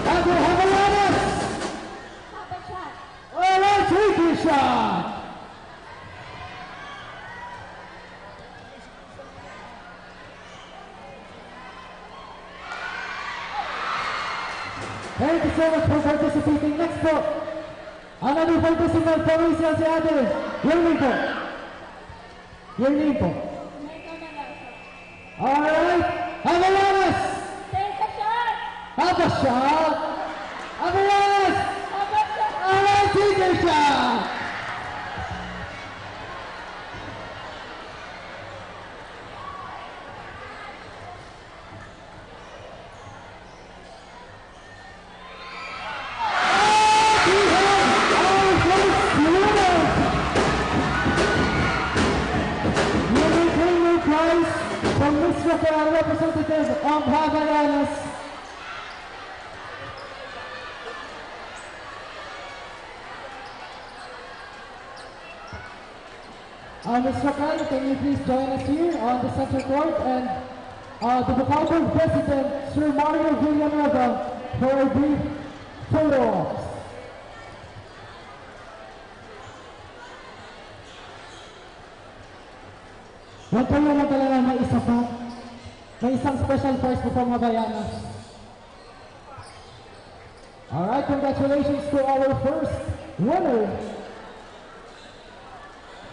Ate, Havayanas! Alright, take your shot! Thank you so much for participating. Next po, another participant from ACLC Ate. Your name po. Your name po. Alright, Havayanas! Take a shot! Have a shot! Havayanas! Alright, take a shot! From Miss Raquel, representative of Havayanas. Miss Raquel, can you please join us here on the center court, and the Bukal Board President, Sir Mario Villanueva, for a brief photo ops. Huwag kayo mag-alala, may isa pa. May isang special prize po from Havayanas. Alright, congratulations to our first winner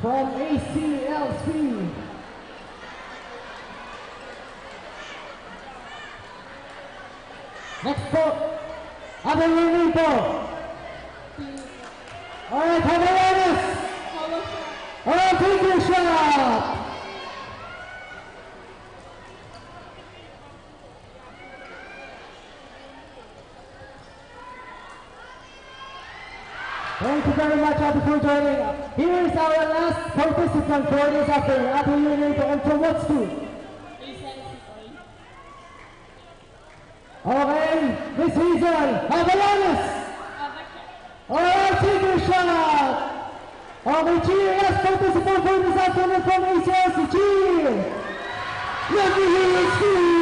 from ACLC. Next po, Ate Lini po. Alright, Havayanas. Alright, take your shot. Thank you very much, Ate, for joining. Here is our last participant for this afternoon. Ate, your name and from what school? Okay, Miss Hazel, Havayanas. Alright, take your shot. Okay, cheer. Last participant for this afternoon from ACLC. Cheer. Let me hear you scream.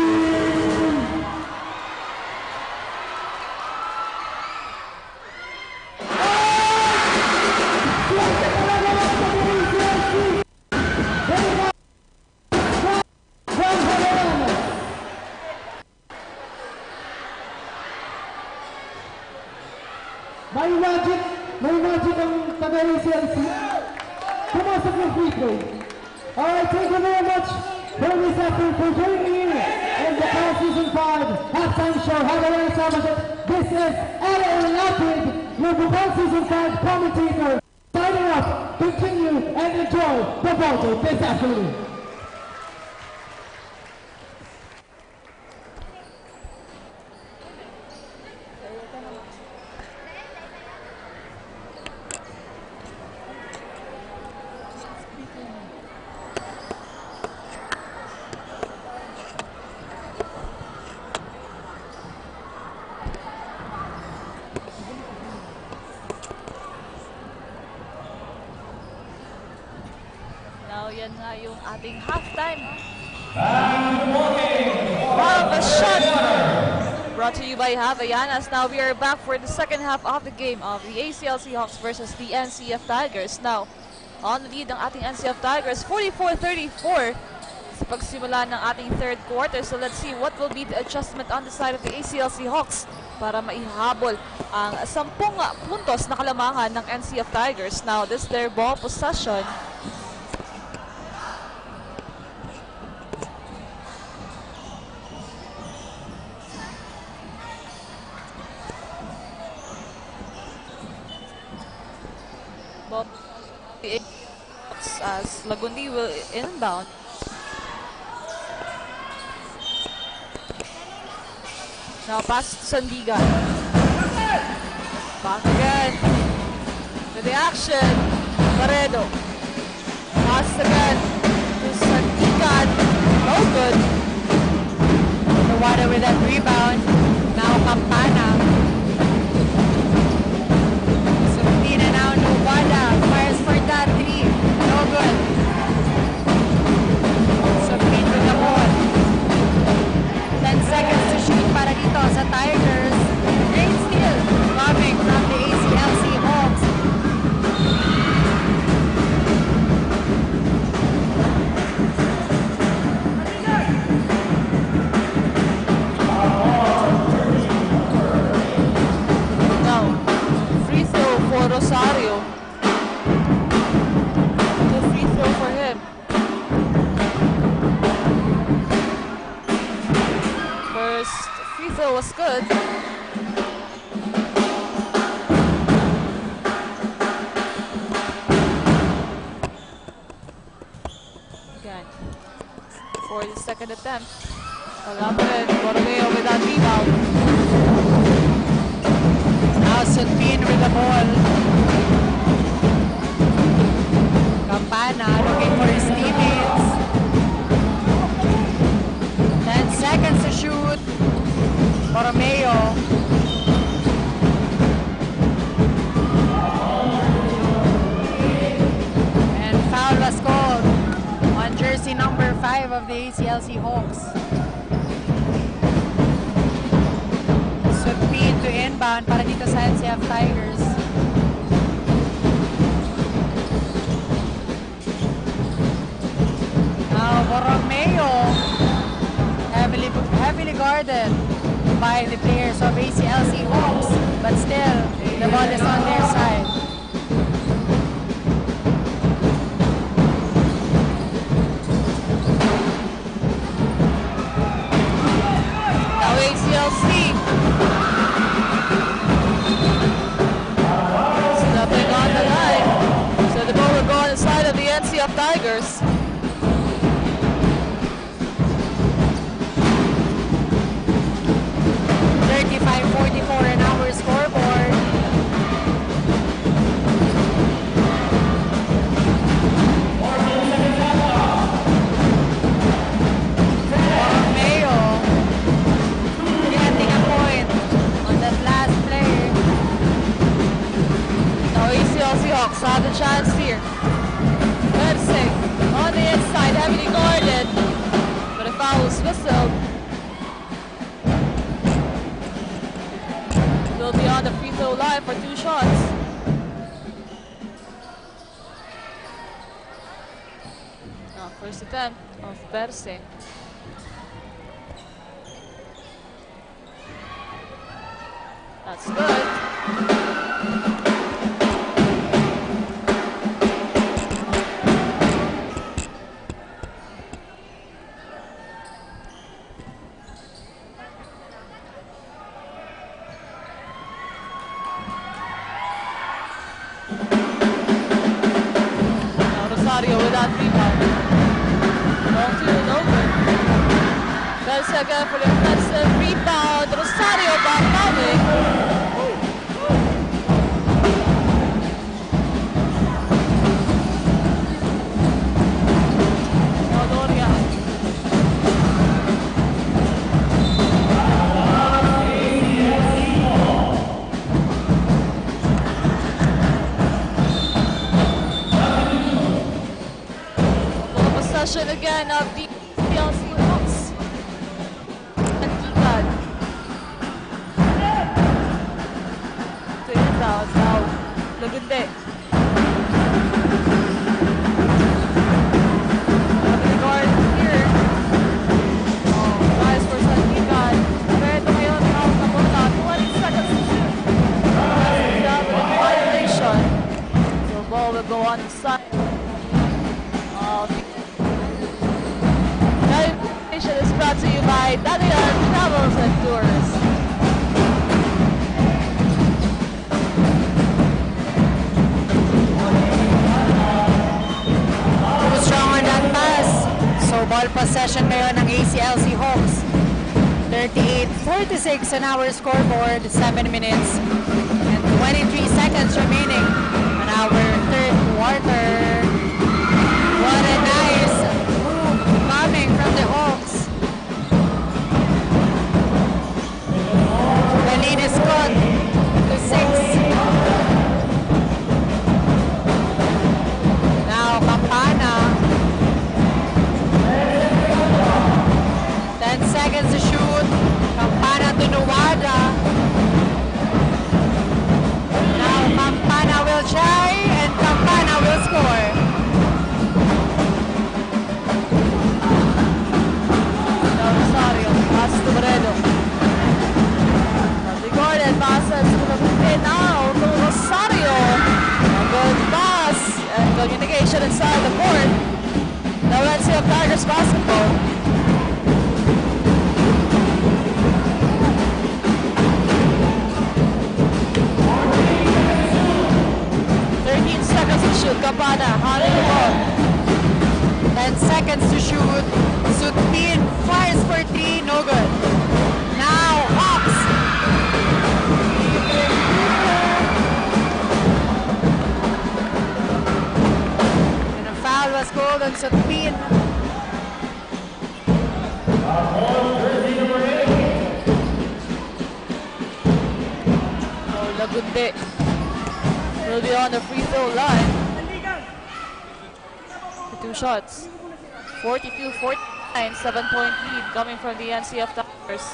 May magic ang taga-ACLC. Pumasok ng free throw. Alright, thank you very much for this afternoon for joining in the Bukal Season 5 halftime show. Havayanas Sabasat. This is Aaron Lapid, your Bukal Season 5 commentator. Signing up, continue and enjoy the ball game this afternoon. Now, yan nga yung ating halftime. Have a shot! Brought to you by Havayanas. Now, we are back for the second half of the game of the ACLC Hawks versus the NCF Tigers. Now, on the lead ng ating NCF Tigers, 44-34. sa pagsimula ng ating third quarter. So let's see what will be the adjustment on the side of the ACLC Hawks para maihabol ang 10 puntos na kalamangan ng NCF Tigers. Now, this is their ball possession. As Lagundi will inbound. Now pass to Sandigan. Back again to the action. Paredo. Pass again to Sandigan. No good. Nawada with that rebound. Now Campana. Subtina now Nawada. Fires for that three. No good. Submit to the ball. 10 seconds to shoot para dito sa Tigers. Great steal coming from the ACLC Hawks. Now, free throw for Rosario. The free throw for him. First free throw was good. Again, for the second attempt. Wala pa rin. Borromeo with that rebound. Now Sulpin with the ball. Campana looking for his teammates. 10 seconds to shoot. Borromeo. And foul was called on jersey number 5 of the ACLC Hawks. Sulpin to inbound para dito sa NCF Tigers. Now Borromeo heavily guarded by the players of ACLC Hawks, but still the ball is on their side. Now ACLC. Stepping on the line. So the ball will go on the side of the NCF Tigers. In our scoreboard. Borromeo getting a point on that last play. Now ACLC Hawks have the chance here. Perse on the inside, heavily guarded, but a foul was whistled. Will be on the free throw line for 2 shots. Now first attempt of Perse. That's good. With that rebound. Long to the over. Perse again for the offensive rebound. Rosario back coming. Doria. Possession again of the ACLC Hawks. And Tigan. To inbound now. Lagunde. Guard here. possession ngayon ng ACLC Hawks. 38-46 on our scoreboard, 7 minutes and 23 seconds remaining on our third quarter. What a nice move coming from the Hawks. The lead is cut to 6. Now Campana. 10 seconds to shoot. Campana to Nuwada. Now Campana will try and Campana will score. Now Rosario, pass to Moredo. Gordon passes to the now to Rosario. A good pass and communication inside the court. Now let's see Tigers basketball. Shoot, Campana, handling the ball. 10 seconds to shoot. Sutpin fires for 3, no good. Now Hawks. And a foul was called on Sutpin. Oh, Lagunde will be on the free throw line. 2 shots. 42-49, 7-point lead coming from the NCF Tigers.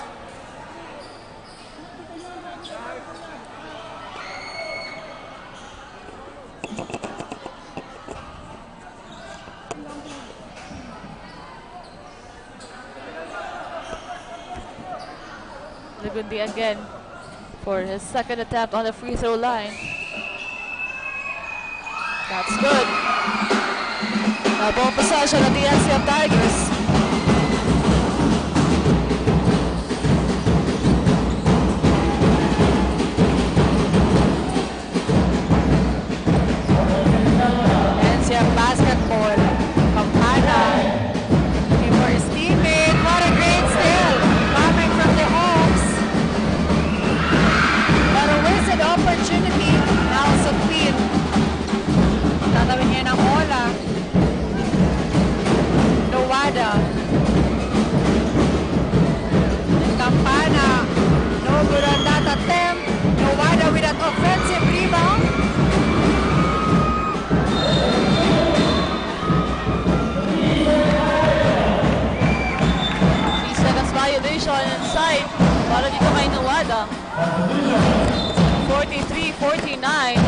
Lagundi again for his second attempt on the free throw line. That's good. Now ball possession of the NCF Tigers. NCF basketball. Campana. Looking for his teammate. What a great steal coming from the Hawks. But a wasted opportunity. Now Sutpin. Tatawin niya ng bola. Nuwada. Campana. No good on that attempt. Nuwada with an offensive rebound. 3 seconds violation inside para dito kay Nuwada. 43-49.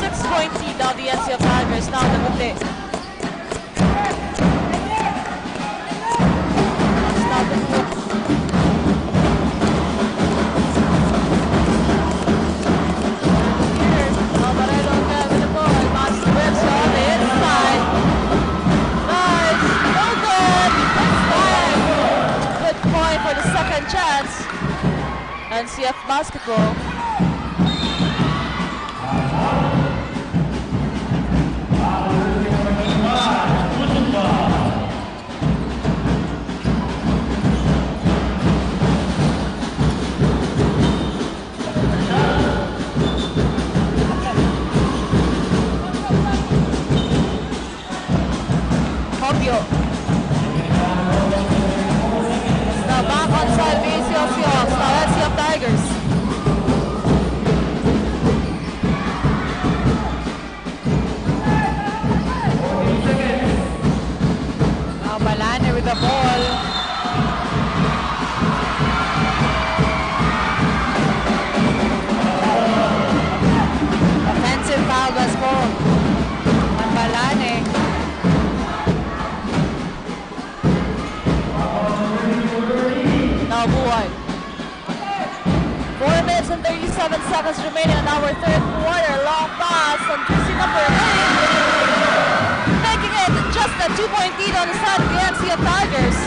6-point lead now the NCF Tigers. Now Lagunde. Stop the move. Here, Alvarado again with the ball. Pass to Webster on the inside. Nice. No good. It's time. Good point for the second chance. NCF basketball. Hopio. Now back on side, BCF Seahawks. Now NCF Tigers. Now Balane with the ball. Offensive foul was called on Balane. Now Buhay. 4 minutes and 37 seconds remaining in our third quarter. Long pass from jersey number 8. Making it just a 2-point lead on the side of the NCF Tigers.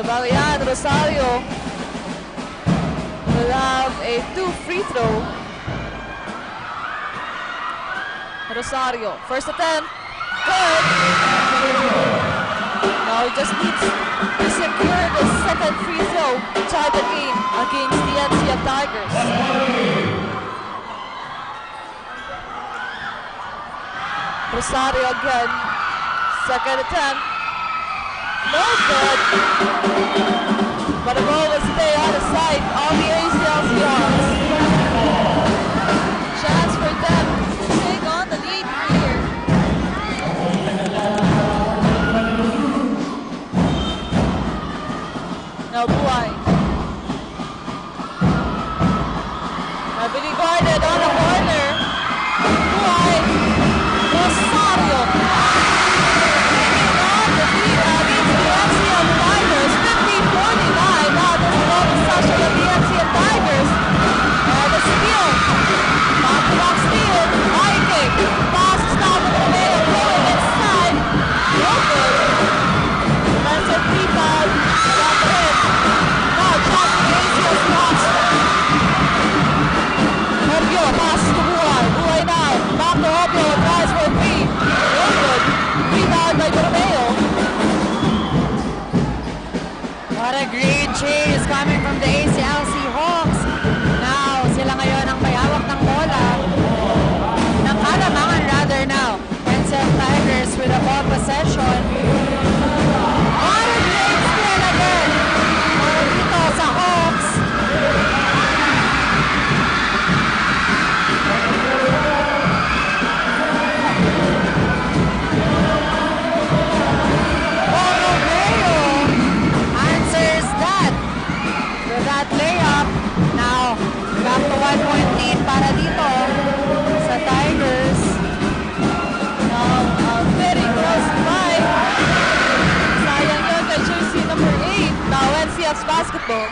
Ano ba yan? Rosario will have a 2 free throw. Rosario, first attempt. Good. Now he just needs to secure the second free throw to tie the game against the NCF Tigers. Rosario again. Second attempt. No good. But the ball will stay out of sight on the ACL Seahawks. Chance for them to take on the lead here. Now Buhay. Heavily guarded on the corner. Buhay. Rosario. Taking on the lead against the NCF Tigers. 50-49. Now this is all the possession of the NCF Tigers. And the steal. Back-to-back steal. High kick. Pass is now with Romeo going inside. No good. Defensive rebound. Got the hit. Now chance for the ACL Seahawks. Hobyo passes to Buhay. Buhay now. Back to Hobyo. Tries for 3. No good. Rebound by Romeo. What a great chase coming from the ACL Seahawks. Now, sila ngayon ang may hawak ng bola. Ng kalamangan rather now. NCF Tigers with a ball possession. What a great steal again. Para dito sa Hawks. Romeo answers that with that layup. Now, back to 1-point lead para dito sa Tigers. Now, very close by. Sayang yun kay jersey number 8. Now, NCF's basketball.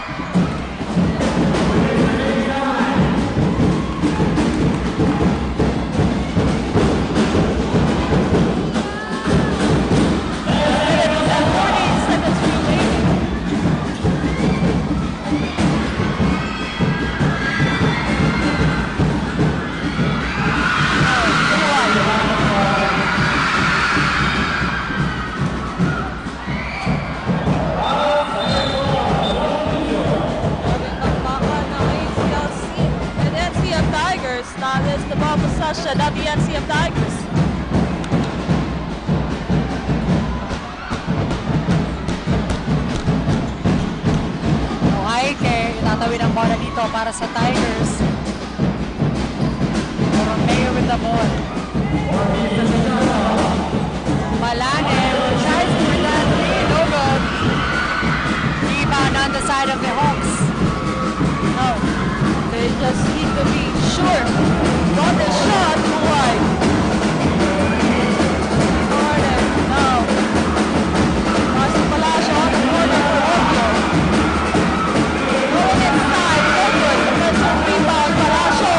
Now there's the ball possession of the NCF Tigers. Ohaike, itatawid ang bola dito para sa Tigers. Romeo with the ball. Malane tries for that three, no good. Rebound on the side of the Hawks. No, they just need to be sure. Got the shot, Buhay. Gordon, no. Marcel Palacio on the corner for Hobyo. Going inside, no good. Defensive rebound, Palacio.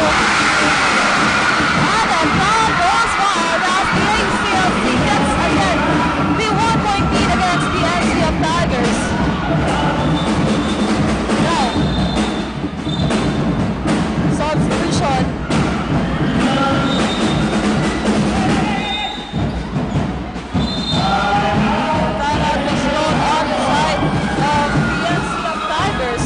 And a foul goes wild as the ACLC gets again the 1-point lead against the NCF Tigers. Now, substitution. Timeout was thrown on the side of the NCF Tigers.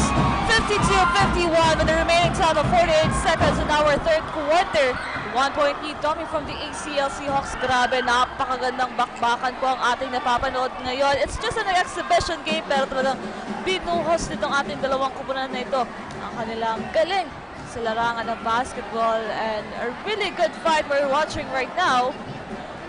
52-51 with the remaining time of 48 seconds in our third quarter. 1-point lead coming from the ACL Seahawks. Grabe, napakagandang bakbakan po ang ating napapanood ngayon. It's just an exhibition game pero talagang binuhos nitong ating dalawang kupunan na ito ang kanilang galing sa larangan ng basketball and a really good fight we're watching right now.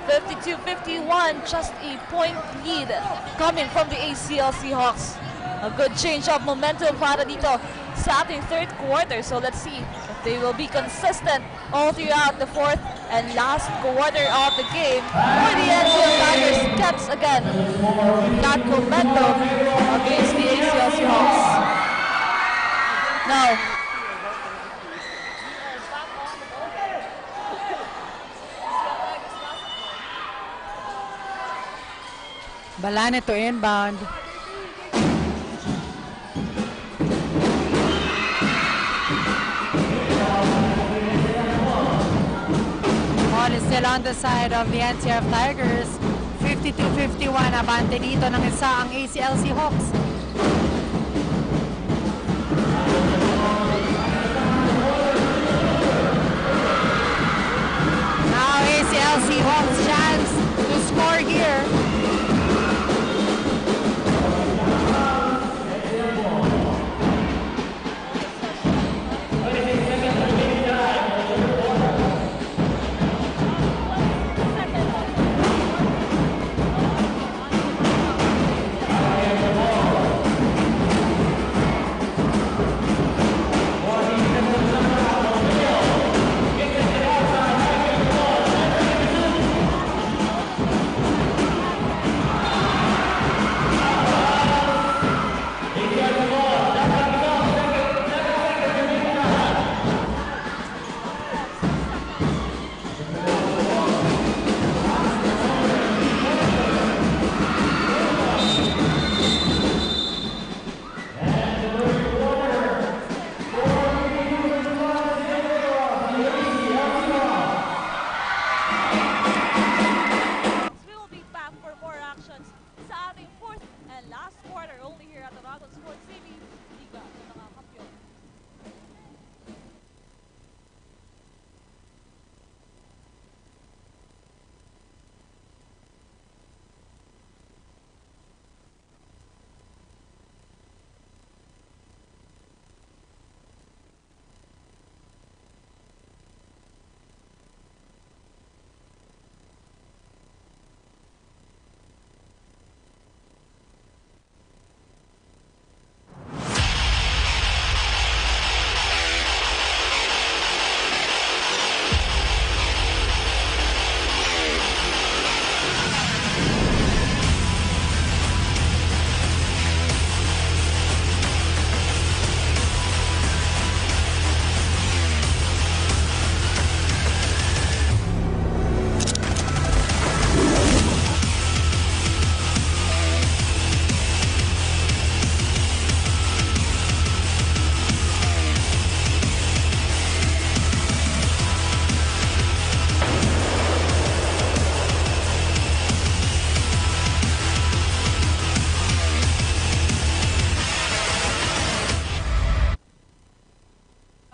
52-51, just a point lead coming from the ACL Seahawks. A good change of momentum para dito sa ating third quarter. So let's see if they will be consistent all throughout the fourth and last quarter of the game. For the NCF Tigers gets again that momentum against the ACL Seahawks. Now, Balane to inbound. still on the side of the NCF Tigers. 52-51, abante dito ng isa ang ACLC Hawks. Now ACLC Hawks chance to score here.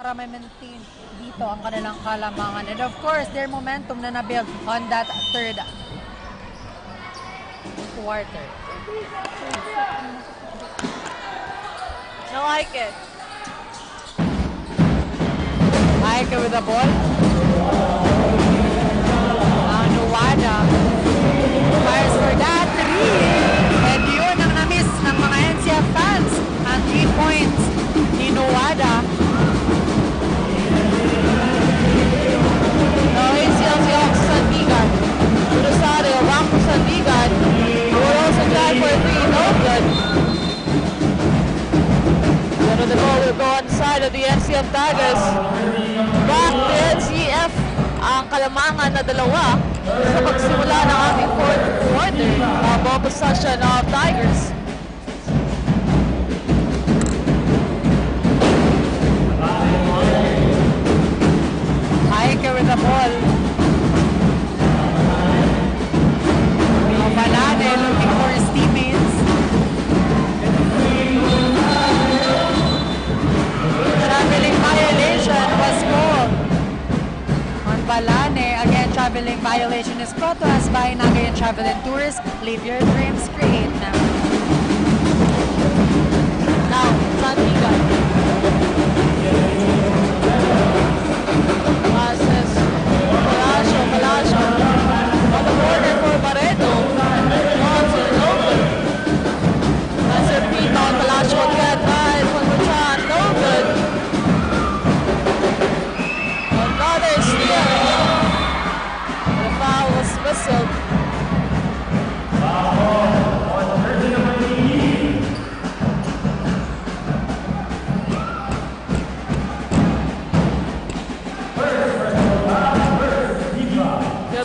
Para may maintain dito ang kanilang kalamangan. And of course, their momentum na nabuild on that third quarter. Now Aike. Aike with the ball. Nuwada fires for that 3. And yun ang na-miss ng mga NCF fans. Ang 3 points ni Nuwada. ACLC Hawks Sandigan. Rosario, back to Sandigan. Will also try for 3, no good. Pero the ball will go on the side of the NCF Tigers. Back to NCF ang kalamangan na dalawa sa pagsimula ng ating 4th quarter. Ball possession of Tigers. Aike with the ball. Balade looking for his teammates. Traveling violation was called on Balane. Again, traveling violation is brought to us by Nagayan Travel and Tours. Live your dreams, create now. Now, Sandigan. Passes. Palacio. On the border for Barreto. Johnson, no good. Passer Pito on Palacio again. Nice. One more shot, no good. Another steal. The foul was whistled.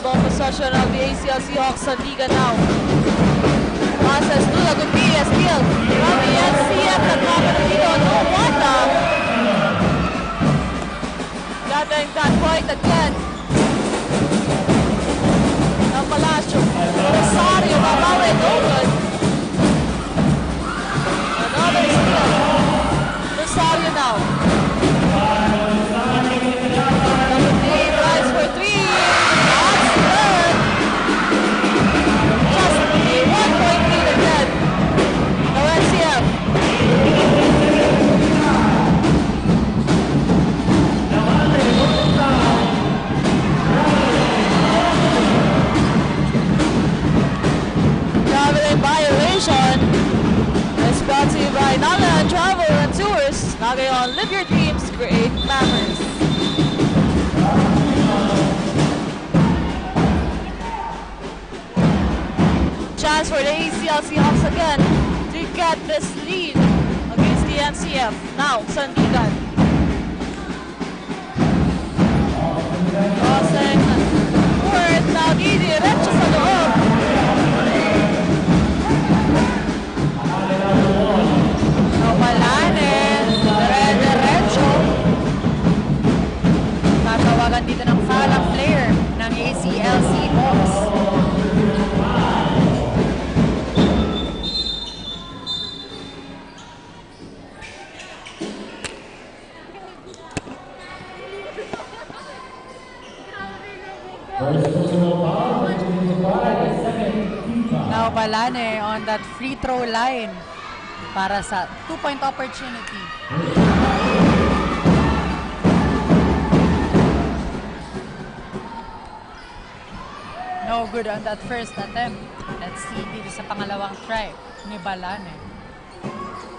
Possession of the ACLC Hawks Sandigan now. Passes to Lagubia, steal from the NCF, nagkakatito, Nuwada. Gathering that point again. Slammers. Chance for the ACL Seahawks again to get this lead against the NCF. Now, Sandigan. Crossing forward. Now, didiretso sa loob. Now, Balanes. Diretso. Tatawagan dito ng foul ang player ng ACL Seahawks. Now Balane on that free throw line para sa 2-point opportunity. No good on that first attempt. Let's see dito sa pangalawang try ni Balane.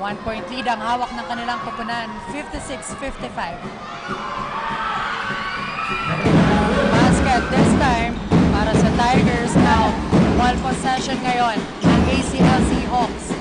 1-point lead ang hawak ng kanilang koponan, 56-55. Basket this time para sa Tigers now. Ball possession ngayon ng ACL Seahawks.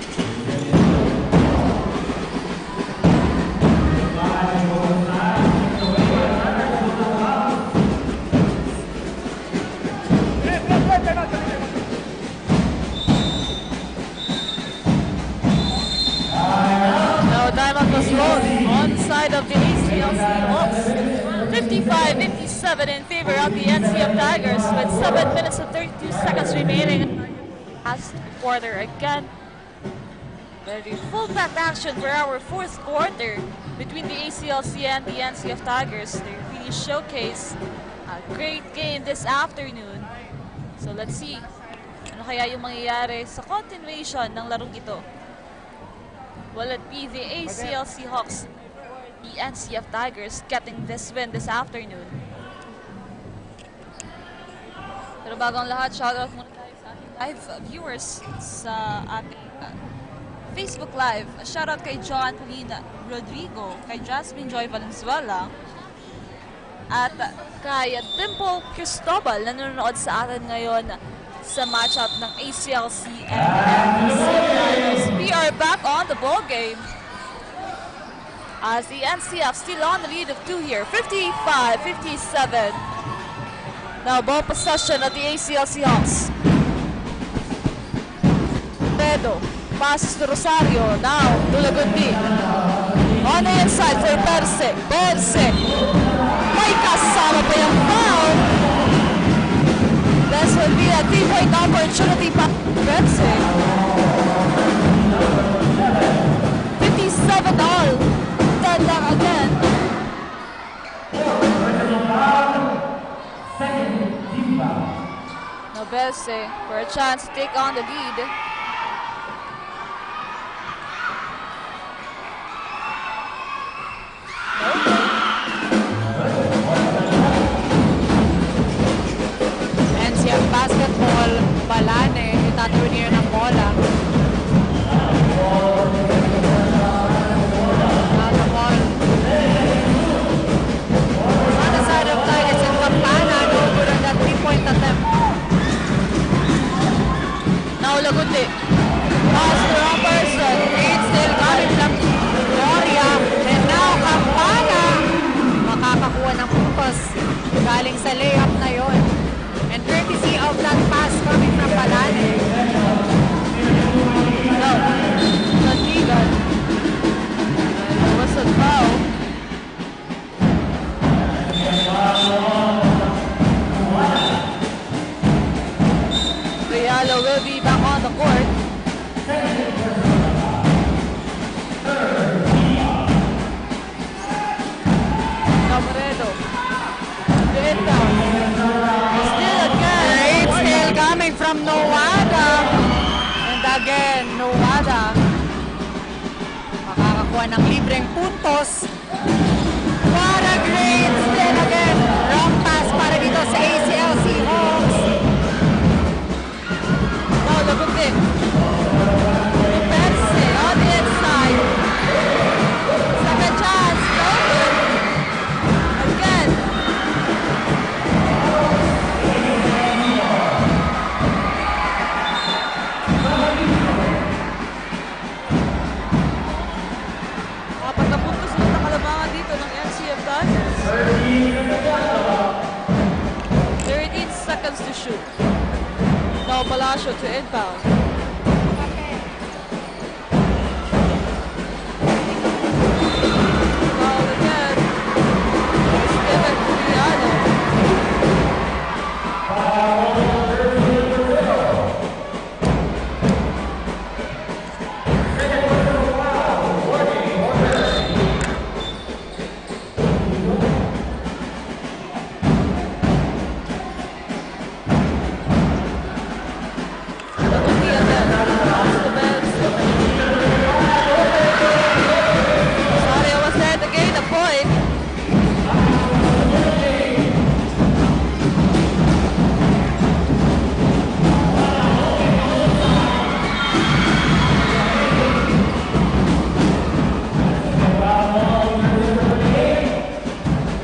Now Diamond was rolled on the side of the ACL Seahawks. 55-57 in favor of the NCF Tigers with 7 minutes and 32 seconds remaining. Last quarter again. Very full-packed action for our fourth quarter between the ACLC and the NCF Tigers. They really showcase a great game this afternoon. So let's see ano kaya yung mangyayari sa continuation ng larong ito. Will it be the ACL Seahawks, the NCF Tigers getting this win this afternoon? Pero bago ang lahat, shoutout muna tayo sa ating live viewers sa ating Facebook Live. Shoutout kay John Polina Rodrigo, kay Jasmine Joy Valenzuela, at kay Dimple Cristobal na nanonood sa atin ngayon sa matchup ng ACLC and NCF Tigers. We are back on the ball game as the NCF still on the lead of 2 here, 55-57. Now ball possession of the ACLC Hawks. Pedro passes to Rosario. Now Dulagundi on the inside for Perse. Perse may kasama pa yung foul. This will be a 3-point opportunity pa Perse. 57 all. 10 lang again. Nobese for a chance to take on the lead. NCF basketball, Balane, itatawin niya ng bola. On the side of Tigers and Campana, no good on that 3-point attempt. Now Lagundi. Pass to wrong person. It's still coming from Gloria. And now Campana. Makakakuha ng puntos. Galing sa layup na yon. And courtesy of that pass coming from Balane. No. Sandigan. And was a foul. Realo will be back on the court. Camaredo. Beta. Still again. Great steal coming from Nowada. And again, Nowada. Makakakuha ng libreng puntos. What a great steal again. Wrong pass para dito sa ACL Seahawks. Now Lagundi. Perse on the inside. Second chance. No good. shoot. Now Palacio to inbound. Foul again. It's given to Liano. Rosario was there to gain the point.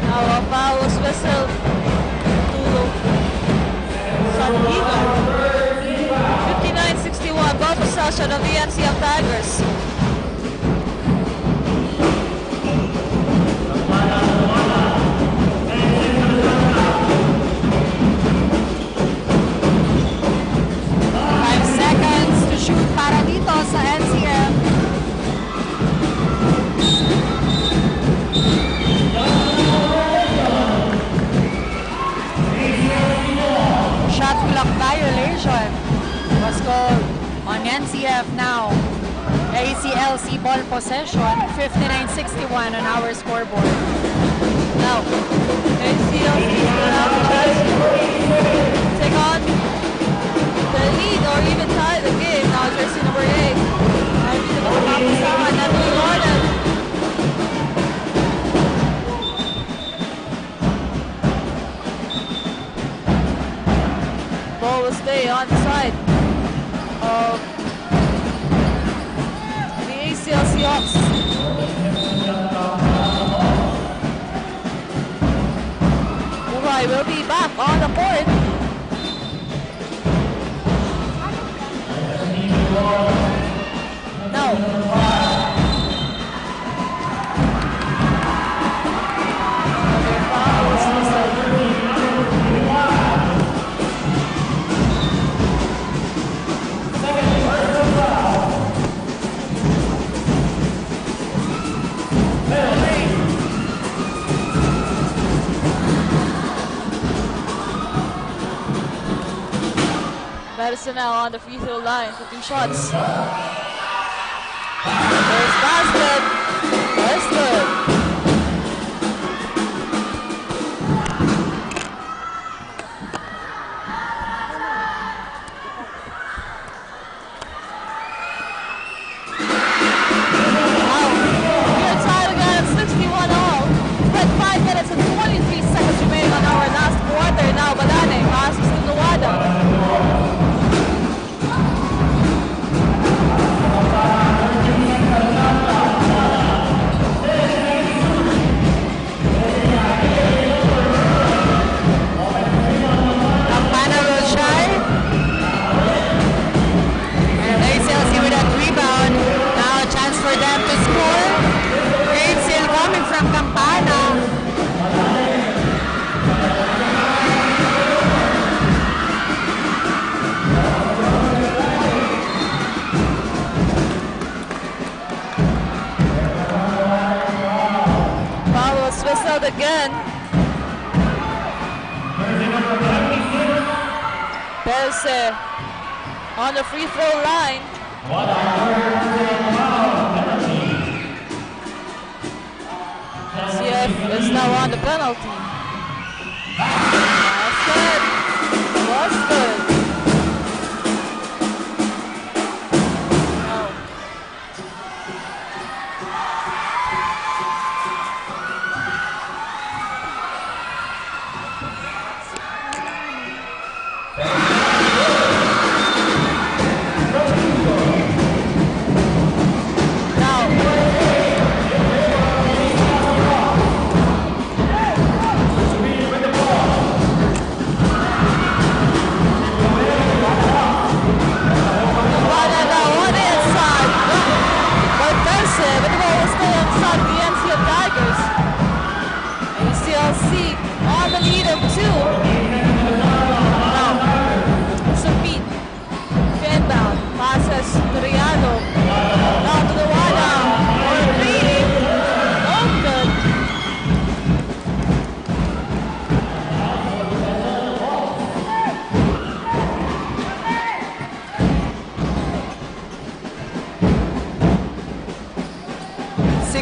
Now a foul was whistled to San Diego. 59-61, ball possession of the NCF Tigers. To shoot para dito sa NCF. Shot clock violation was called on NCF now. ACLC ball possession, 59-61 on our scoreboard. Now, ACLC will have a chance to take on the lead or even tie the game. Now jersey number 8. Ay, dito ba mapapasahan na Blue Hornet. Ball will stay on the side of the ACLC Hawks. Buhay will be back on the court. No. Madison now on the free throw line for 2 shots. There's basket. That's good. Wow. We're tied again at 61 all. With 5 minutes and 23 seconds remaining on our last quarter. Now Balane passes to Nuwada. For them to score. Great seal coming from Campana. Foul was whistled again. Perse on the free throw line. CF is now on the penalty. That's good. Was good. No. Now.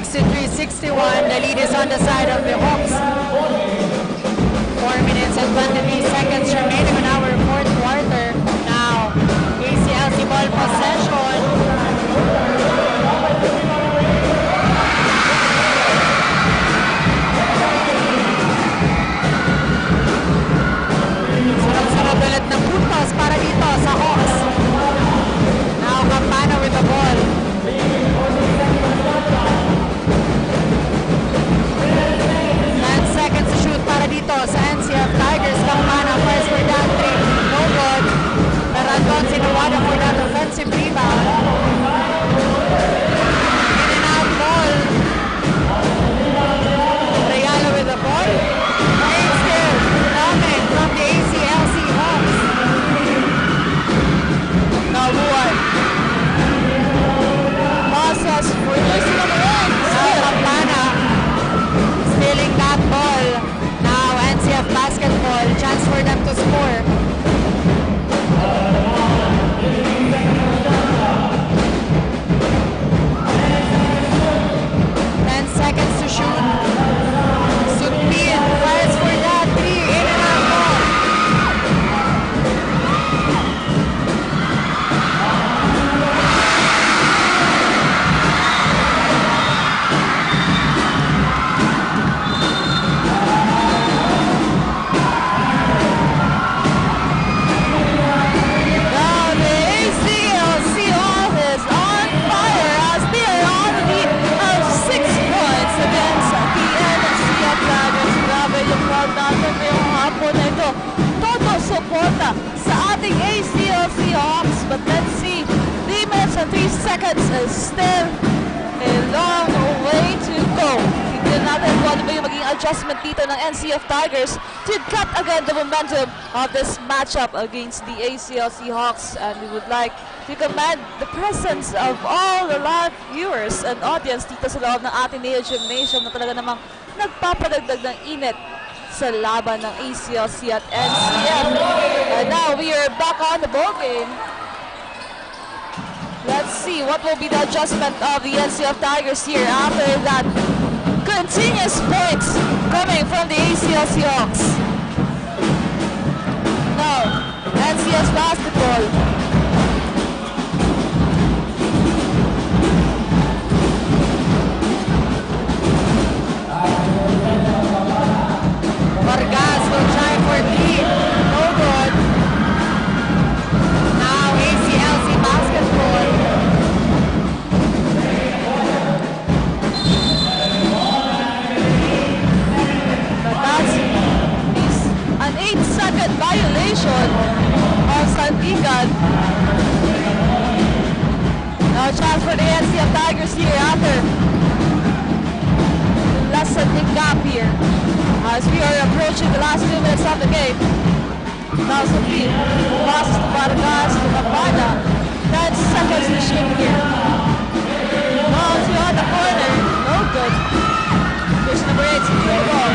63-61. The lead is on the side of the Hawks. 4 minutes and 23 seconds remaining on our fourth quarter. Now, ACLC ball possession. Sunod-sunod ulit ng puntos para dito sa Hawks. Now, Campana with the ball. 10 seconds to shoot para dito sa NCF Tigers. Campana first for that three. No good. Pero Anton Sinawada for that offensive rebound. In and out ball. Regalo with the ball. And still coming from the ACLC Hawks. Now Buwan. Passes for Lucy Namuan. Now Campana stealing that ball. Now NCF basketball. Chance for them to score. 10 seconds to shoot. Sutpin fires for that three. In and out ball. Now the ACLC is on fire as they are on the lead of 6 points against the NCF Tigers. Grabe yung crowd natin ngayong hapon na ito. Todo suporta sa ating ACLC Hawks. But let's see, 3 minutes and 3 seconds is still a long way to go. Tignan natin kung ano ba yung maging adjustment dito ng NCF Tigers to cut again the momentum of this matchup against the ACLC Hawks. And we would like to commend the presence of all the live viewers and audience dito sa loob ng Ateneo Gymnasium na talaga namang nagpapadagdag ng init sa laban ng ACLC at NCF. And now we are back on the ball game. Let's see what will be the adjustment of the NCF Tigers here after that continuous points coming from the ACLC Hawks. Now, NCS basketball. Vargas will try for three. No good. Now ACLC basketball. But that's an 8-second violation of Sandigan. Now chance for the NCF Tigers here after lessening gap here. As we are approaching the last 2 minutes of the game. Now Sophie passes to Vargas to Campana. 10 seconds to shoot here. Now to on the corner. No good. Push number 8 to the ball.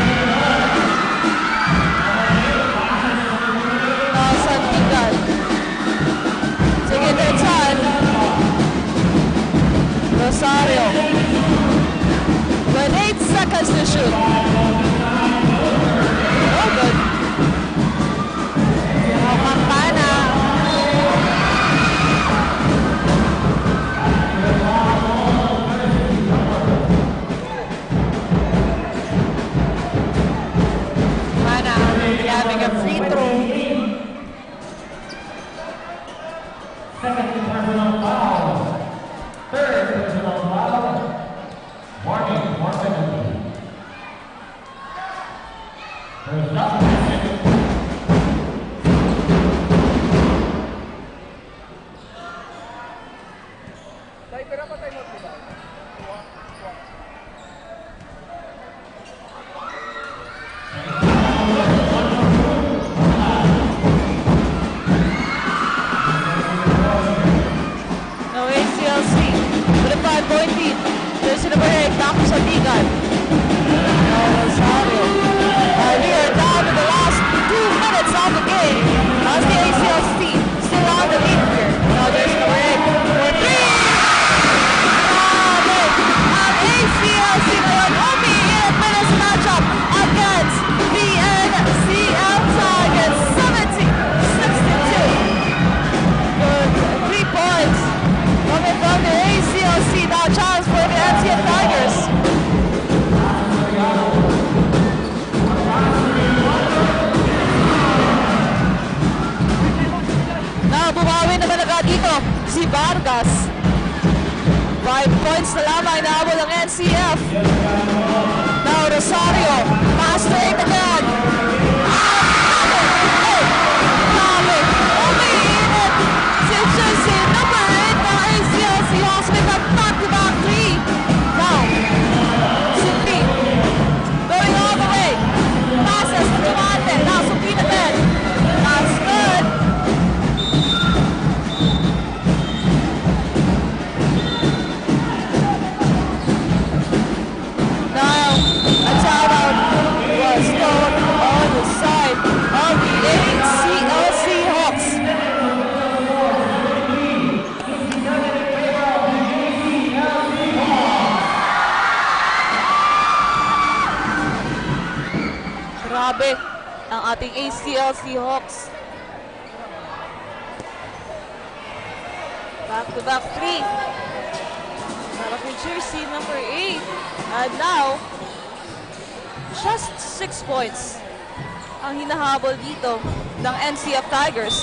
Now Sandigan. Taking their time. Rosario. With 8 seconds to shoot. No good. Now Campana. Campana having a free throw. Second personal foul. Third personal foul. Warning, more penalty. No ACLC. With a 5-point lead. There's number 8, Taco Sandigan. No Rosario. And we are down to the last 2 minutes of the game. As the ACLC still on the lead here. Now there's number 8 for 3. An ACLC Lizzie Vargas. 5 points na lamang inaabot ng NCF. Now Rosario, pass to 8 again. Umiinit si jersey number 8 ng ACL Seahawks with a back-to-back 3. Now, Supi going all the way. Passes to Dumante. Now Supi again. That's good. Now, a timeout was thrown on the side of the ACL Seahawks. Grabe ang ating ACL Seahawks. Back-to-back 3. Malaki jersey number 8. And now, just 6 points ang hinahabol dito ng NCF Tigers.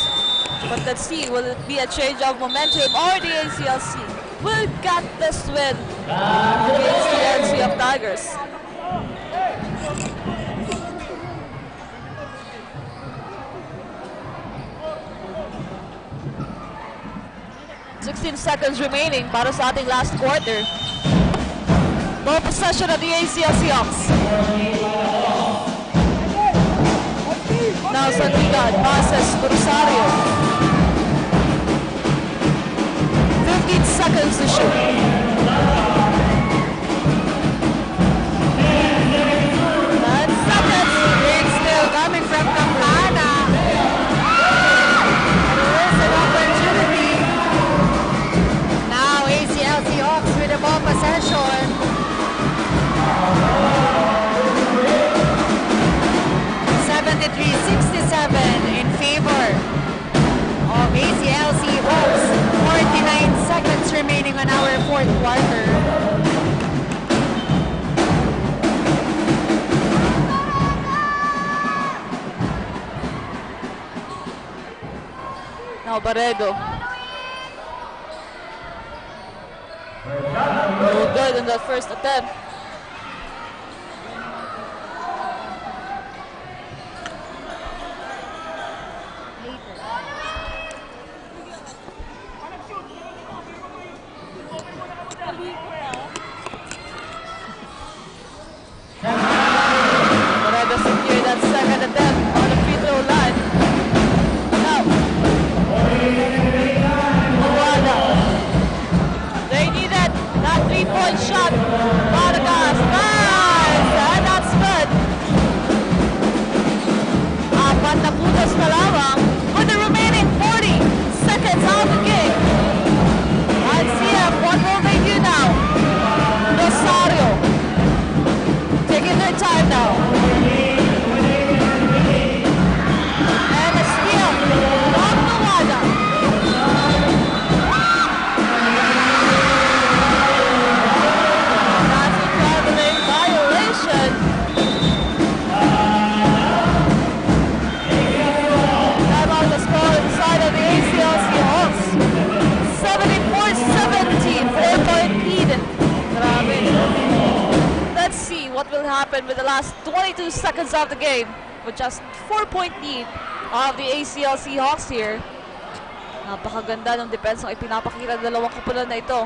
But let's see, will it be a change of momentum or the ACLC will get this win against the NCF Tigers? Seconds remaining para sa ating last quarter. Ball possession of the ACL Seahawks. Now Santigan passes to Rosario. 15 seconds to shoot. 9 seconds. Great still coming from Campana. There is an opportunity. Now ACL Seahawks with the ball possession. 73-67 in favor of ACL Seahawks. 49 seconds remaining on our fourth quarter. Now Barredo. No good in that first attempt. Barredo secured that second attempt on the free throw line. Now, Wada. They needed that 3-point shot. Vargas, nice! And that's good. Apat na puntos na lamang with the remaining 40 seconds of the game. And CF, what will they do now? Rosario taking their time now. And a steal from Nawada. That's a traveling violation. Timeout the score inside of the ACL Seahawks. 74-17, 4-point lead. Grabe. Let's see what will happen with the last 22 seconds of the game with just 4-point lead of the ACL Seahawks here. Napakaganda ng depensa ang ipinapakita ng dalawang kupulan na ito.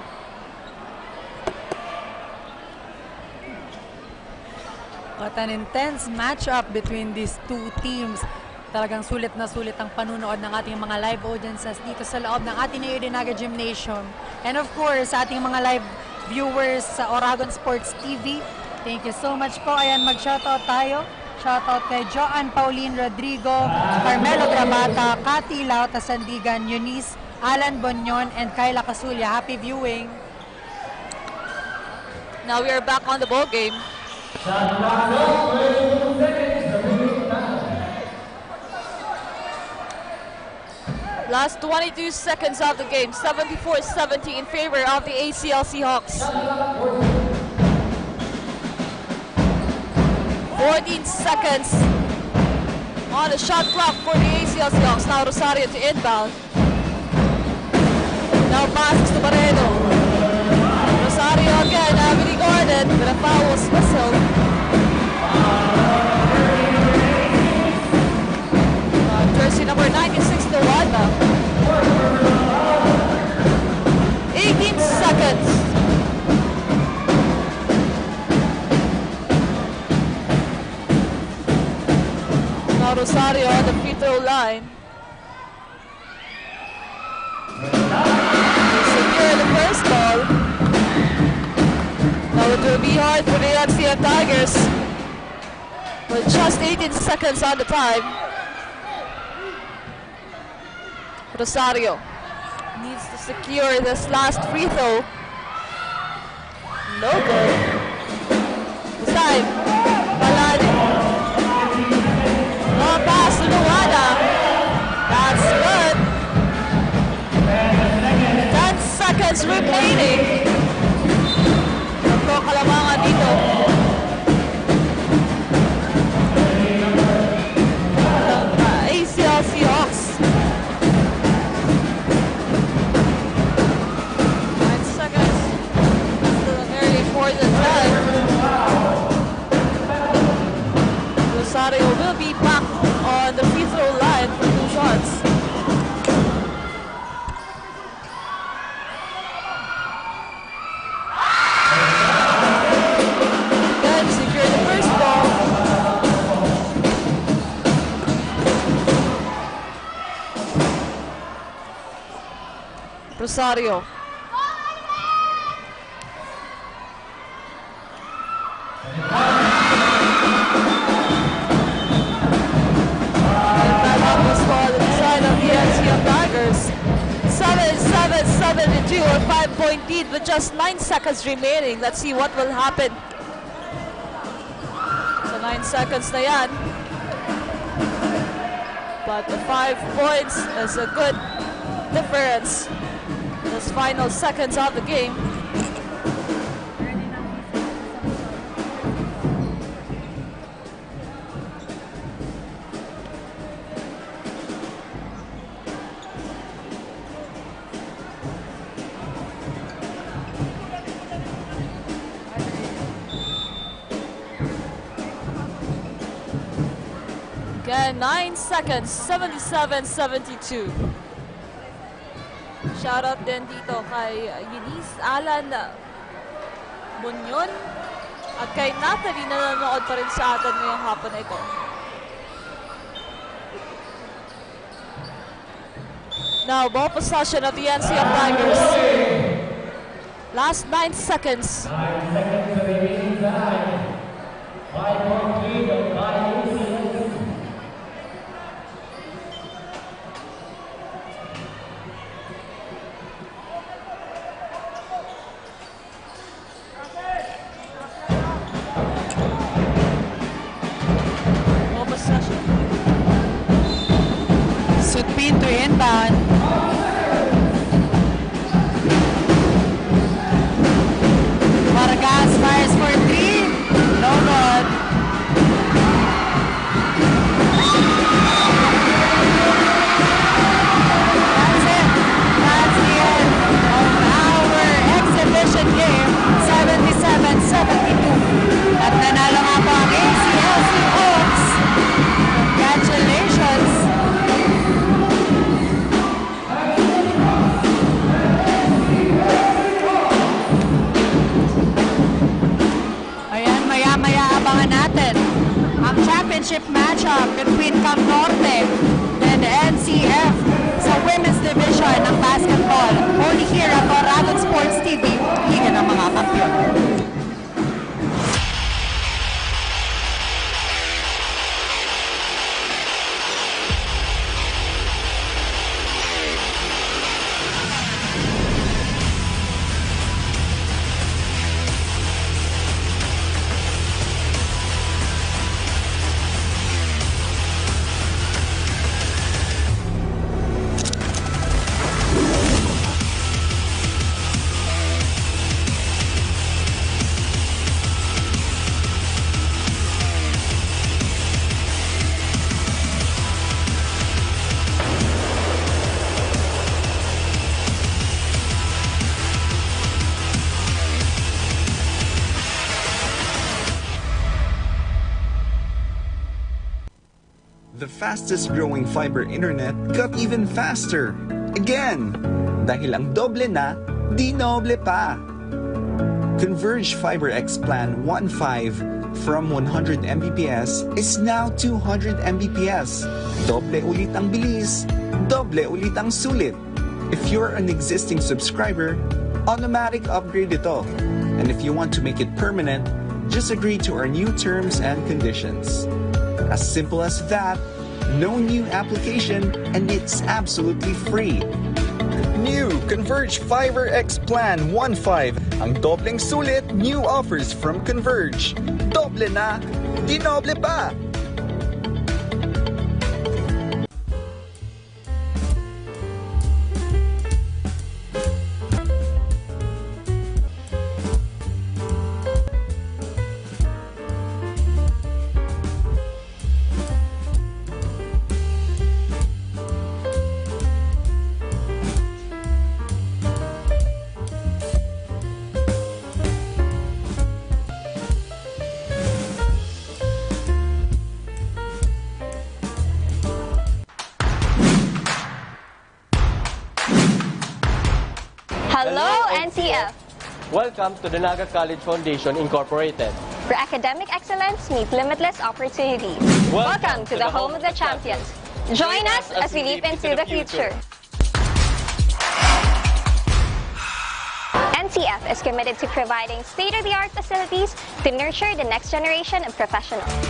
What an intense matchup between these two teams. Talagang sulit na sulit ang panunood ng ating mga live audiences dito sa loob ng Ateneo de Naga Gymnasium. And of course, sa ating mga live viewers sa Oragon Sports TV. Thank you so much po. Ayan, mag-shoutout tayo. Shoutout kay Joanne Pauline Rodrigo, Carmelo Grabata, Cathy Lauta Sandigan, Eunice, Alan Bonyon, and Kyla Casulia. Happy viewing. Now we are back on the ball game. Last 22 seconds of the game, 74-70 in favor of the ACL Seahawks. 14 seconds on the shot clock for the ACL Seahawks. Now Rosario to inbound. Now passes to Barredo. Rosario again, heavily guarded, but a foul was whistled. Jersey number 96 to Wanda. 18 seconds. Now Rosario on the free throw line. They secure the first ball. Now it will be hard for the NCF Tigers with just 18 seconds on the time. Rosario needs to secure this last free throw. No good. This time, Balani. Long pass to Nuwada. That's good. 10 seconds remaining. Nagpo kalamangan dito. ACL Seahawks. 9 seconds. Still a very important time. Rosario will be back on the free throw line for 2 shots. Again, secure the first ball. Rosario. A 5-point lead with just 9 seconds remaining. Let's see what will happen. So 9 seconds na yan. But the 5 points is a good difference. Those final seconds of the game. Again, 9 seconds, 77-72. Shoutout din dito kay Eunice Alan Bunyon at kay Natalie na nanonood pa rin sa atin ngayong hapon na ito. Now, ball possession of the NCF Tigers. Last 9 seconds. 9 seconds to the remaining time. 5-point lead by ACL. Sutpin to inbound. Vargas fires for 3. No good. That's it. That's the end of our exhibition game. 77-72. At nanalo nga po ang ACL Seahawks. Congratulations. Maya abangan natin ang championship matchup between Camp Norte and NCF sa women's division ng basketball. Only here at Oragon Sports TV, Liga ng mga Kampiyon. fastest growing fiber internet got even faster. Again, dahil ang doble na, di noble pa. Converge FiberX Plan 1.5 from 100 Mbps is now 200 Mbps. Doble ulit ang bilis, doble ulit ang sulit. If you're an existing subscriber, automatic upgrade ito. And if you want to make it permanent, just agree to our new terms and conditions. As simple as that, no new application, and it's absolutely free. New Converge FiberX Plan 1.5. Ang dobleng sulit, new offers from Converge. Doble na, di noble pa. Hello, NCF! Welcome to the Naga College Foundation Incorporated. Where academic excellence meets limitless opportunities. Welcome to the home of the champions. Join us as we leap into the future. NCF is committed to providing state-of-the-art facilities to nurture the next generation of professionals.